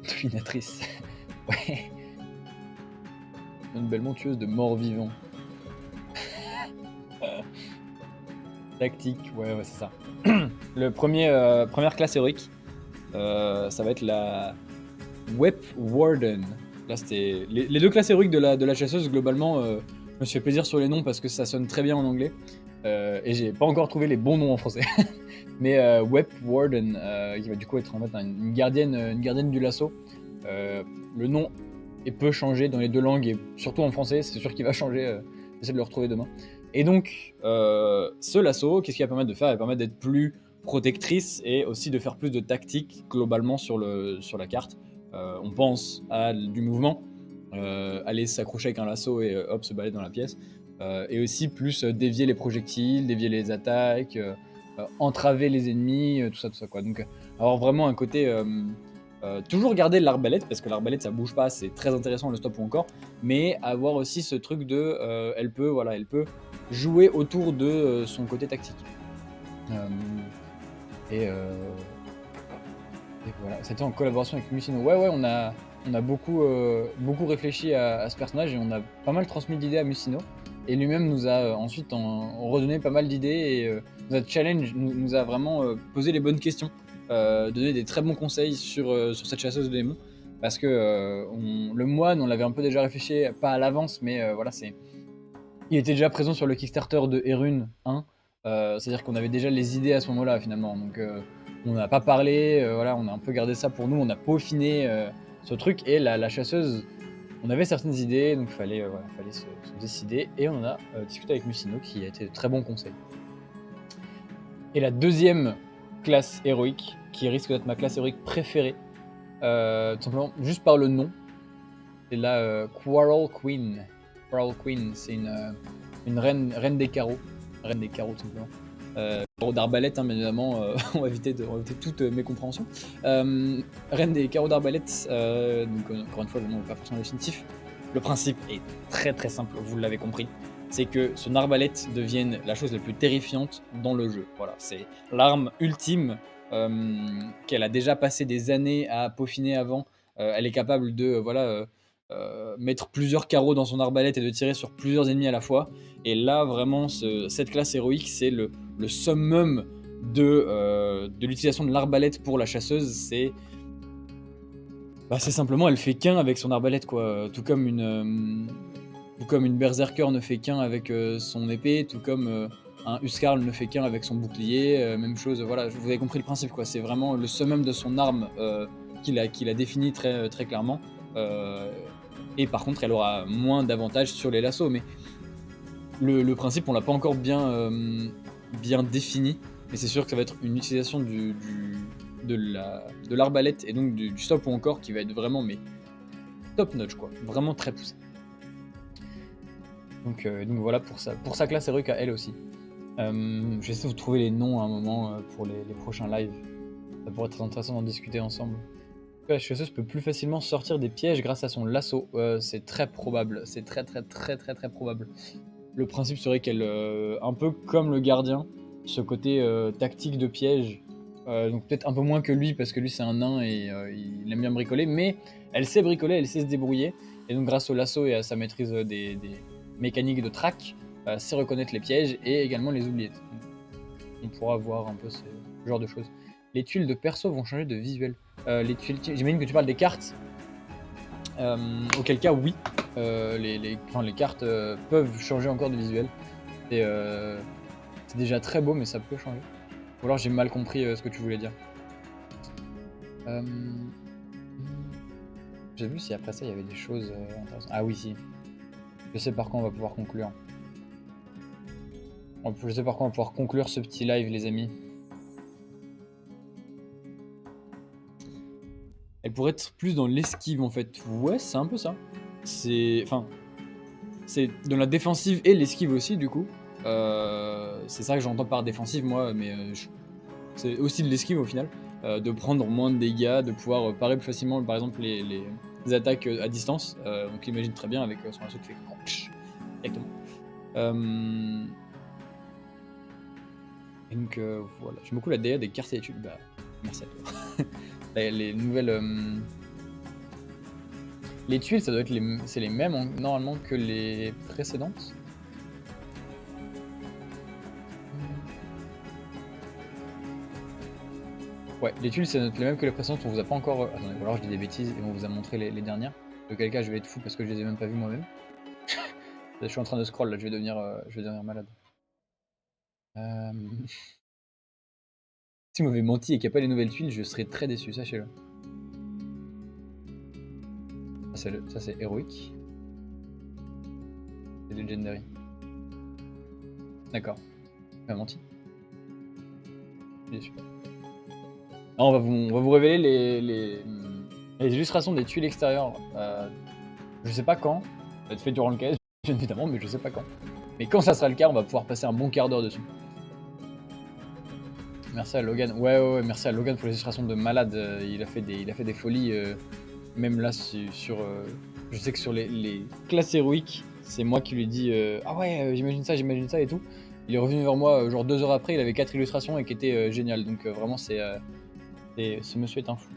Devinatrice. Ouais. Une belle montueuse de mort-vivant. Tactique, ouais, c'est ça. Le première classe héroïque, ça va être la Wep Warden. Là, c'était les deux classes héroïques de la chasseuse. Globalement, je me suis fait plaisir sur les noms parce que ça sonne très bien en anglais. Et j'ai pas encore trouvé les bons noms en français. Mais Wep Warden, qui va du coup être en fait une gardienne du lasso. Le nom peut changer dans les deux langues et surtout en français. C'est sûr qu'il va changer. J'essaie de le retrouver demain. Et donc, ce lasso, qu'est-ce qu'il va permettre de faire? Il va permettre d'être plus protectrice et aussi de faire plus de tactique globalement sur la carte. On pense à du mouvement, aller s'accrocher avec un lasso et hop, se balader dans la pièce. Et aussi plus dévier les projectiles, dévier les attaques, entraver les ennemis, tout ça quoi. Donc avoir vraiment un côté... toujours garder l'arbalète, parce que l'arbalète ça bouge pas, c'est très intéressant le stop ou encore, mais avoir aussi ce truc de... elle peut jouer autour de son côté tactique. Et voilà, c'était en collaboration avec Musino. Ouais, on a beaucoup réfléchi à ce personnage et on a pas mal transmis d'idées à Musino. Et lui-même nous a ensuite redonné pas mal d'idées et nous a vraiment posé les bonnes questions, donné des très bons conseils sur cette chasseuse de démons. Parce que le moine, on l'avait un peu déjà réfléchi, pas à l'avance, mais voilà, il était déjà présent sur le Kickstarter de Erune 1. C'est-à-dire qu'on avait déjà les idées à ce moment-là finalement. Donc on n'a pas parlé, voilà, on a un peu gardé ça pour nous, on a peaufiné ce truc. Et la chasseuse, on avait certaines idées, donc il fallait se décider. Et on a discuté avec Musino qui a été de très bons conseils. Et la deuxième classe héroïque, qui risque d'être ma classe héroïque préférée, tout simplement juste par le nom, c'est la Quarrel Queen. Quarrel Queen, c'est une reine des carreaux. Reine des carreaux, tout simplement. Carreaux d'arbalète, hein, bien évidemment, on va éviter toutes mes compréhensions. Reine des carreaux d'arbalète, donc encore une fois, le nom n'est pas forcément définitif. Le principe est très très simple, vous l'avez compris. C'est que son arbalète devienne la chose la plus terrifiante dans le jeu. Voilà, c'est l'arme ultime qu'elle a déjà passé des années à peaufiner avant. Elle est capable de mettre plusieurs carreaux dans son arbalète et de tirer sur plusieurs ennemis à la fois. Et là, vraiment, cette classe héroïque, c'est le summum de l'utilisation de l'arbalète pour la chasseuse. C'est simplement, elle fait qu'un avec son arbalète, quoi. Tout comme une berserker ne fait qu'un avec son épée, tout comme un Huskarl ne fait qu'un avec son bouclier. Même chose, voilà, vous avez compris le principe, quoi. C'est vraiment le summum de son arme qu'il a défini très, très clairement. Et par contre, elle aura moins d'avantages sur les lassos. Mais le principe, on l'a pas encore bien défini. Mais c'est sûr que ça va être une utilisation de l'arbalète et donc du stop ou encore qui va être vraiment top notch, quoi. Vraiment très poussé. Donc voilà pour sa classe héroïque à elle aussi. J'essaie de vous trouver les noms à un moment pour les prochains lives. Ça pourrait être intéressant d'en discuter ensemble. La chasseuse peut plus facilement sortir des pièges grâce à son lasso. C'est très probable. C'est très très très très très probable. Le principe serait qu'elle, un peu comme le gardien, ce côté tactique de piège, donc peut-être un peu moins que lui parce que lui c'est un nain et il aime bien bricoler, mais elle sait bricoler, elle sait se débrouiller, et donc grâce au lasso et à sa maîtrise des mécaniques de track, sait reconnaître les pièges et également les oubliettes. Donc, on pourra voir un peu ce genre de choses. Les tuiles de perso vont changer de visuel. Les tuiles, j'imagine que tu parles des cartes. Auquel cas oui, les cartes peuvent changer encore de visuel. C'est déjà très beau, mais ça peut changer. Ou alors j'ai mal compris ce que tu voulais dire. J'ai vu si après ça il y avait des choses intéressantes. Ah oui, si. Je sais par quoi on va pouvoir conclure. Je sais par quoi on va pouvoir conclure ce petit live, les amis. Elle pourrait être plus dans l'esquive en fait. Ouais, c'est un peu ça. C'est. Enfin. C'est dans la défensive et l'esquive aussi, du coup. C'est ça que j'entends par défensive, moi, mais c'est aussi de l'esquive au final. De prendre moins de dégâts, de pouvoir parer plus facilement, par exemple, les attaques à distance. Donc, imagine très bien avec son assaut qui fait crunch. Exactement. Et donc, voilà. J'aime beaucoup la DA des cartes et études. Bah, merci à toi. les nouvelles. Les tuiles, ça doit être c'est les mêmes normalement que les précédentes. Ouais, les tuiles, c'est les mêmes que les précédentes. On vous a pas encore. Attendez, ou alors je dis des bêtises et on vous a montré les dernières. De quel cas, je vais être fou parce que je les ai même pas vues moi-même. Je suis en train de scroll là, je vais devenir malade. Si vous m'avez menti et qu'il n'y a pas les nouvelles tuiles, je serais très déçu, sachez-le. Ça, c'est héroïque. C'est Legendary. D'accord. Il m'a menti. Il est super. Alors, on va vous révéler les illustrations des tuiles extérieures. Je sais pas quand. Ça va être fait durant le quai, bien évidemment, mais je sais pas quand. Mais quand ça sera le cas, on va pouvoir passer un bon quart d'heure dessus. Merci à Logan. Ouais, merci à Logan pour les illustrations de malade. Il a fait des folies. Même là, sur. Je sais que sur les classes héroïques, c'est moi qui lui dis ah ouais, j'imagine ça et tout. Il est revenu vers moi, genre 2 heures après, il avait 4 illustrations et qui étaient géniales. Donc vraiment, ce monsieur est un fou.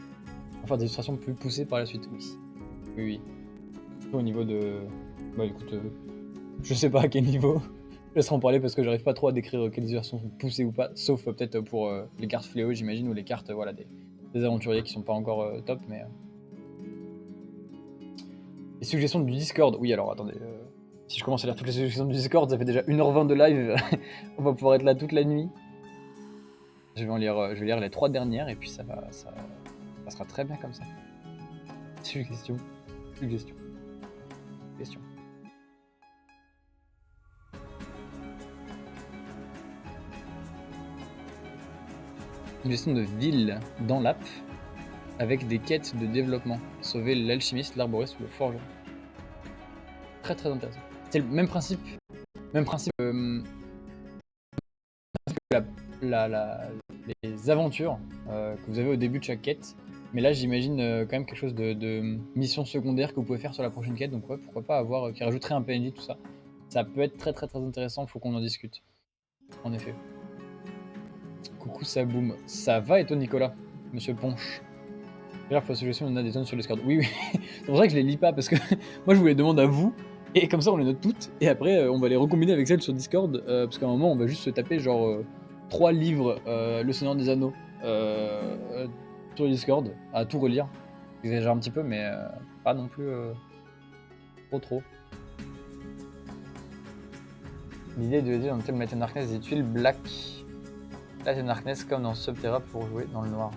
Enfin, des illustrations plus poussées par la suite, oui. Oui. Au niveau de. Bah écoute, je sais pas à quel niveau. Je laisserai en parler parce que j'arrive pas trop à décrire quelles illustrations sont poussées ou pas, sauf peut-être pour les cartes fléau, j'imagine, ou les cartes voilà, des aventuriers qui sont pas encore top, mais. Les suggestions du Discord. Oui, alors attendez. Si je commence à lire toutes les suggestions du Discord, ça fait déjà 1h20 de live. On va pouvoir être là toute la nuit. Je vais lire les 3 dernières et puis ça sera très bien comme ça. Suggestion. Question. Une gestion de ville dans l'app avec des quêtes de développement. Sauver l'alchimiste, l'arboriste ou le forgeron. Très très intéressant. C'est le même principe. Même principe que les aventures que vous avez au début de chaque quête. Mais là, j'imagine quand même quelque chose de mission secondaire que vous pouvez faire sur la prochaine quête. Donc ouais, pourquoi pas avoir qui rajouterait un PNJ, tout ça. Ça peut être très très très intéressant, faut qu'on en discute. En effet. Coucou Saboum. Ça va et toi Nicolas? Monsieur Ponche. D'ailleurs, pour la suggestion, on a des tonnes sur Discord. Oui. C'est pour ça que je les lis pas, parce que moi je vous les demande à vous, et comme ça on les note toutes, et après on va les recombiner avec celles sur Discord, parce qu'à un moment on va juste se taper genre 3 livres Le Seigneur des Anneaux sur Discord, à tout relire. J'exagère un petit peu, mais pas non plus trop. L'idée de dire dans le thème Light and Darkness des tuiles black. Light and Darkness comme dans Subterra pour jouer dans le noir.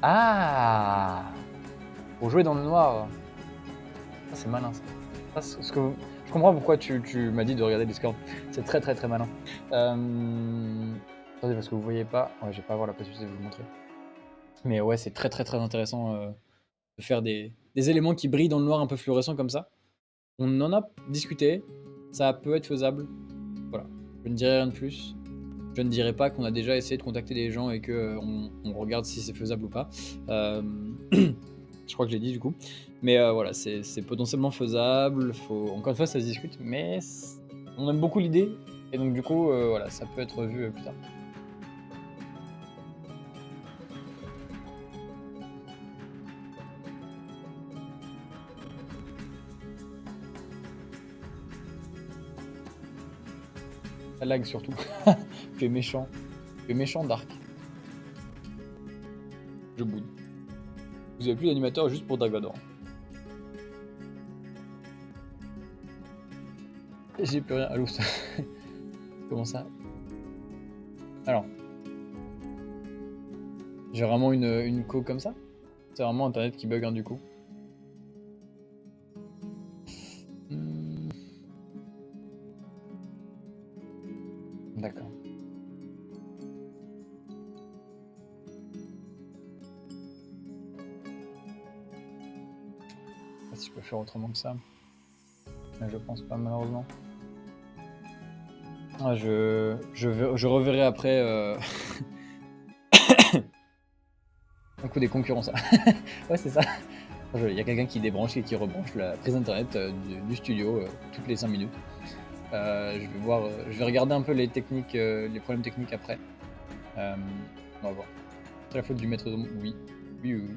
Ah! Pour jouer dans le noir. Ça c'est malin ça. Je comprends pourquoi tu m'as dit de regarder Discord. C'est très très très malin. Attendez parce que vous voyez pas. Ouais, je vais pas avoir la possibilité de vous le montrer. Mais ouais, c'est très très très intéressant de faire des éléments qui brillent dans le noir un peu fluorescent comme ça. On en a discuté. Ça peut être faisable. Voilà. Je ne dirai rien de plus. Je ne dirai pas qu'on a déjà essayé de contacter des gens et qu'on on regarde si c'est faisable ou pas. Je crois que je l'ai dit du coup. Mais voilà, c'est potentiellement faisable. Encore une fois, ça se discute. Mais on aime beaucoup l'idée. Et donc du coup, voilà, ça peut être vu plus tard. Ça lag surtout. Tu es méchant. Tu es méchant, Dark. Je boude. Vous avez plus d'animateur juste pour Dagvador. J'ai plus rien. Allô, ça. Comment ça? Alors. J'ai vraiment une co comme ça? C'est vraiment internet qui bug hein, du coup. D'accord. Je sais pas si je peux faire autrement que ça. Mais je pense pas, malheureusement. Ah, je reverrai après un coup des concurrents, ça. Ouais, c'est ça. Il y a quelqu'un qui débranche et qui rebranche la prise internet du studio toutes les 5 minutes. Je vais regarder un peu les techniques, les problèmes techniques après. On va voir. C'est la faute du maître de mon... Oui. Oui, oui, oui.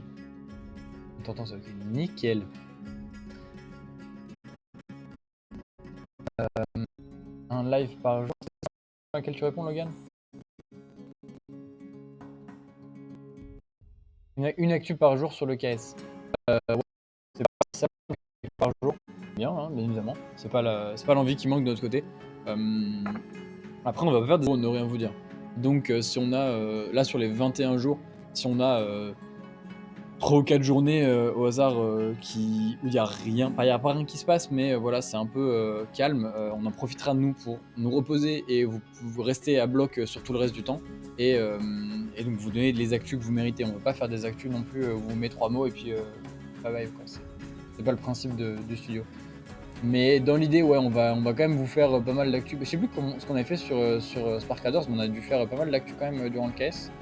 On t'entend ça. Nickel. Un live par jour, c'est ça à laquelle tu réponds, Logan? Une actu par jour sur le KS. Ouais, c'est pas ça par jour. Bien, hein, bien évidemment. C'est pas l'envie qui manque de notre côté. Après, on va pas faire des jours, ne rien vous dire. Donc, si on a, là, sur les 21 jours, si on a 3 ou 4 journées au hasard où il n'y a rien, il n'y a pas rien qui se passe, mais voilà, c'est un peu calme, on en profitera nous pour nous reposer et vous rester à bloc sur tout le reste du temps. Et donc, vous donner les actus que vous méritez. On ne veut pas faire des actus non plus où on met 3 mots et puis bye bye, quoi. C'est pas le principe du studio. Mais dans l'idée, ouais, on va quand même vous faire pas mal d'actu. Je sais plus ce qu'on avait fait sur Sparkadors, mais on a dû faire pas mal d'actu quand même durant le KS.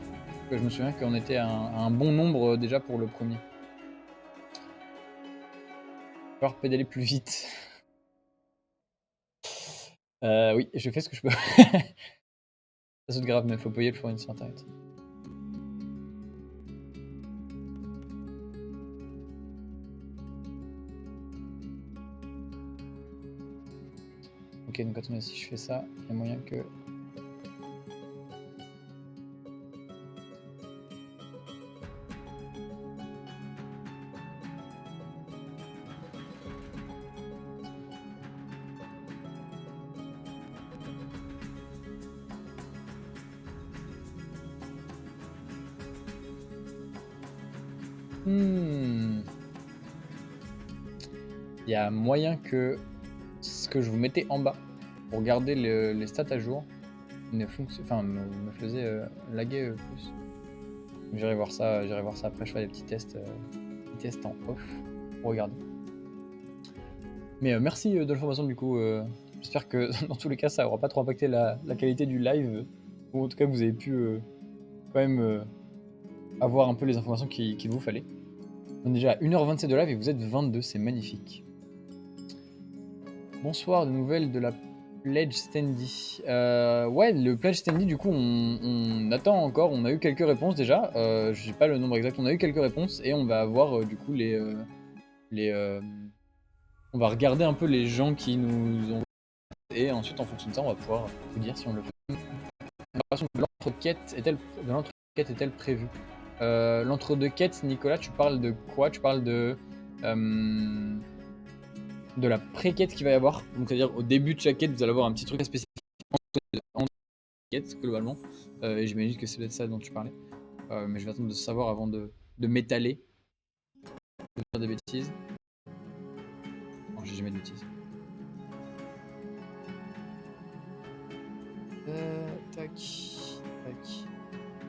Je me souviens qu'on était à un bon nombre déjà pour le premier. Il va falloir pédaler plus vite. Oui, je fais ce que je peux. Ça saute grave, mais faut payer pour une sur internet. Ok, donc attendez, si je fais ça, il y a moyen que... Il y a moyen que ce que je vous mettais en bas pour garder les stats à jour me faisait laguer plus. J'irai voir ça après, je ferai des petits tests en off pour regarder. Mais merci de l'information du coup. J'espère que dans tous les cas ça aura pas trop impacté la qualité du live. Ou en tout cas que vous avez pu quand même avoir un peu les informations qu'il vous fallait. On est déjà à 1h27 de live et vous êtes 22, c'est magnifique. Bonsoir, de nouvelles de la Pledge Standy. Ouais, le Pledge Standy, du coup, on attend encore. On a eu quelques réponses déjà. Je sais pas le nombre exact. On a eu quelques réponses et on va avoir du coup on va regarder un peu les gens qui nous ont... Et ensuite, en fonction de ça, on va pouvoir vous dire si on le fait. L'entre-quête est-elle prévue? L'entre-deux quêtes, Nicolas, tu parles de quoi? Tu parles de la pré-quête qu'il va y avoir. Donc, c'est-à-dire au début de chaque quête, vous allez avoir un petit truc spécifique entre quêtes, globalement. Et j'imagine que c'est peut-être ça dont tu parlais. Mais je vais attendre de savoir avant de m'étaler. De faire des bêtises. Non, j'ai jamais de bêtises. Tac.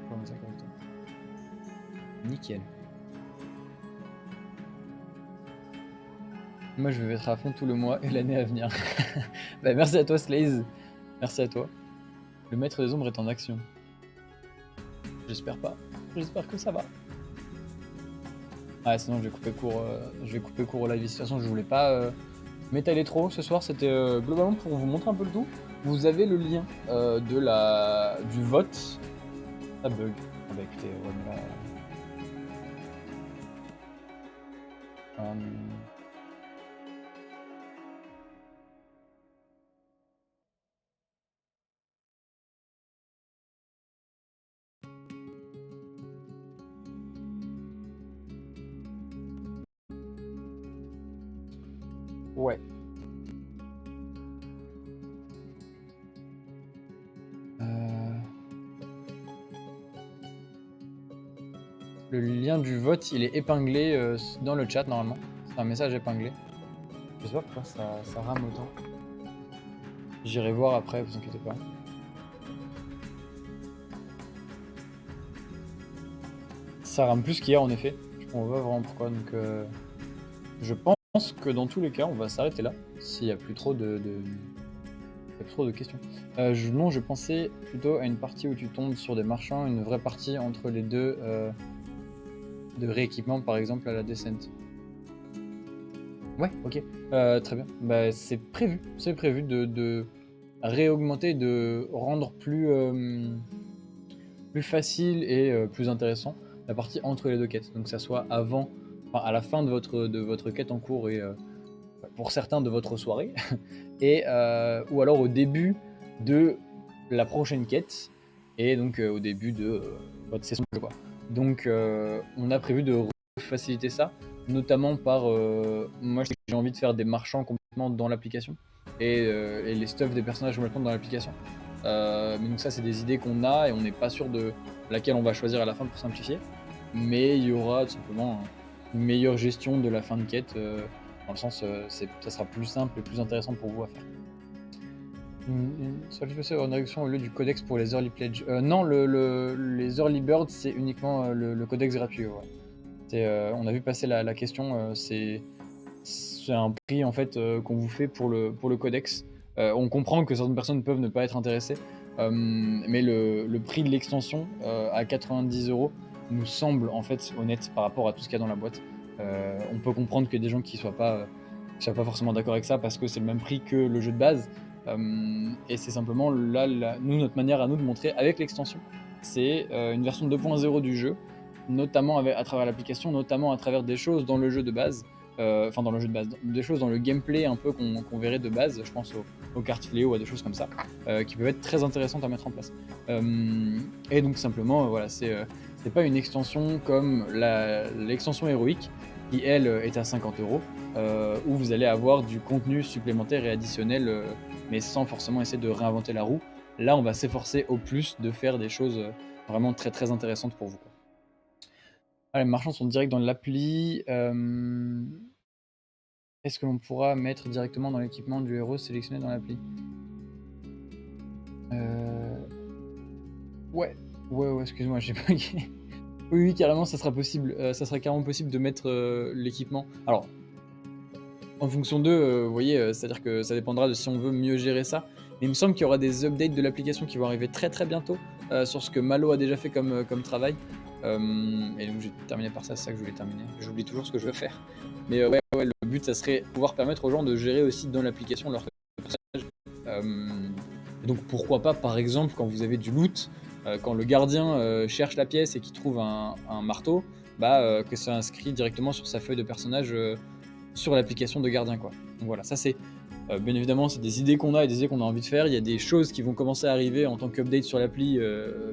Comment ça correctement. Nickel. Moi, je vais être à fond tout le mois et l'année à venir. Bah, merci à toi, Slaze. Merci à toi. Le maître des ombres est en action. J'espère pas. J'espère que ça va. Ah, sinon, je vais couper court au live. De toute façon, je voulais pas m'étaler trop ce soir. C'était globalement pour vous montrer un peu le tout. Vous avez le lien du vote. Ça bug. Ah bah écoutez, ouais, mais là... Ouais. Le lien du vote, il est épinglé dans le chat normalement. C'est un message épinglé. Je sais pas pourquoi ça rame autant. J'irai voir après, vous inquiétez pas. Ça rame plus qu'hier en effet. On voit vraiment pourquoi. Donc je pense que dans tous les cas, on va s'arrêter là. S'il n'y a plus trop de questions. Non, je pensais plutôt à une partie où tu tombes sur des marchands, une vraie partie entre les deux de rééquipement, par exemple à la descente. Ouais, ok. Très bien. Bah, c'est prévu de réaugmenter, de rendre plus facile et plus intéressant la partie entre les deux quêtes. Donc que ça soit à la fin de votre quête en cours et pour certains de votre soirée, et ou alors au début de la prochaine quête, et donc au début de votre session de jeu, quoi. Donc on a prévu de faciliter ça, notamment par moi j'ai envie de faire des marchands complètement dans l'application et les stuffs des personnages complètement dans l'application. Mais donc ça c'est des idées qu'on a et on n'est pas sûr de laquelle on va choisir à la fin pour simplifier, mais il y aura tout simplement une meilleure gestion de la fin de quête, dans le sens ça sera plus simple et plus intéressant pour vous à faire. Ça peut avoir une réduction au lieu du codex pour les early pledge. Non, les early birds c'est uniquement le codex gratuit. Ouais. On a vu passer la question, c'est un prix en fait qu'on vous fait pour le codex. On comprend que certaines personnes peuvent ne pas être intéressées, mais le prix de l'extension à 90€ nous semble en fait honnête par rapport à tout ce qu'il y a dans la boîte. On peut comprendre qu'il y a des gens qui soient pas forcément d'accord avec ça parce que c'est le même prix que le jeu de base. Et c'est simplement là, nous, notre manière à nous de montrer avec l'extension, c'est une version 2.0 du jeu, notamment à travers l'application, notamment à travers des choses dans le jeu de base, dans le jeu de base, des choses dans le gameplay un peu qu'on verrait de base, je pense aux cartes fléaux, à des choses comme ça, qui peuvent être très intéressantes à mettre en place. Et donc simplement, voilà, c'est pas une extension comme l'extension héroïque, qui elle est à 50€, où vous allez avoir du contenu supplémentaire et additionnel, mais sans forcément essayer de réinventer la roue. Là, on va s'efforcer au plus de faire des choses vraiment très très intéressantes pour vous. Ah, les marchands sont directs dans l'appli. Est-ce que l'on pourra mettre directement dans l'équipement du héros sélectionné dans l'appli? Ouais, excuse-moi, j'ai pas. Oui, carrément, ça sera possible. Ça sera carrément possible de mettre l'équipement. Alors, en fonction d'eux, vous voyez, c'est-à-dire que ça dépendra de si on veut mieux gérer ça. Mais il me semble qu'il y aura des updates de l'application qui vont arriver très très bientôt sur ce que Malo a déjà fait comme travail. Et donc je vais terminer par ça, c'est ça que je voulais terminer. J'oublie toujours ce que je veux faire. Mais ouais, le but ça serait pouvoir permettre aux gens de gérer aussi dans l'application leur personnage. Donc pourquoi pas par exemple quand vous avez du loot, quand le gardien cherche la pièce et qu'il trouve un marteau, que ça inscrit directement sur sa feuille de personnage sur l'application de gardien, quoi. Donc voilà, ça c'est bien évidemment c'est des idées qu'on a et des idées qu'on a envie de faire. Il y a des choses qui vont commencer à arriver en tant qu'update sur l'appli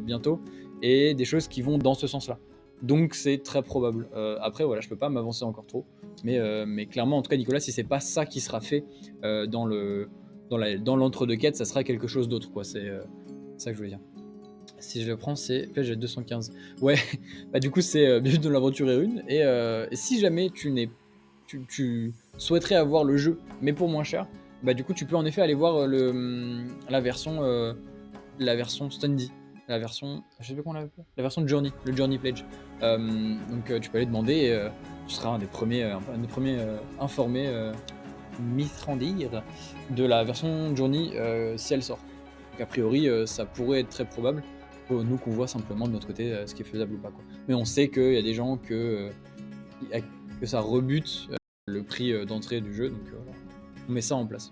bientôt et des choses qui vont dans ce sens-là. Donc c'est très probable. Après voilà, je peux pas m'avancer encore trop, mais clairement en tout cas Nicolas, si c'est pas ça qui sera fait dans l'entre-deux quêtes, ça sera quelque chose d'autre, quoi. C'est ça que je veux dire. Si je le prends, c'est j'ai 215. Ouais, bah du coup c'est Bienvenue dans l'aventure et une. Et si jamais tu souhaiterais avoir le jeu, mais pour moins cher, bah du coup tu peux en effet aller voir la version Standy, la version, je sais pas comment on l'appelle, la version Journey, le Journey Pledge. Donc tu peux aller demander et tu seras un des premiers informés, mithrandir, de la version Journey si elle sort. Donc a priori ça pourrait être très probable. Nous qu'on voit simplement de notre côté ce qui est faisable ou pas, quoi. Mais on sait qu'il y a des gens que ça rebute le prix d'entrée du jeu, donc on met ça en place.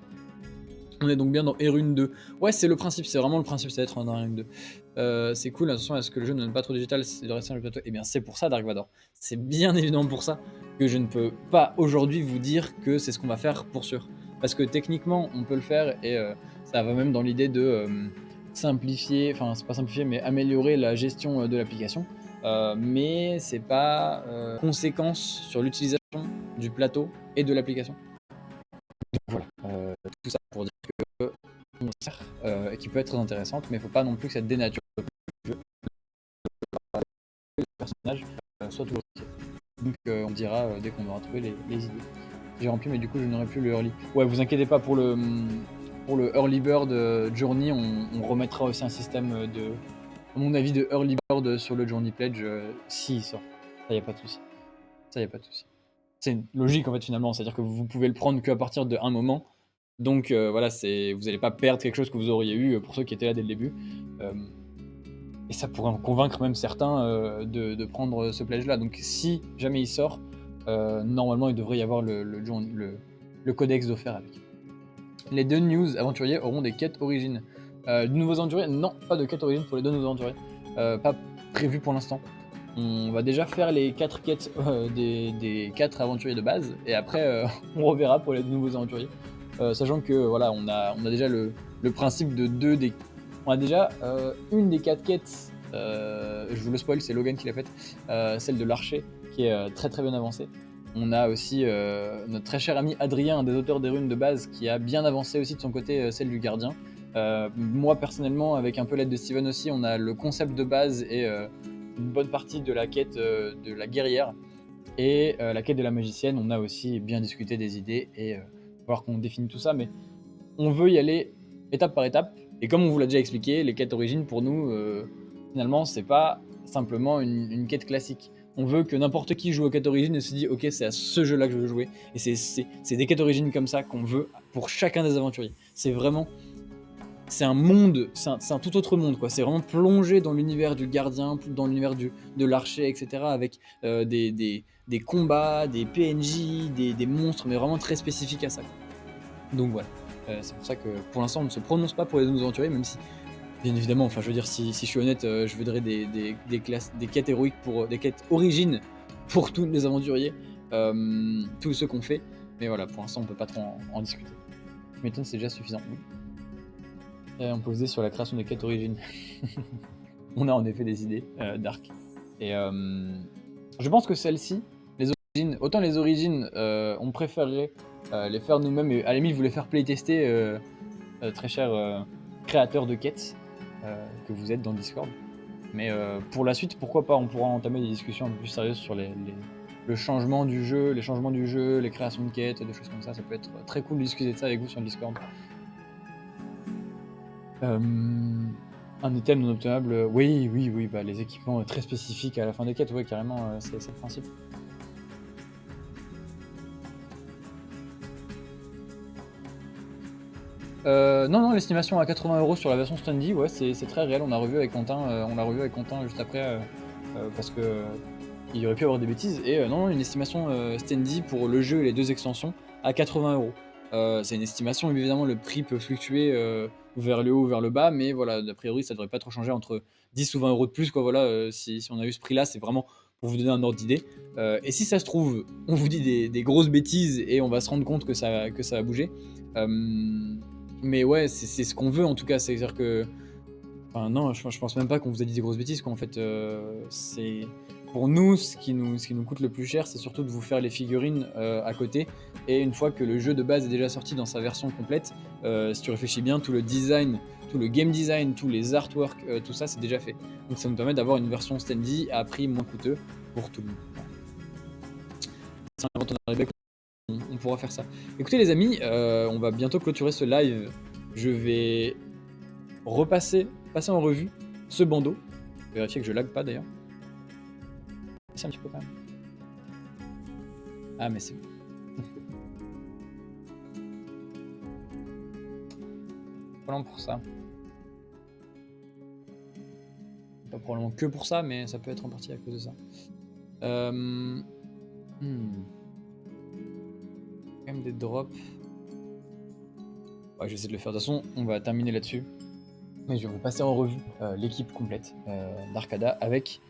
On est donc bien dans R1 2. Ouais, c'est le principe, c'est vraiment le principe, c'est d'être dans R1 2. C'est cool, attention à ce que le jeu ne donne pas trop digital, c'est de rester sur le plateau. Et bien c'est pour ça, Dark Vador. C'est bien évidemment pour ça que je ne peux pas aujourd'hui vous dire que c'est ce qu'on va faire pour sûr. Parce que techniquement, on peut le faire et ça va même dans l'idée de simplifier, enfin c'est pas simplifier, mais améliorer la gestion de l'application. Mais c'est pas conséquence sur l'utilisation du plateau et de l'application. Voilà, tout ça pour dire que on sert et qui peut être très intéressante, mais il ne faut pas non plus que ça dénature le jeu. Le personnage soit toujours ok. Donc on dira dès qu'on aura trouvé les idées. J'ai rempli, mais du coup je n'aurai plus le early. Ouais, vous inquiétez pas pour le early bird journey, on remettra aussi un système de, à mon avis, de early bird sur le Journey Pledge s'il sort. Ça, y a pas de souci. Ça, y a pas de souci. C'est une logique, en fait, finalement. C'est-à-dire que vous pouvez le prendre qu'à partir d'un moment. Donc, voilà, vous n'allez pas perdre quelque chose que vous auriez eu pour ceux qui étaient là dès le début. Et ça pourrait en convaincre même certains de prendre ce pledge-là. Donc, si jamais il sort, normalement, il devrait y avoir le codex d'offert avec. Les deux news aventuriers auront des quêtes origines. De nouveaux aventuriers? Non, pas de quête origine pour les deux nouveaux aventuriers. Pas prévu pour l'instant. On va déjà faire les 4 quêtes des 4 aventuriers de base, et après on reverra pour les nouveaux aventuriers. Sachant que voilà, on a déjà le principe de on a déjà une des 4 quêtes, je vous le spoil, c'est Logan qui l'a faite, celle de l'archer, qui est très très bien avancée. On a aussi notre très cher ami Adrien, un des auteurs des runes de base, qui a bien avancé aussi de son côté celle du gardien. Moi personnellement, avec un peu l'aide de Steven aussi, on a le concept de base et une bonne partie de la quête de la guerrière et la quête de la magicienne. On a aussi bien discuté des idées et il va falloir qu'on définisse tout ça, mais on veut y aller étape par étape. Et comme on vous l'a déjà expliqué, les quêtes origines pour nous, finalement, c'est pas simplement une quête classique. On veut que n'importe qui joue aux quêtes origines et se dit ok, c'est à ce jeu-là que je veux jouer. Et c'est des quêtes origines comme ça qu'on veut pour chacun des aventuriers. C'est vraiment c'est un monde, c'est un tout autre monde, quoi. C'est vraiment plongé dans l'univers du gardien, dans l'univers de l'archer, etc. Avec des combats, des PNJ, des monstres, mais vraiment très spécifiques à ça, quoi. Donc voilà. C'est pour ça que pour l'instant on ne se prononce pas pour les nouveaux aventuriers, même si, bien évidemment, enfin je veux dire, si je suis honnête, je voudrais des quêtes héroïques des quêtes origines pour tous les aventuriers, tous ceux qu'on fait. Mais voilà, pour l'instant on peut pas trop en discuter. Je m'étonne, c'est déjà suffisant. Oui. On peut poser sur la création des quêtes origines. On a en effet des idées dark. Et je pense que celle-ci, les origines, autant les origines, on préférerait les faire nous-mêmes, et à la limite vous les faire playtester, très cher créateur de quêtes que vous êtes dans le Discord. Mais pour la suite, pourquoi pas, on pourra entamer des discussions un peu plus sérieuses sur le changement du jeu, les changements du jeu, les créations de quêtes, des choses comme ça. Ça peut être très cool de discuter de ça avec vous sur le Discord. Un item non obtenable, oui, bah, les équipements très spécifiques à la fin des quêtes, ouais, carrément, c'est le principe. Non, l'estimation à 80 € sur la version standy, ouais, c'est très réel. On l'a revu avec Quentin juste après, parce que il aurait pu y avoir des bêtises. Et non, une estimation standy pour le jeu et les 2 extensions à 80 €. C'est une estimation, évidemment, le prix peut fluctuer vers le haut ou vers le bas, mais voilà, a priori, ça devrait pas trop changer entre 10 ou 20 € de plus, quoi. Voilà, si on a eu ce prix-là, c'est vraiment pour vous donner un ordre d'idée. Et si ça se trouve, on vous dit des grosses bêtises et on va se rendre compte que ça va bouger. Mais ouais, c'est ce qu'on veut en tout cas. C'est-à-dire que. Enfin, non, je pense même pas qu'on vous a dit des grosses bêtises, quoi. En fait, c'est. Pour nous, ce qui nous coûte le plus cher, c'est surtout de vous faire les figurines à côté. Et une fois que le jeu de base est déjà sorti dans sa version complète, si tu réfléchis bien, tout le design, tout le game design, tous les artworks, tout ça, c'est déjà fait. Donc ça nous permet d'avoir une version standy à prix moins coûteux pour tout le monde. C'est un partenariat, on pourra faire ça. Écoutez les amis, on va bientôt clôturer ce live. Je vais passer en revue ce bandeau. Vérifier que je lag pas d'ailleurs. C'est un petit peu quand même. Ah mais c'est bon. Probablement pour ça. Pas probablement que pour ça, mais ça peut être en partie à cause de ça. Quand même des drops. Ouais, je vais essayer de le faire. De toute façon, on va terminer là-dessus. Mais je vais vous passer en revue l'équipe complète d'Arcada avec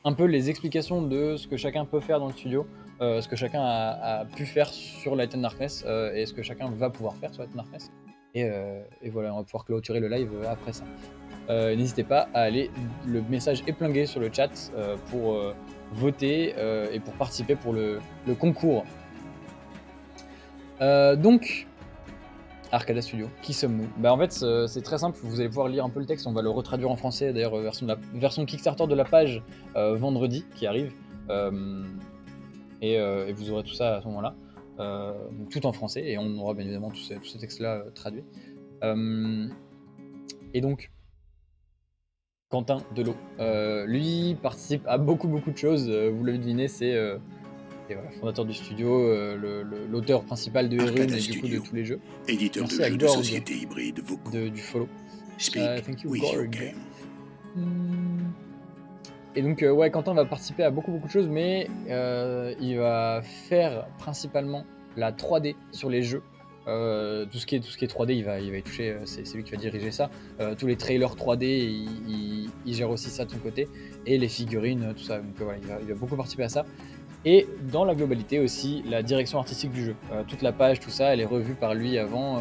un peu les explications de ce que chacun peut faire dans le studio, ce que chacun a pu faire sur la Titan Darkness et ce que chacun va pouvoir faire sur la Titan Darkness. Et voilà, on va pouvoir clôturer le live après ça. N'hésitez pas à aller, le message épinglé sur le chat pour voter et pour participer pour le concours. Donc, Arcada Studio, qui sommes-nous? Bah en fait c'est très simple, vous allez pouvoir lire un peu le texte, on va le retraduire en français, d'ailleurs version Kickstarter de la page vendredi qui arrive, et vous aurez tout ça à ce moment-là, tout en français, et on aura bien évidemment tous ces textes-là traduits. Et donc, Quentin Delot. Lui participe à beaucoup de choses, vous l'avez deviné, c'est et voilà, fondateur du studio, l'auteur principal de Erune Arcada et du coup de Studio, tous les jeux. éditeur de Merci à jeux de Gorg société hybride vocaux. du follow. Speak Thank you with your Gorg. game. Et donc ouais, Quentin va participer à beaucoup de choses, mais il va faire principalement la 3D sur les jeux. Tout ce qui est 3D, il va y toucher, c'est lui qui va diriger ça. Tous les trailers 3D, il gère aussi ça de son côté. Et les figurines, tout ça. Donc voilà, il va beaucoup participer à ça. Et dans la globalité aussi, la direction artistique du jeu. Toute la page, tout ça, elle est revue par lui avant,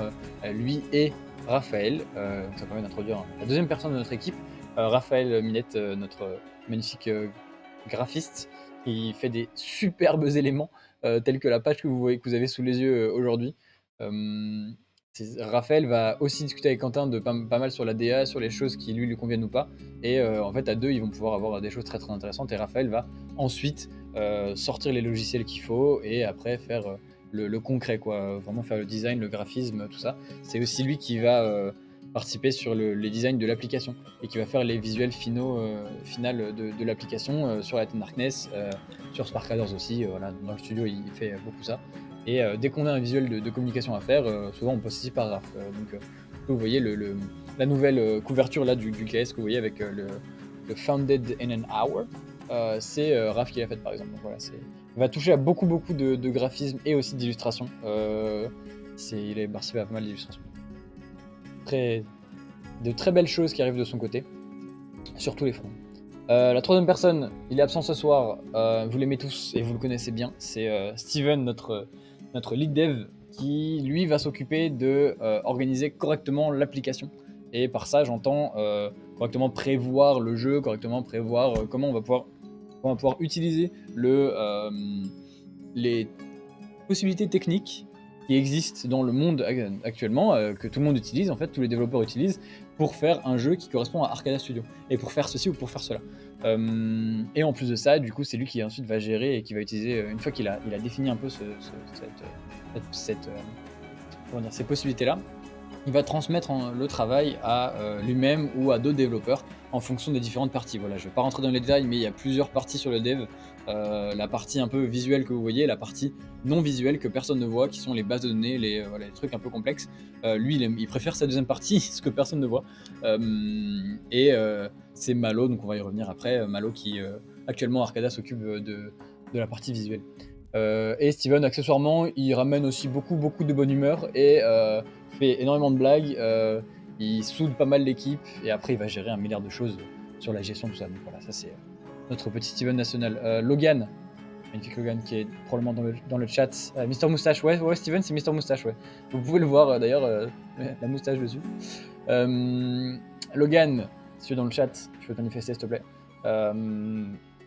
lui et Raphaël. Donc ça permet d'introduire la deuxième personne de notre équipe, Raphaël Minette, notre magnifique graphiste, qui fait des superbes éléments, tels que la page que vous avez sous les yeux aujourd'hui. Euh, Raphaël va aussi discuter avec Quentin de pas mal sur la DA, sur les choses qui lui conviennent ou pas. Et en fait, à deux, ils vont pouvoir avoir des choses très intéressantes. Et Raphaël va ensuite sortir les logiciels qu'il faut et après faire le concret, quoi. Vraiment faire le design, le graphisme, tout ça. C'est aussi lui qui va participer sur les designs de l'application et qui va faire les visuels finales de l'application sur la Darkness, sur Sparkladers aussi. Voilà, dans le studio, il fait beaucoup ça. Et dès qu'on a un visuel de communication à faire, souvent on passe aussi par Raph. Donc vous voyez la nouvelle couverture là du KS que vous voyez avec le Founded in an Hour. C'est Raph qui l'a fait par exemple. Donc, voilà, il va toucher à beaucoup de graphisme et aussi d'illustration. Il est participé à pas mal d'illustrations. De très belles choses qui arrivent de son côté, sur tous les fronts. La troisième personne, il est absent ce soir, vous l'aimez tous et vous le connaissez bien, c'est Steven, notre lead dev, qui lui va s'occuper de organiser correctement l'application. Et par ça, j'entends correctement prévoir le jeu, correctement prévoir comment on va pouvoir utiliser les possibilités techniques qui existent dans le monde actuellement, que tout le monde utilise, en fait, tous les développeurs utilisent, pour faire un jeu qui correspond à Arcada Studio, et pour faire ceci ou pour faire cela. Et en plus de ça, du coup, c'est lui qui ensuite va gérer et qui va utiliser, une fois qu'il a défini un peu ces possibilités-là, il va transmettre le travail à lui-même ou à d'autres développeurs en fonction des différentes parties. Voilà, je ne vais pas rentrer dans les détails, mais il y a plusieurs parties sur le dev. La partie un peu visuelle que vous voyez, la partie non visuelle que personne ne voit, qui sont les bases de données, les trucs un peu complexes. Lui, il préfère sa deuxième partie, ce que personne ne voit. C'est Malo, donc on va y revenir après. Malo qui, actuellement, Arcada s'occupe de la partie visuelle. Et Steven, accessoirement, il ramène aussi beaucoup de bonne humeur et fait énormément de blagues. Il soude pas mal l'équipe et après, il va gérer un milliard de choses sur la gestion, tout ça. Donc voilà, ça c'est notre petit Steven national. Logan, magnifique Logan qui est probablement dans le chat. Mister Moustache, ouais, Steven, c'est Mister Moustache, ouais. Vous pouvez le voir d'ailleurs, la moustache dessus. Logan, si tu es dans le chat, je peux te manifester s'il te plaît.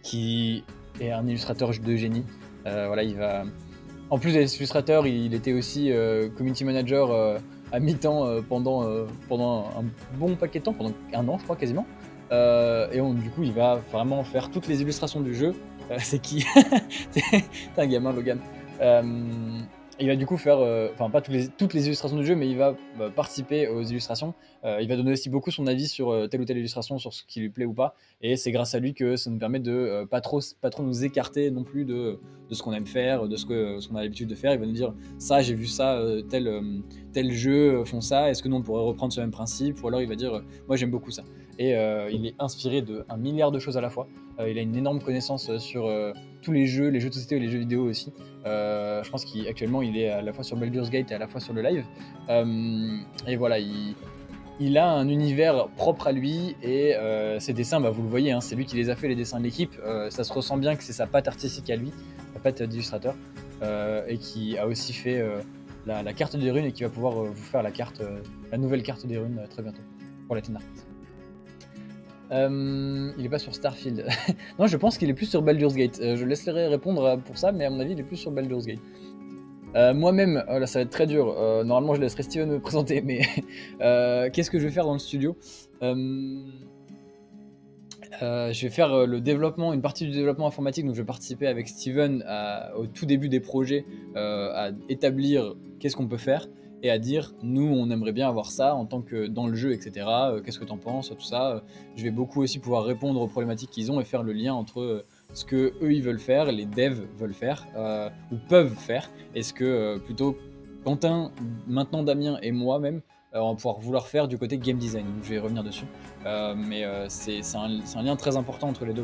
Qui est un illustrateur de génie. Voilà, il va. En plus d'être illustrateur, il était aussi community manager à mi-temps pendant un bon paquet de temps, pendant un an, je crois quasiment. Et du coup, il va vraiment faire toutes les illustrations du jeu. C'est qui C'est un gamin, Logan. Il va du coup faire, enfin pas toutes les illustrations du jeu, mais il va participer aux illustrations. Il va donner aussi beaucoup son avis sur telle ou telle illustration, sur ce qui lui plaît ou pas. Et c'est grâce à lui que ça nous permet de pas trop nous écarter non plus de ce qu'on aime faire, de ce qu'on a l'habitude de faire. Il va nous dire ça, j'ai vu ça, tel jeu font ça. Est-ce que nous on pourrait reprendre ce même principe? Ou alors il va dire moi j'aime beaucoup ça. Et il est inspiré de 1 milliard de choses à la fois. Il a une énorme connaissance sur tous les jeux de société et les jeux vidéo aussi. Je pense qu'actuellement il est à la fois sur Baldur's Gate et à la fois sur le live. Et voilà, il a un univers propre à lui et ses dessins, vous le voyez, hein, c'est lui qui les a fait, les dessins de l'équipe. Ça se ressent bien que c'est sa patte artistique à lui, sa patte d'illustrateur, et qui a aussi fait la carte des runes et qui va pouvoir vous faire la nouvelle carte des runes très bientôt pour la Tindark. Il est pas sur Starfield. Non, je pense qu'il est plus sur Baldur's Gate. Je laisserai répondre pour ça, mais à mon avis, il est plus sur Baldur's Gate. Moi-même, là ça va être très dur. Normalement, je laisserai Steven me présenter, mais qu'est-ce que je vais faire dans le studio? Je vais faire une partie du développement informatique, donc je vais participer avec Steven au tout début des projets à établir qu'est-ce qu'on peut faire. et à dire nous on aimerait bien avoir ça en tant que dans le jeu, etc. Qu'est-ce que t'en penses, tout ça. Je vais beaucoup aussi pouvoir répondre aux problématiques qu'ils ont et faire le lien entre ce que eux ils veulent faire, les devs veulent faire ou peuvent faire, et ce que plutôt Quentin, maintenant Damien et moi-même on va pouvoir vouloir faire du côté game design. Donc, je vais revenir dessus. Mais c'est un lien très important entre les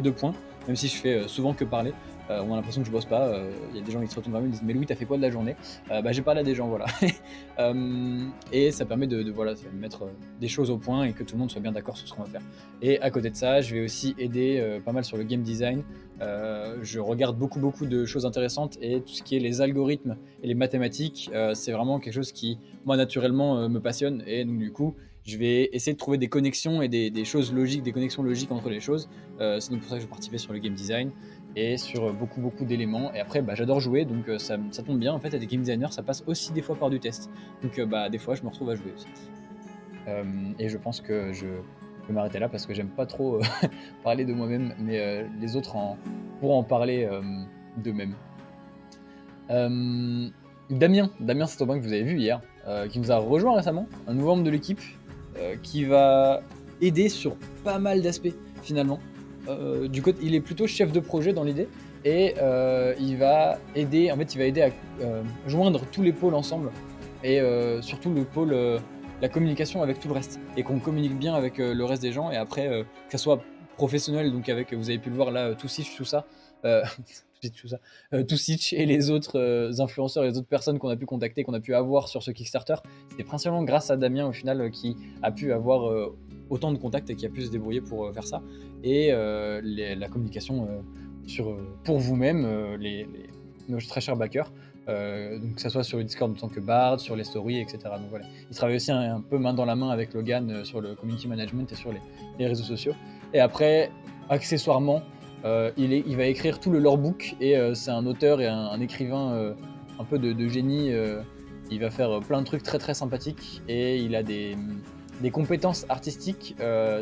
deux points, même si je fais souvent que parler. On a l'impression que je bosse pas. Il y a des gens qui se retournent vers moi et me disent mais Louis, t'as fait quoi de la journée? Bah, j'ai parlé à des gens, voilà. Et ça permet voilà, ça va mettre des choses au point et que tout le monde soit bien d'accord sur ce qu'on va faire. Et à côté de ça, je vais aussi aider pas mal sur le game design. Je regarde beaucoup de choses intéressantes, et tout ce qui est les algorithmes et les mathématiques, c'est vraiment quelque chose qui, moi, naturellement, me passionne. Et donc, du coup, je vais essayer de trouver des connexions et des choses logiques, des connexions logiques entre les choses. C'est donc pour ça que je vais participer sur le game design et sur beaucoup d'éléments. Et après, bah, j'adore jouer, donc ça tombe bien. En fait, à des game designers, ça passe aussi des fois par du test. Donc, bah, des fois, je me retrouve à jouer aussi. Et je pense que je vais m'arrêter là parce que j'aime pas trop parler de moi-même, mais les autres pourront en parler d'eux-mêmes. Damien, c'est Tobin que vous avez vu hier, qui nous a rejoint récemment, un nouveau membre de l'équipe, qui va aider sur pas mal d'aspects finalement. Du côté, il est plutôt chef de projet dans l'idée, et il va aider à joindre tous les pôles ensemble, et surtout le pôle la communication avec tout le reste, et qu'on communique bien avec le reste des gens, et après que ça soit professionnel, donc avec, vous avez pu le voir là, tout ça, tout Stitch et les autres influenceurs et les autres personnes qu'on a pu contacter, qu'on a pu avoir sur ce Kickstarter. C'était principalement grâce à Damien au final qui a pu avoir autant de contacts et qui a pu se débrouiller pour faire ça. Et la communication pour vous-même, nos très chers backers. Donc que ça soit sur le Discord en tant que Bard, sur les stories, etc. Donc voilà. Il travaille aussi un peu main dans la main avec Logan sur le community management et sur les réseaux sociaux. Et après, accessoirement, il va écrire tout le lorebook, et c'est un auteur et un écrivain un peu de génie. Il va faire plein de trucs très sympathiques, et il a des compétences artistiques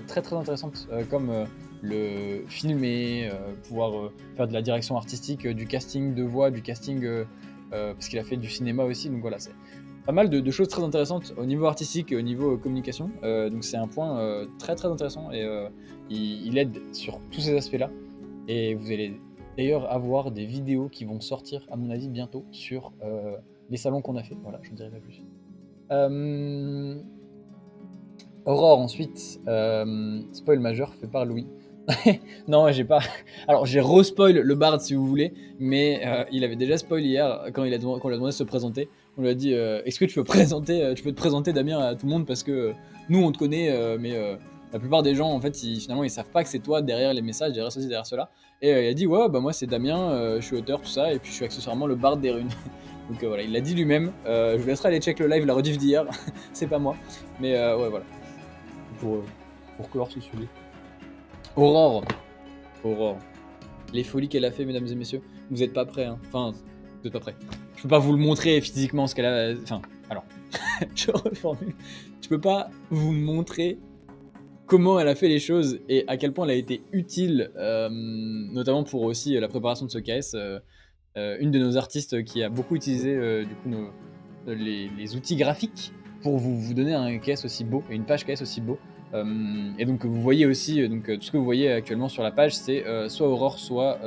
très intéressantes, comme le filmer, pouvoir faire de la direction artistique, du casting de voix, du casting parce qu'il a fait du cinéma aussi. Donc voilà, c'est pas mal de choses très intéressantes au niveau artistique et au niveau communication. Donc c'est un point très intéressant, et il aide sur tous ces aspects-là. Et vous allez d'ailleurs avoir des vidéos qui vont sortir, à mon avis, bientôt sur les salons qu'on a fait. Voilà, je ne dirai pas plus. Aurore, ensuite, spoil majeur fait par Louis. Non, j'ai pas. Alors, j'ai re-spoil le Bard si vous voulez, mais il avait déjà spoil hier quand on lui a demandé de se présenter. On lui a dit est-ce que tu peux te présenter Damien à tout le monde, parce que nous on te connaît, mais la plupart des gens en fait finalement ils savent pas que c'est toi derrière les messages, derrière ceci, derrière cela. Et il a dit ouais, bah moi c'est Damien, je suis auteur, tout ça, et puis je suis accessoirement le Bard des runes. Donc voilà, il l'a dit lui-même. Je vous laisserai aller check le live, la rediff d'hier, c'est pas moi, mais ouais, voilà. Pour clore ce sujet. Aurore, les folies qu'elle a fait, mesdames et messieurs, vous êtes pas prêts, hein. Enfin, vous êtes pas prêts. Je peux pas vous le montrer physiquement ce qu'elle a. Enfin, alors, je reformule. Je peux pas vous montrer comment elle a fait les choses et à quel point elle a été utile, notamment pour aussi la préparation de ce KS. Une de nos artistes qui a beaucoup utilisé du coup les outils graphiques pour vous donner un KS aussi beau et une page KS aussi beau. Et donc vous voyez aussi, tout ce que vous voyez actuellement sur la page, c'est soit Aurore, soit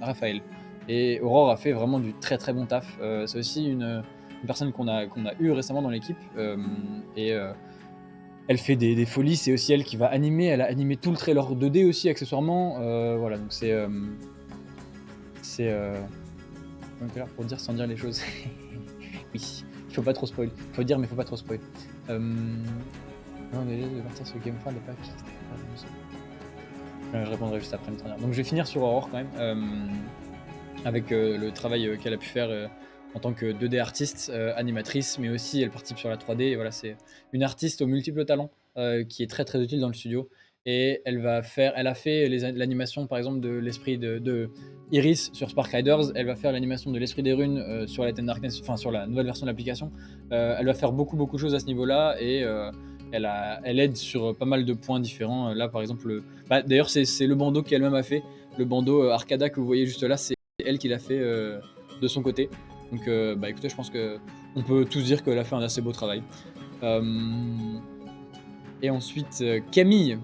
Raphaël. Et Aurore a fait vraiment du très bon taf. C'est aussi une personne qu'on a eu récemment dans l'équipe, et elle fait des folies. C'est aussi elle qui va animer. Elle a animé tout le trailer 2D aussi accessoirement. Voilà, donc c'est pour dire sans dire les choses. Oui, il faut pas trop spoil. Faut dire mais faut pas trop spoil. Non, déjà de partir sur GameFound et pas Kickstarter. Je répondrai juste après le dernier. Donc je vais finir sur Aurore quand même, avec le travail qu'elle a pu faire en tant que 2D artiste, animatrice, mais aussi elle participe sur la 3D. Et voilà, c'est une artiste aux multiples talents qui est très utile dans le studio. Et elle a fait l'animation par exemple de l'esprit de Iris sur Spark Riders. Elle va faire l'animation de l'esprit des runes sur Light and Darkness, enfin sur la nouvelle version de l'application. Elle va faire beaucoup de choses à ce niveau-là, et elle aide sur pas mal de points différents. Là par exemple, d'ailleurs c'est le bandeau qu'elle-même a fait. Le bandeau Arcada que vous voyez juste là, c'est elle qui l'a fait de son côté. Donc écoutez, je pense que on peut tous dire qu'elle a fait un assez beau travail. Et ensuite, Camille.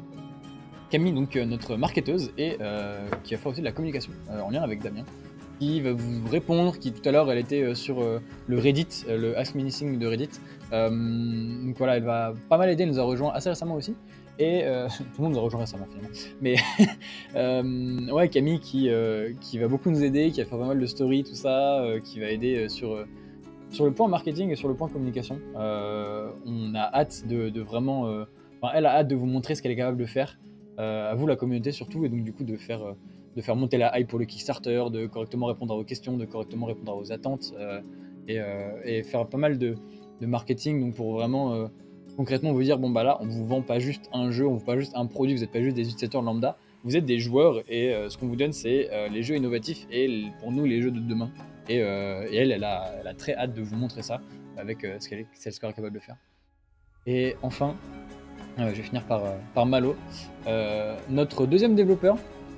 Camille, donc notre marketeuse, et qui va faire aussi de la communication en lien avec Damien, qui va vous répondre, qui tout à l'heure elle était sur le Reddit, le Ask Me Anything de Reddit. Donc voilà, elle va pas mal aider, elle nous a rejoint assez récemment aussi. Et tout le monde nous a rejoint récemment finalement. Mais ouais, Camille qui va beaucoup nous aider, qui va faire pas mal de stories, tout ça, qui va aider sur le point marketing et sur le point communication. On a hâte de vraiment. Enfin, elle a hâte de vous montrer ce qu'elle est capable de faire. À vous, la communauté surtout, et donc du coup de faire monter la hype pour le Kickstarter, de correctement répondre à vos questions, de correctement répondre à vos attentes, et faire pas mal de marketing, donc pour vraiment concrètement vous dire, bon bah là, on vous vend pas juste un jeu, on vous vend pas juste un produit, vous n'êtes pas juste des utilisateurs lambda, vous êtes des joueurs, et ce qu'on vous donne, c'est les jeux innovatifs, et pour nous, les jeux de demain. Et elle a très hâte de vous montrer ça, avec ce qu'elle est capable de faire. Et enfin, je vais finir par Malo, notre deuxième développeur,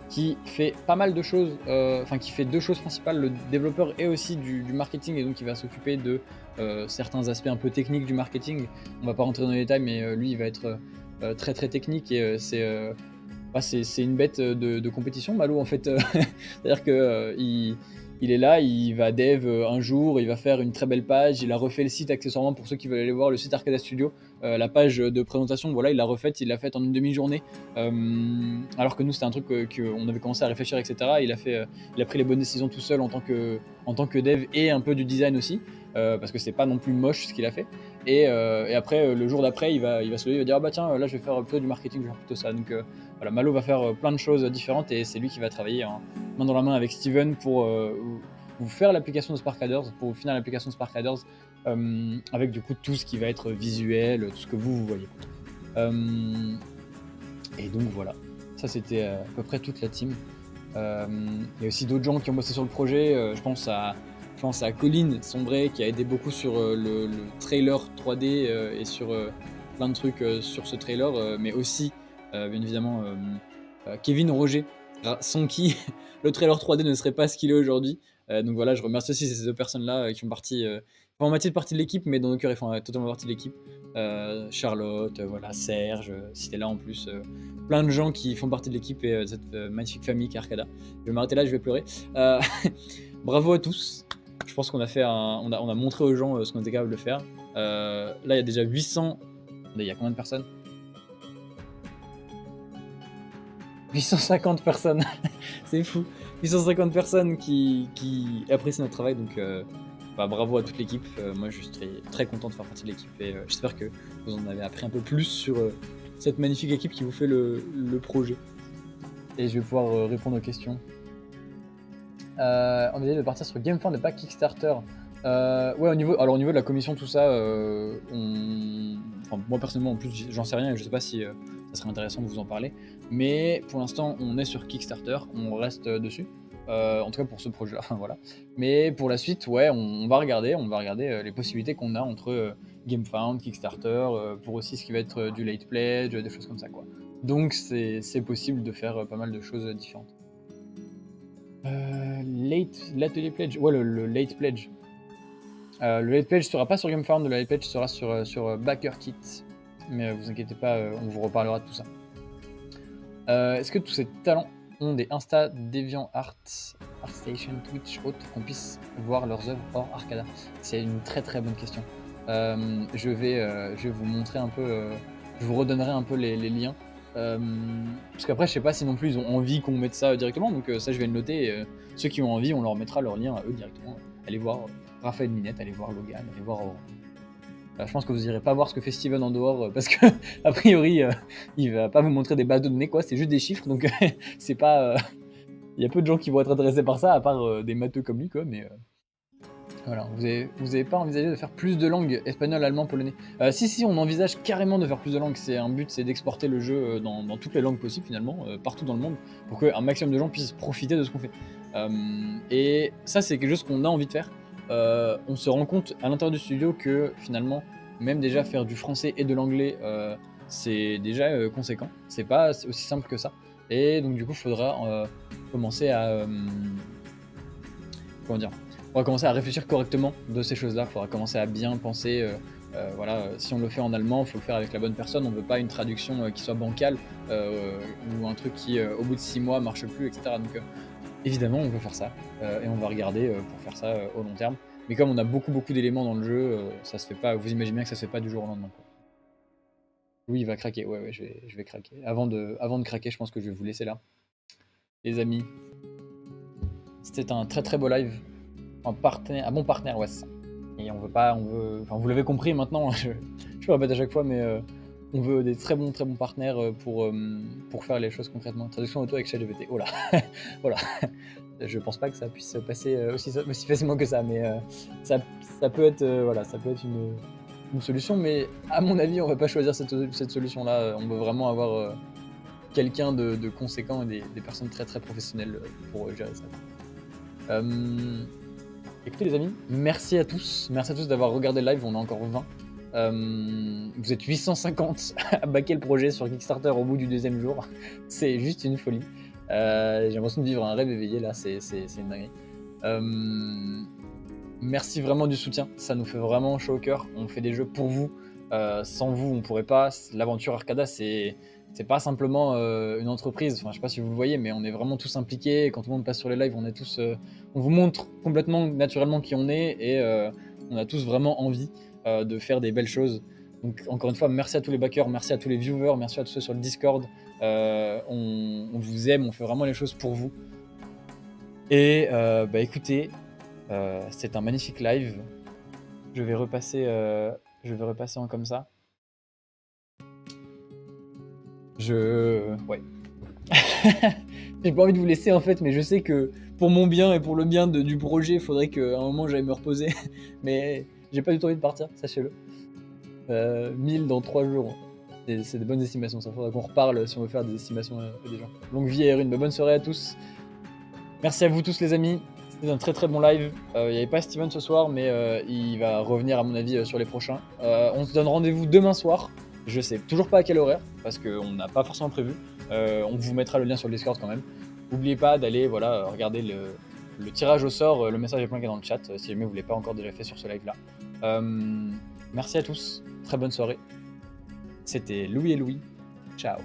qui fait pas mal de choses, enfin qui fait deux choses principales. Le développeur est aussi du marketing, et donc il va s'occuper de certains aspects un peu techniques du marketing. On va pas rentrer dans les détails, mais lui il va être très très technique, et c'est une bête de compétition, Malo, en fait. C'est-à-dire que il est là, il va dev un jour, il va faire une très belle page, il a refait le site accessoirement pour ceux qui veulent aller voir le site Arcada Studio. La page de présentation, voilà, il l'a refaite, il l'a faite en une demi-journée. Alors que nous, c'était un truc qu'on avait commencé à réfléchir, etc. Il a pris les bonnes décisions tout seul en tant que dev, et un peu du design aussi, parce que c'est pas non plus moche ce qu'il a fait. Et après, le jour d'après, il va se lever, il va dire, ah bah tiens, là je vais faire plutôt du marketing, je vais faire plutôt ça. Donc voilà, Malo va faire plein de choses différentes, et c'est lui qui va travailler main dans la main avec Steven pour vous faire l'application de Spark Adders, pour vous finir l'application de Spark Adders, avec du coup tout ce qui va être visuel, tout ce que vous voyez. Et donc voilà, ça c'était à peu près toute la team. Il y a aussi d'autres gens qui ont bossé sur le projet. Je pense à Colline Sombré, qui a aidé beaucoup sur le trailer 3D, et sur plein de trucs sur ce trailer, mais aussi bien évidemment Kevin Roger, sans qui le trailer 3D ne serait pas ce qu'il est aujourd'hui. Donc voilà, je remercie aussi ces deux personnes-là qui font moitié partie de l'équipe, mais dans nos cœurs ils font totalement partie de l'équipe. Charlotte, voilà, Serge, si t'es là en plus, plein de gens qui font partie de l'équipe, et cette magnifique famille qui est Arcada. Je vais m'arrêter là, je vais pleurer. Bravo à tous. Je pense qu'on a montré aux gens ce qu'on était capable de faire. Là, il y a déjà 800. Il y a combien de personnes? 850 personnes. C'est fou. 850 personnes qui apprécient notre travail, donc bravo à toute l'équipe. Moi, je suis très, très content de faire partie de l'équipe, et j'espère que vous en avez appris un peu plus sur cette magnifique équipe qui vous fait le projet. Et je vais pouvoir répondre aux questions. On a dit de partir sur GameFound et pas Kickstarter. Ouais, au niveau de la commission, tout ça, moi personnellement, en plus, j'en sais rien, et je sais pas si ça serait intéressant de vous en parler. Mais pour l'instant, on est sur Kickstarter, on reste dessus. En tout cas pour ce projet-là, enfin voilà. Mais pour la suite, ouais, on va regarder les possibilités qu'on a entre GameFound, Kickstarter, pour aussi ce qui va être du late pledge, des choses comme ça, quoi. Donc c'est possible de faire pas mal de choses différentes. L'atelier pledge, ouais, le late pledge. Le late pledge sera pas sur GameFound, le late pledge sera sur BackerKit. Mais vous inquiétez pas, on vous reparlera de tout ça. Est-ce que tous ces talents ont des Insta, DeviantArt, ArtStation, Twitch, autres, qu'on puisse voir leurs œuvres hors Arcada? C'est une très très bonne question. Je vais vous montrer un peu, je vous redonnerai un peu les liens. Parce qu'après, je sais pas si non plus ils ont envie qu'on mette ça directement, donc ça je vais le noter. Et, ceux qui ont envie, on leur mettra leur lien à eux directement. Allez voir Raphaël Minette, allez voir Logan, allez voir Aurore. Je pense que vous irez pas voir ce que fait Steven en dehors, parce que a priori il va pas vous montrer des bases de données, quoi, c'est juste des chiffres, donc c'est pas. Il y a peu de gens qui vont être intéressés par ça, à part des matheux comme lui, quoi, mais voilà. Vous avez pas envisagé de faire plus de langues, espagnol, allemand, polonais? Si, on envisage carrément de faire plus de langues. C'est un but, c'est d'exporter le jeu dans toutes les langues possibles finalement, partout dans le monde, pour qu'un maximum de gens puissent profiter de ce qu'on fait. Et ça, c'est quelque chose qu'on a envie de faire. On se rend compte à l'intérieur du studio que finalement, même déjà faire du français et de l'anglais, c'est déjà conséquent. C'est pas aussi simple que ça. Et donc du coup, il faudra commencer à comment dire, faudra commencer à réfléchir correctement de ces choses-là. Il faudra commencer à bien penser, voilà, si on le fait en allemand, il faut le faire avec la bonne personne. On ne veut pas une traduction qui soit bancale ou un truc qui, au bout de 6 mois, marche plus, etc. Donc, évidemment, on veut faire ça et on va regarder pour faire ça au long terme. Mais comme on a beaucoup, beaucoup d'éléments dans le jeu, ça se fait pas. Vous imaginez bien que ça se fait pas du jour au lendemain, quoi. Oui, il va craquer. Ouais, ouais, je vais craquer. Avant de craquer, je pense que je vais vous laisser là. Les amis, c'était un très très beau live. Un bon partenaire, ouais, c'est ça. Et on veut pas, on veut, enfin vous l'avez compris maintenant, je le répète à chaque fois, mais on veut des très bons partenaires pour faire les choses concrètement. Traduction auto avec ChatGPT. Oh là, oh là. Je pense pas que ça puisse se passer aussi facilement que ça, mais ça peut être, voilà, ça peut être une solution, mais à mon avis, on va pas choisir cette solution-là. On veut vraiment avoir quelqu'un de conséquent et des personnes très très professionnelles pour gérer ça. Écoutez les amis, merci à tous d'avoir regardé le live, on est encore 20. Vous êtes 850 à backer le projet sur Kickstarter au bout du 2e jour, c'est juste une folie. J'ai l'impression de vivre un rêve éveillé là, c'est une dinguerie. Merci vraiment du soutien, ça nous fait vraiment chaud au cœur, on fait des jeux pour vous, sans vous on pourrait pas. L'aventure Arcada c'est pas simplement une entreprise, enfin je sais pas si vous le voyez, mais on est vraiment tous impliqués. Quand tout le monde passe sur les lives, on est tous, on vous montre complètement naturellement qui on est et on a tous vraiment envie de faire des belles choses. Donc encore une fois, merci à tous les backers, merci à tous les viewers, merci à tous ceux sur le Discord. On vous aime, on fait vraiment les choses pour vous. Et bah écoutez, c'est un magnifique live. Je vais repasser en comme ça. Ouais. J'ai pas envie de vous laisser en fait, mais je sais que pour mon bien et pour le bien du projet, il faudrait qu'à un moment j'aille me reposer. Mais j'ai pas du tout envie de partir, sachez-le. 1000 dans 3 jours. C'est des bonnes estimations, ça faudra qu'on reparle si on veut faire des estimations à des gens. Longue vie et une bonne soirée à tous. Merci à vous tous les amis. C'était un très très bon live. Il n'y avait pas Steven ce soir, mais il va revenir à mon avis sur les prochains. On se donne rendez-vous demain soir. Je sais toujours pas à quel horaire, parce qu'on n'a pas forcément prévu. On vous mettra le lien sur le Discord quand même. N'oubliez pas d'aller regarder le tirage au sort, le message est planqué dans le chat, si jamais vous ne l'avez pas encore déjà fait sur ce live là. Merci à tous, très bonne soirée. C'était Louis et Louis, ciao.